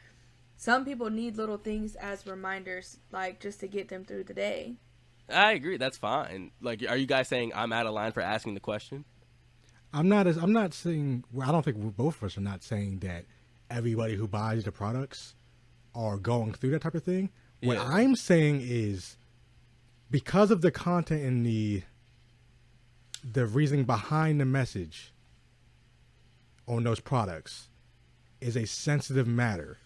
Some people need little things as reminders, like just to get them through the day. I agree. That's fine. Like, are you guys saying I'm out of line for asking the question? I'm not saying. Well, I don't think both of us are not saying that everybody who buys the products are going through that type of thing. What Yeah. I'm saying is because of the content and the reasoning behind the message on those products is a sensitive matter.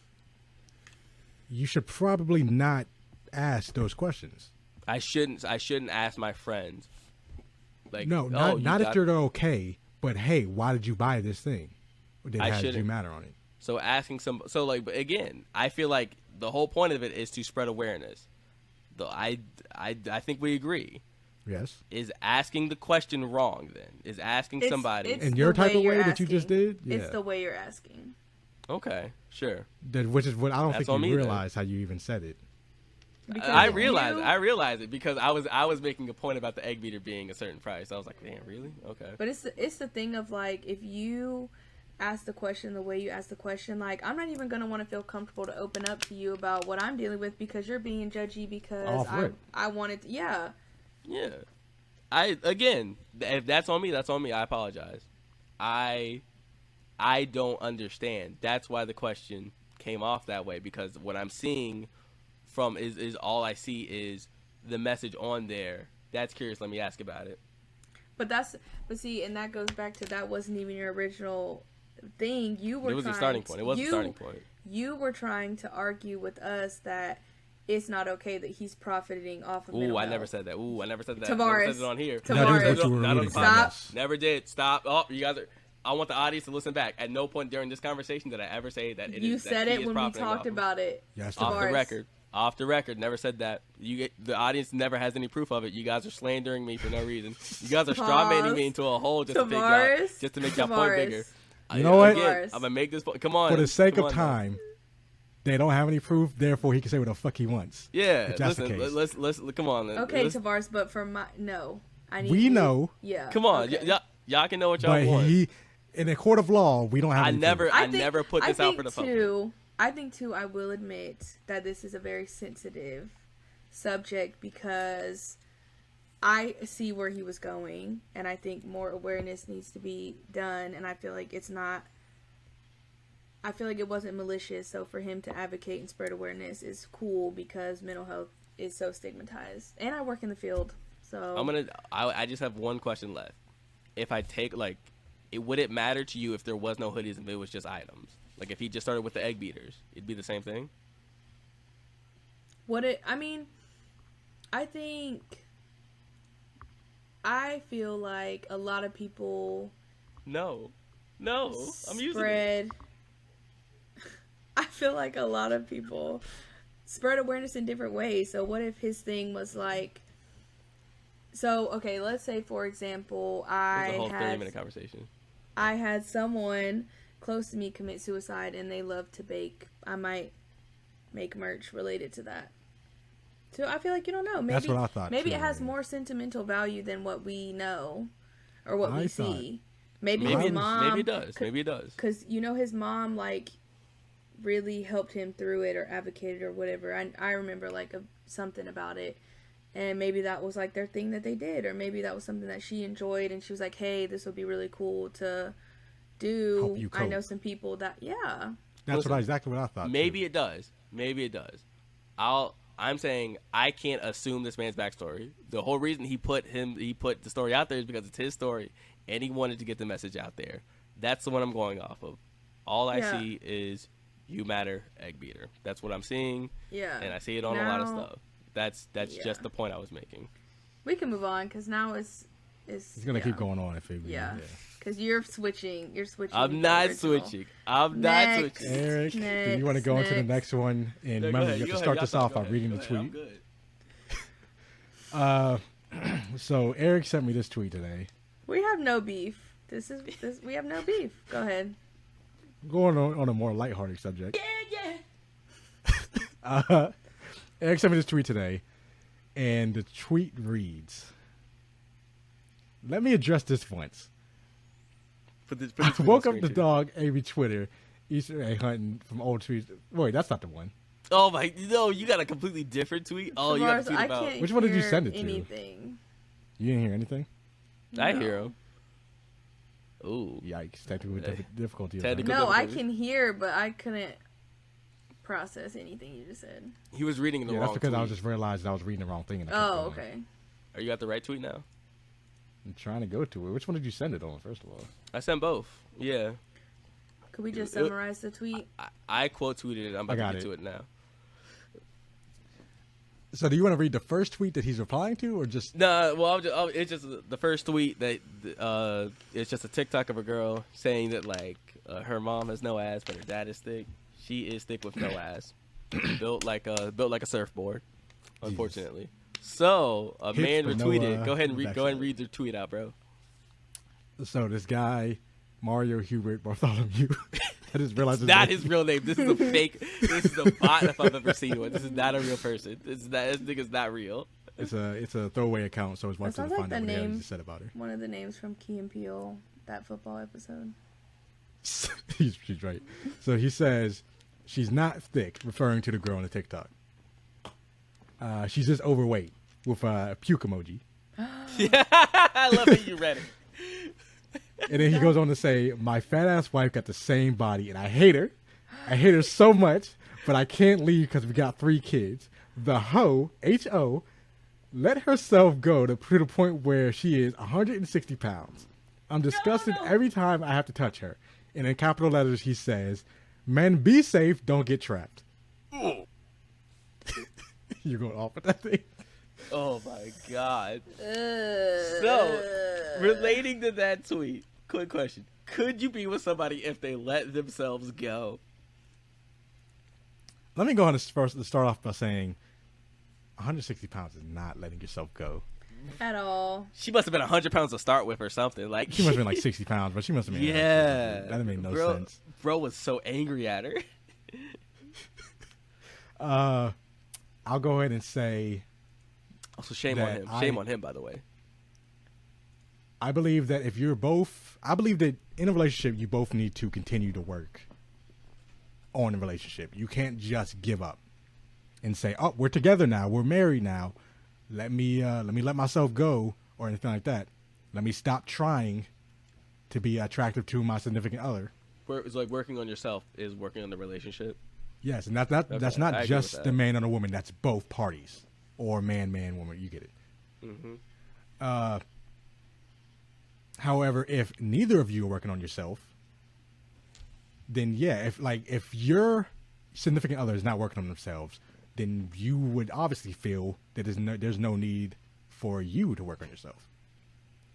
You should probably not ask those questions. I shouldn't ask my friends. Like, No, oh, not you if they're okay, but hey, why did you buy this thing? That I has shouldn't. you matter on it. So asking but again, I feel like the whole point of it is to spread awareness. Though I think we agree. Yes. Is asking the question wrong then? Is asking somebody it's In your the type of you're way that you just asking. did? It's Yeah. the way you're asking. Okay, sure. Which is what I don't That's think on you me then. realize how you even said it. Because I if realized it because I was making a point about the egg beater being a certain price. I was like, damn, really? Okay. But it's the thing of like, if you ask the question the way you ask the question, like, I'm not even gonna want to feel comfortable to open up to you about what I'm dealing with because you're being judgy because Off rip. I wanted to, yeah. Yeah. If that's on me, that's on me. I apologize. I don't understand. That's why the question came off that way, because what I'm seeing from is all I see is the message on there. That's curious. Let me ask about it. But see, and that goes back to that wasn't even your original thing. You were It was a starting point. It was a starting point. You were trying to argue with us that it's not okay that he's profiting off of mental Ooh, I health. never said that. Ooh, I never said that. Tavares. Never said it on here. Tavares. That is what you were Not on the alluding to. podcast. Stop. Never did. Stop. Oh, you guys are. I want the audience to listen back. At no point during this conversation did I ever say that it is. You that said he it is when we profiting talked off of- about it. Yes, Off the Tavares. record. Off the record. Never said that. The audience never has any proof of it. You guys are slandering me for no reason. You guys are straw manning me into a hole just Tavares. to make y'all point Tavares. bigger. You know what? Again, I'm gonna make this point. Come on. For the sake Come of on now. time, they don't have any proof, therefore he can say what the fuck he wants. Yeah. If that's the Listen. case. Let's come on. Okay, Let's- Tavares, but for my I need We you- know. Yeah. Come on. okay. Y'all can know what y'all But want. in a court of law, we don't have I any never. proof. I never put this out for the public. I think too, I will admit that this is a very sensitive subject because I see where he was going, and I think more awareness needs to be done, and I feel like it wasn't malicious, so for him to advocate and spread awareness is cool because mental health is so stigmatized. And I work in the field, so I just have one question left. If I take would it matter to you if there was no hoodies and it was just items? Like if he just started with the egg beaters, it'd be the same thing? I feel like a lot of people No, I'm using it. spread. I feel like a lot of people spread awareness in different ways. So what if his thing was like, So okay, let's say for example, It was a whole 30-minute conversation. I had someone close to me commit suicide, and they love to bake. I might make merch related to that. So I feel like you don't know. Maybe, That's what I thought. Maybe too, it has yeah. more sentimental value than what we know or what I we thought- see. Maybe Maybe his it, mom. maybe it does. Maybe it does. Because you know his mom like really helped him through it or advocated or whatever. I remember like something about it. And maybe that was like their thing that they did, or maybe that was something that she enjoyed, and she was like, "Hey, this would be really cool to do." Help you I know cope. some people that, yeah. That's exactly what I thought. Maybe too. it does. Maybe it does. I'm saying I can't assume this man's backstory. The whole reason he put the story out there is because it's his story, and he wanted to get the message out there. That's the one I'm going off of. All I Yeah. see is you matter, egg beater. That's what I'm seeing, Yeah. and I see it on a lot of Now- stuff. That's Yeah. just the point I was making. We can move on because now it's It's gonna keep going on if it. Yeah. Because you're switching. I'm the not original. switching. I'm Next. not switching. Eric, do you want to go into the next one? And No, go remember, ahead, you go have to ahead, start this y'all off talk, by go reading the ahead, I'm tweet. good. So Eric sent me this tweet today. We have no beef. We have no beef. Go ahead. Going on a more lighthearted subject. Yeah, yeah. Eric sent me this tweet today, and the tweet reads, "Let me address this once. Put this I tweet on woke the up the screen, too. dog Amy Twitter Easter egg hunting from old tweets. Wait, that's not the one. Oh my! No, you got a completely different tweet. Oh, you got a Tavares, tweet I about. can't Which one did you hear send it to? anything. You didn't hear anything? I No. hear him. Ooh. Yikes! Technical difficulty. Technical- No, I difficulties. can hear, but I couldn't process anything you just said. He was reading the Yeah, wrong that's because tweet. I was just realizing I was reading the wrong thing. And I kept Oh, going. okay. Are you at the right tweet now? I'm trying to go to it. Which one did you send it on? First of all, I sent both. Yeah. Could we just It- summarize the tweet? I quote tweeted it. I'm about I got to get it. to it now. so do you want to read the first tweet that he's replying to, or just No, well, it's just the first tweet that it's just a TikTok of a girl saying that like her mom has no ass, but her dad is thick. She is thick with no ass, built like a surfboard. Unfortunately, so a Hips man but no, retweeted. Go ahead and backside. read the tweet out, bro. so this guy Mario Hubert Bartholomew? I just realized his Not name. his real name. This is a fake. This is a bot if I've ever seen one. This is not a real person. This nigga's not real. It's a throwaway account, so his wife That doesn't sounds find like out the what he name. said about her. One of the names from Key and Peele, that football episode. She's right. So he says she's not thick, referring to the girl on the TikTok. She's just overweight with a puke emoji. I love that you read it. And then he goes on to say, "My fat ass wife got the same body, and I hate her. I hate her so much, but I can't leave because we got 3 kids. The hoe, H-O, let herself go to the point where she is 160 pounds. I'm disgusted every time I have to touch her." And in capital letters, he says, "Men, be safe. Don't get trapped." You're going off with that thing? Oh my god. So, So, relating to that tweet, quick question. Could you be with somebody if they let themselves go? Let me go on to start off by saying 160 pounds is not letting yourself go. at all. She must have been 100 pounds to start with or something. Like She must have been like 60 pounds, but she must have been. yeah. That didn't make no bro, sense. Bro was so angry at her. I'll go ahead and say Also, shame on That him. I- Shame on him, by the way. I believe that if you're both, I believe that in a relationship, you both need to continue to work on a relationship. You can't just give up and say, "Oh, we're together now. We're married now. Let me let myself go," or anything like that. Let me stop trying to be attractive to my significant other. It's like working on yourself is working on the relationship. Yes, and that's Okay, not I agree with just that. the man and a woman. That's both parties, or man, woman. You get it. Mm-hmm. However, if neither of you are working on yourself, then yeah, if your significant other is not working on themselves, then you would obviously feel that there's no need for you to work on yourself.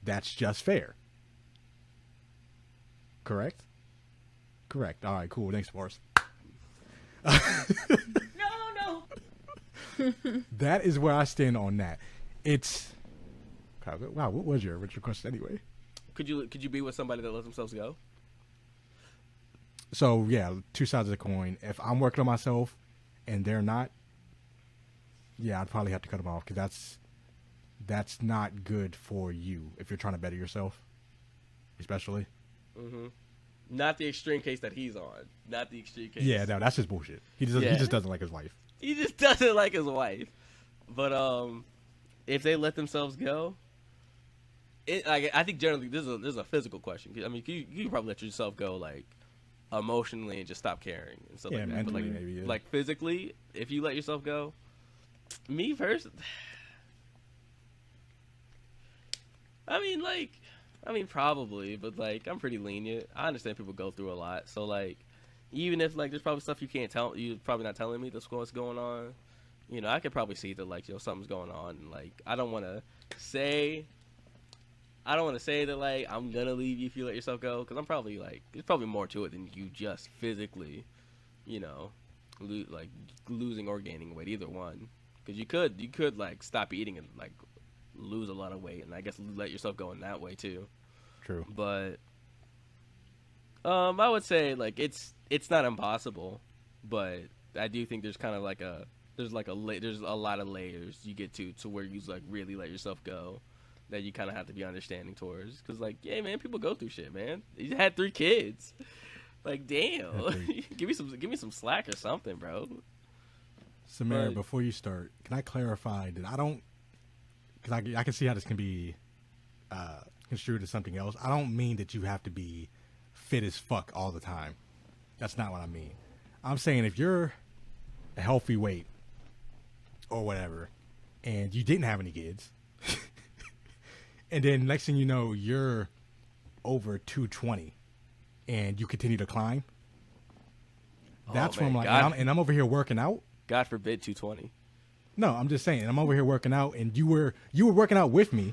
That's just fair. Correct? Correct. All right, cool. Thanks, Morris. No. That is where I stand on that. Wow, what was your original question anyway? Could you be with somebody that lets themselves go? So yeah, two sides of the coin. If I'm working on myself and they're not, yeah, I'd probably have to cut them off because that's not good for you if you're trying to better yourself, especially. Mm-hmm. Not the extreme case that he's on. Not the extreme case. Yeah, no, that's just bullshit. He just doesn't like his wife. He just doesn't like his wife. But if they let themselves go, I think generally this is a physical question. I mean, you can probably let yourself go like emotionally and just stop caring and stuff Yeah, like that. mentally But like, maybe. Yeah. like physically, if you let yourself go, me first. I mean, probably, but like, I'm pretty lenient. I understand people go through a lot, so like, even if like there's probably stuff you can't tell, you're probably not telling me what's going on. You know, I could probably see that like, something's going on, and like, I don't want to say that like I'm gonna leave you if you let yourself go, because I'm probably like, there's probably more to it than you just physically, you know, like losing or gaining weight, either one. Because you could like stop eating and like lose a lot of weight, and I guess let yourself go in that way too. True. But I would say like it's not impossible, but I do think there's kind of like there's a lot of layers you get to where you like really let yourself go, that you kind of have to be understanding towards. Because like, yeah, man, people go through shit, man. You had 3 kids, like, damn, give me some slack or something, bro. Samara, before you start, can I clarify that I don't, because I can see how this can be construed as something else. I don't mean that you have to be fit as fuck all the time. That's not what I mean. I'm saying if you're a healthy weight or whatever, and you didn't have any kids, and then next thing you know, you're over 220, and you continue to climb, that's when I'm like, and I'm over here working out. God forbid 220. No, I'm just saying, I'm over here working out, and you were working out with me.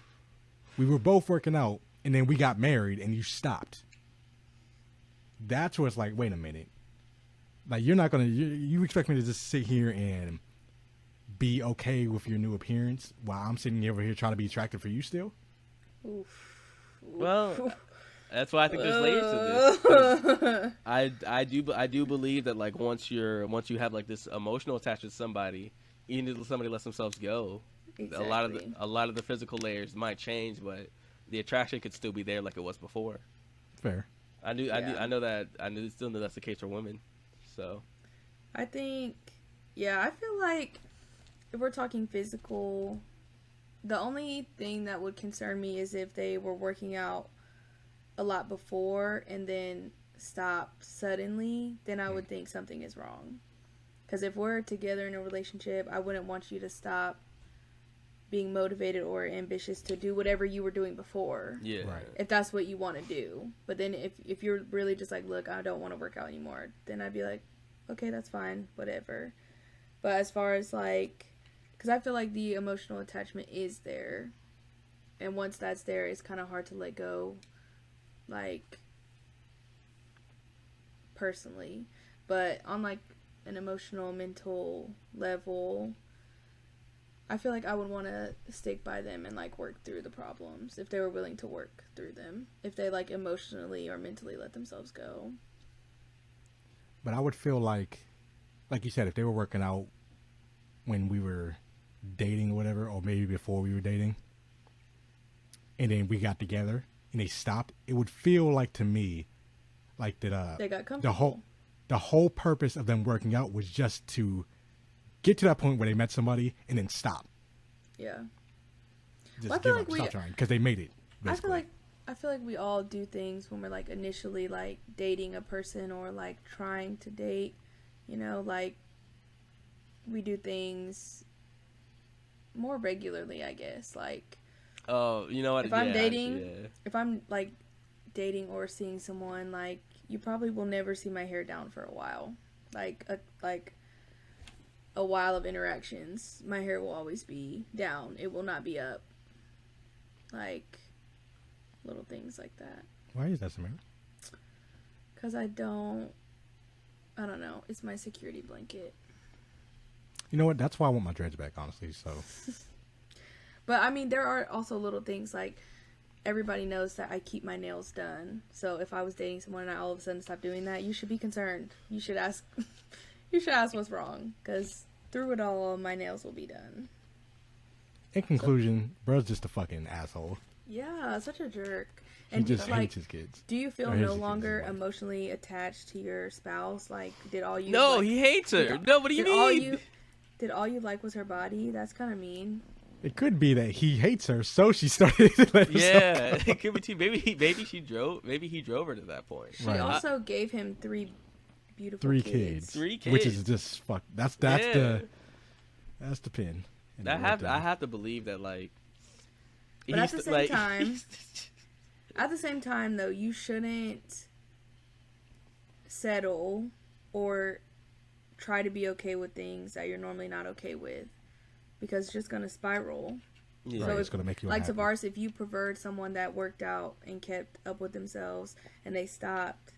We were both working out, and then we got married, and you stopped. That's where it's like, wait a minute. Like, you're not going to, you expect me to just sit here and be okay with your new appearance while I'm sitting over here trying to be attractive for you still? Oof. Well, that's why I think there's layers to this. I do believe that like once you have like this emotional attachment to somebody, even if somebody lets themselves go, Exactly. a lot of the physical layers might change, but the attraction could still be there like it was before. Fair. I still know that's the case for women. So I think, yeah, I feel like if we're talking physical, the only thing that would concern me is if they were working out a lot before and then stopped suddenly, then I would think something is wrong. Because if we're together in a relationship, I wouldn't want you to stop being motivated or ambitious to do whatever you were doing before. yeah, Right. If that's what you want to do. But then if you're really just like, look, I don't want to work out anymore, then I'd be like, okay, that's fine, whatever. But as far as like, because I feel like the emotional attachment is there, and once that's there, it's kind of hard to let go, like, personally. But on like an emotional, mental level, I feel like I would want to stick by them and like work through the problems if they were willing to work through them, if they like emotionally or mentally let themselves go. But I would feel like you said, if they were working out when we were dating or whatever, or maybe before we were dating, and then we got together and they stopped, it would feel like to me like that They got comfortable. the whole purpose of them working out was just to get to that point where they met somebody and then stop. Yeah. Just Well, I feel give like up, stop trying, because they made it. Basically. I feel like we all do things when we're like initially like dating a person or like trying to date, you know, like we do things more regularly, I guess. Like, oh, you know what? if I'm like dating or seeing someone, like, you probably will never see my hair down for a while. Like a while of interactions, my hair will always be down. It will not be up. Like, little things like that. Why is that, Samara? Because I don't know. It's my security blanket. You know what? That's why I want my dreads back, honestly. So But I mean, there are also little things like everybody knows that I keep my nails done. So if I was dating someone and I all of a sudden stopped doing that, you should be concerned. You should ask. You should ask what's wrong, because through it all, my nails will be done. In conclusion, bro's just a fucking asshole. Yeah, such a jerk. He And just like, hates his kids. do you feel Or his no kids, longer his wife. emotionally attached to your spouse? Like, did all you No, like, he hates her. No, what do you mean? Did all you like was her body? That's kind of mean. It could be that he hates her, so she started to let herself Yeah, go. it could be too. Maybe he drove her to that point. She Right. also gave him three beautiful Three kids. kids. Three Which is kids. just fuck. That's Yeah. that's the pin. in the I right there. have to believe that, like. But at he's, the same like, time- At the same time, though, you shouldn't settle or try to be okay with things that you're normally not okay with, because it's just going to spiral. yeah. Right, So it's gonna make you Like unhappy. Tavares, if you preferred someone that worked out and kept up with themselves and they stopped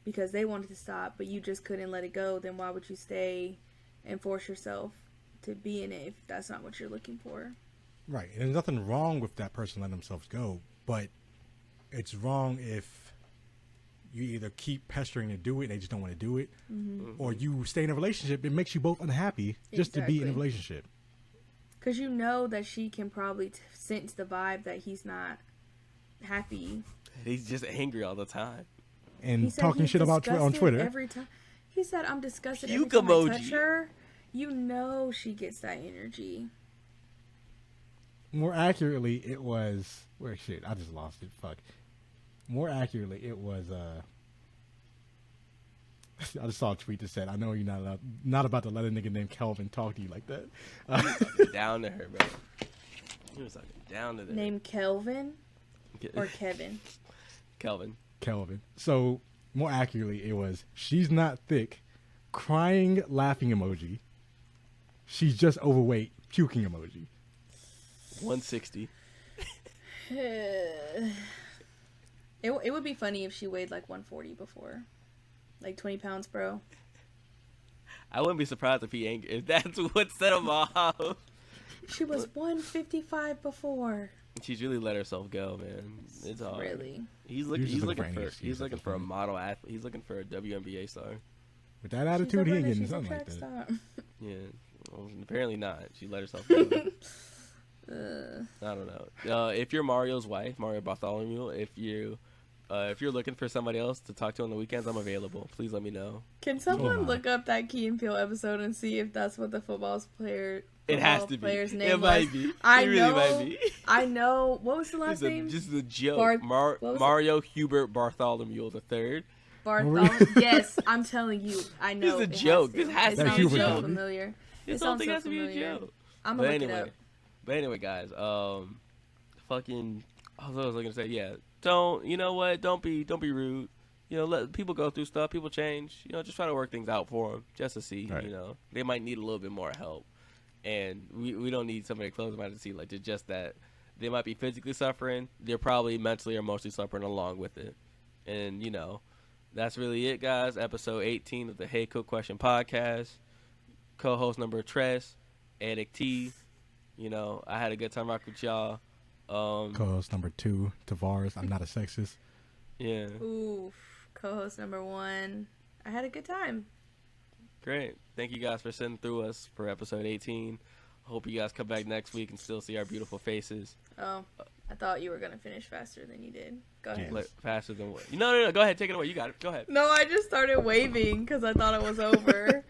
because they wanted to stop, but you just couldn't let it go, then why would you stay and force yourself to be in it if that's not what you're looking for? Right. And there's nothing wrong with that person letting themselves go, but it's wrong if you either keep pestering to do it and they just don't want to do it, or you stay in a relationship. It makes you both unhappy just to be in a Exactly. relationship. Because you know that she can probably sense the vibe that he's not happy. He's just angry all the time. He And said talking he's shit about on disgusted Twitter. every time. He said, "I'm disgusted Puke every time I emoji. touch her." You know she gets that energy. More accurately, it was where shit. I just lost it. Fuck. More accurately, it was. I just saw a tweet that said, "I know you're not about to let a nigga named Kelvin talk to you like that." Down to her, bro. He was talking down to the Name Kelvin or Kevin. Kelvin. Kelvin. So more accurately, it was, "She's not thick," crying, laughing emoji. "She's just overweight," puking emoji. 160. It would be funny if she weighed like 140 before. Like 20 pounds, bro. I wouldn't be surprised if that's what set him off. She was 155 before. She's really let herself go, man. It's hard. Really? He's You're just looking looking for any for excuse at this a point. model athlete. He's looking for a WNBA star. With that attitude, he ain't getting She's a something like track that. star. Yeah. Well, apparently not. She let herself go. Uh, I don't know. If you're Mario's wife, Mario Bartholomew, if you're looking for somebody else to talk to on the weekends, I'm available. Please let me know. Can someone Oh my. look up that Key and Peele episode and see if that's what the football It has to be. player's name It was? might be. I It really know. might be. I know. What was the last name? Just a joke. What was it? Mario Hubert Bartholomew the third. Bartholomew. Yes, I'm telling you. I know. It's a it has joke. to. This has It to be sounds a so joke. familiar. This It whole sounds thing so has to be a familiar. joke. I'm But gonna look it anyway, up. guys, fucking, I was gonna say, yeah, don't be rude. Let people go through stuff. People change. Just try to work things out for them, just to see. Right. They might need a little bit more help, and we don't need somebody close them out to see like just that they might be physically suffering. They're probably mentally or emotionally suffering along with it, and that's really it, guys. Episode 18 of the Hey Cook Question podcast. Co-host number Tress, Addict T. I had a good time rocking with y'all. Co-host number 2, Tavares. I'm not a sexist. Yeah, Ooh, co-host number 1. I had a good time. great. Thank you guys for sitting through us for episode 18. Hope you guys come back next week and still see our beautiful faces. Oh, I thought you were gonna finish faster than you did. Go ahead. Yeah. Faster than what? No. Go ahead. Take it away. You got it. Go ahead. No, I just started waving because I thought it was over.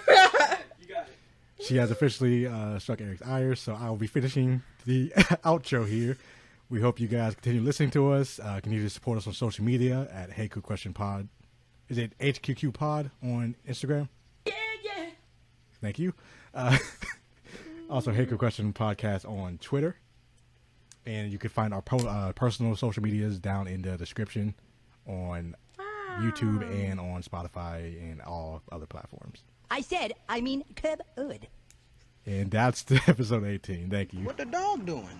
You got it. She has officially struck Eric's ire, so I'll be finishing the outro here. We hope you guys continue listening to us. Continue to support us on social media at Hey Cook Question Pod. Is it HQQ Pod on Instagram? Yeah. Thank you. Also, Hey Cook Question Podcast on Twitter. And you can find our personal social medias down in the description on YouTube and on Spotify and all other platforms. I mean, Cub Hood. And that's the episode 18. Thank you. What the dog doing?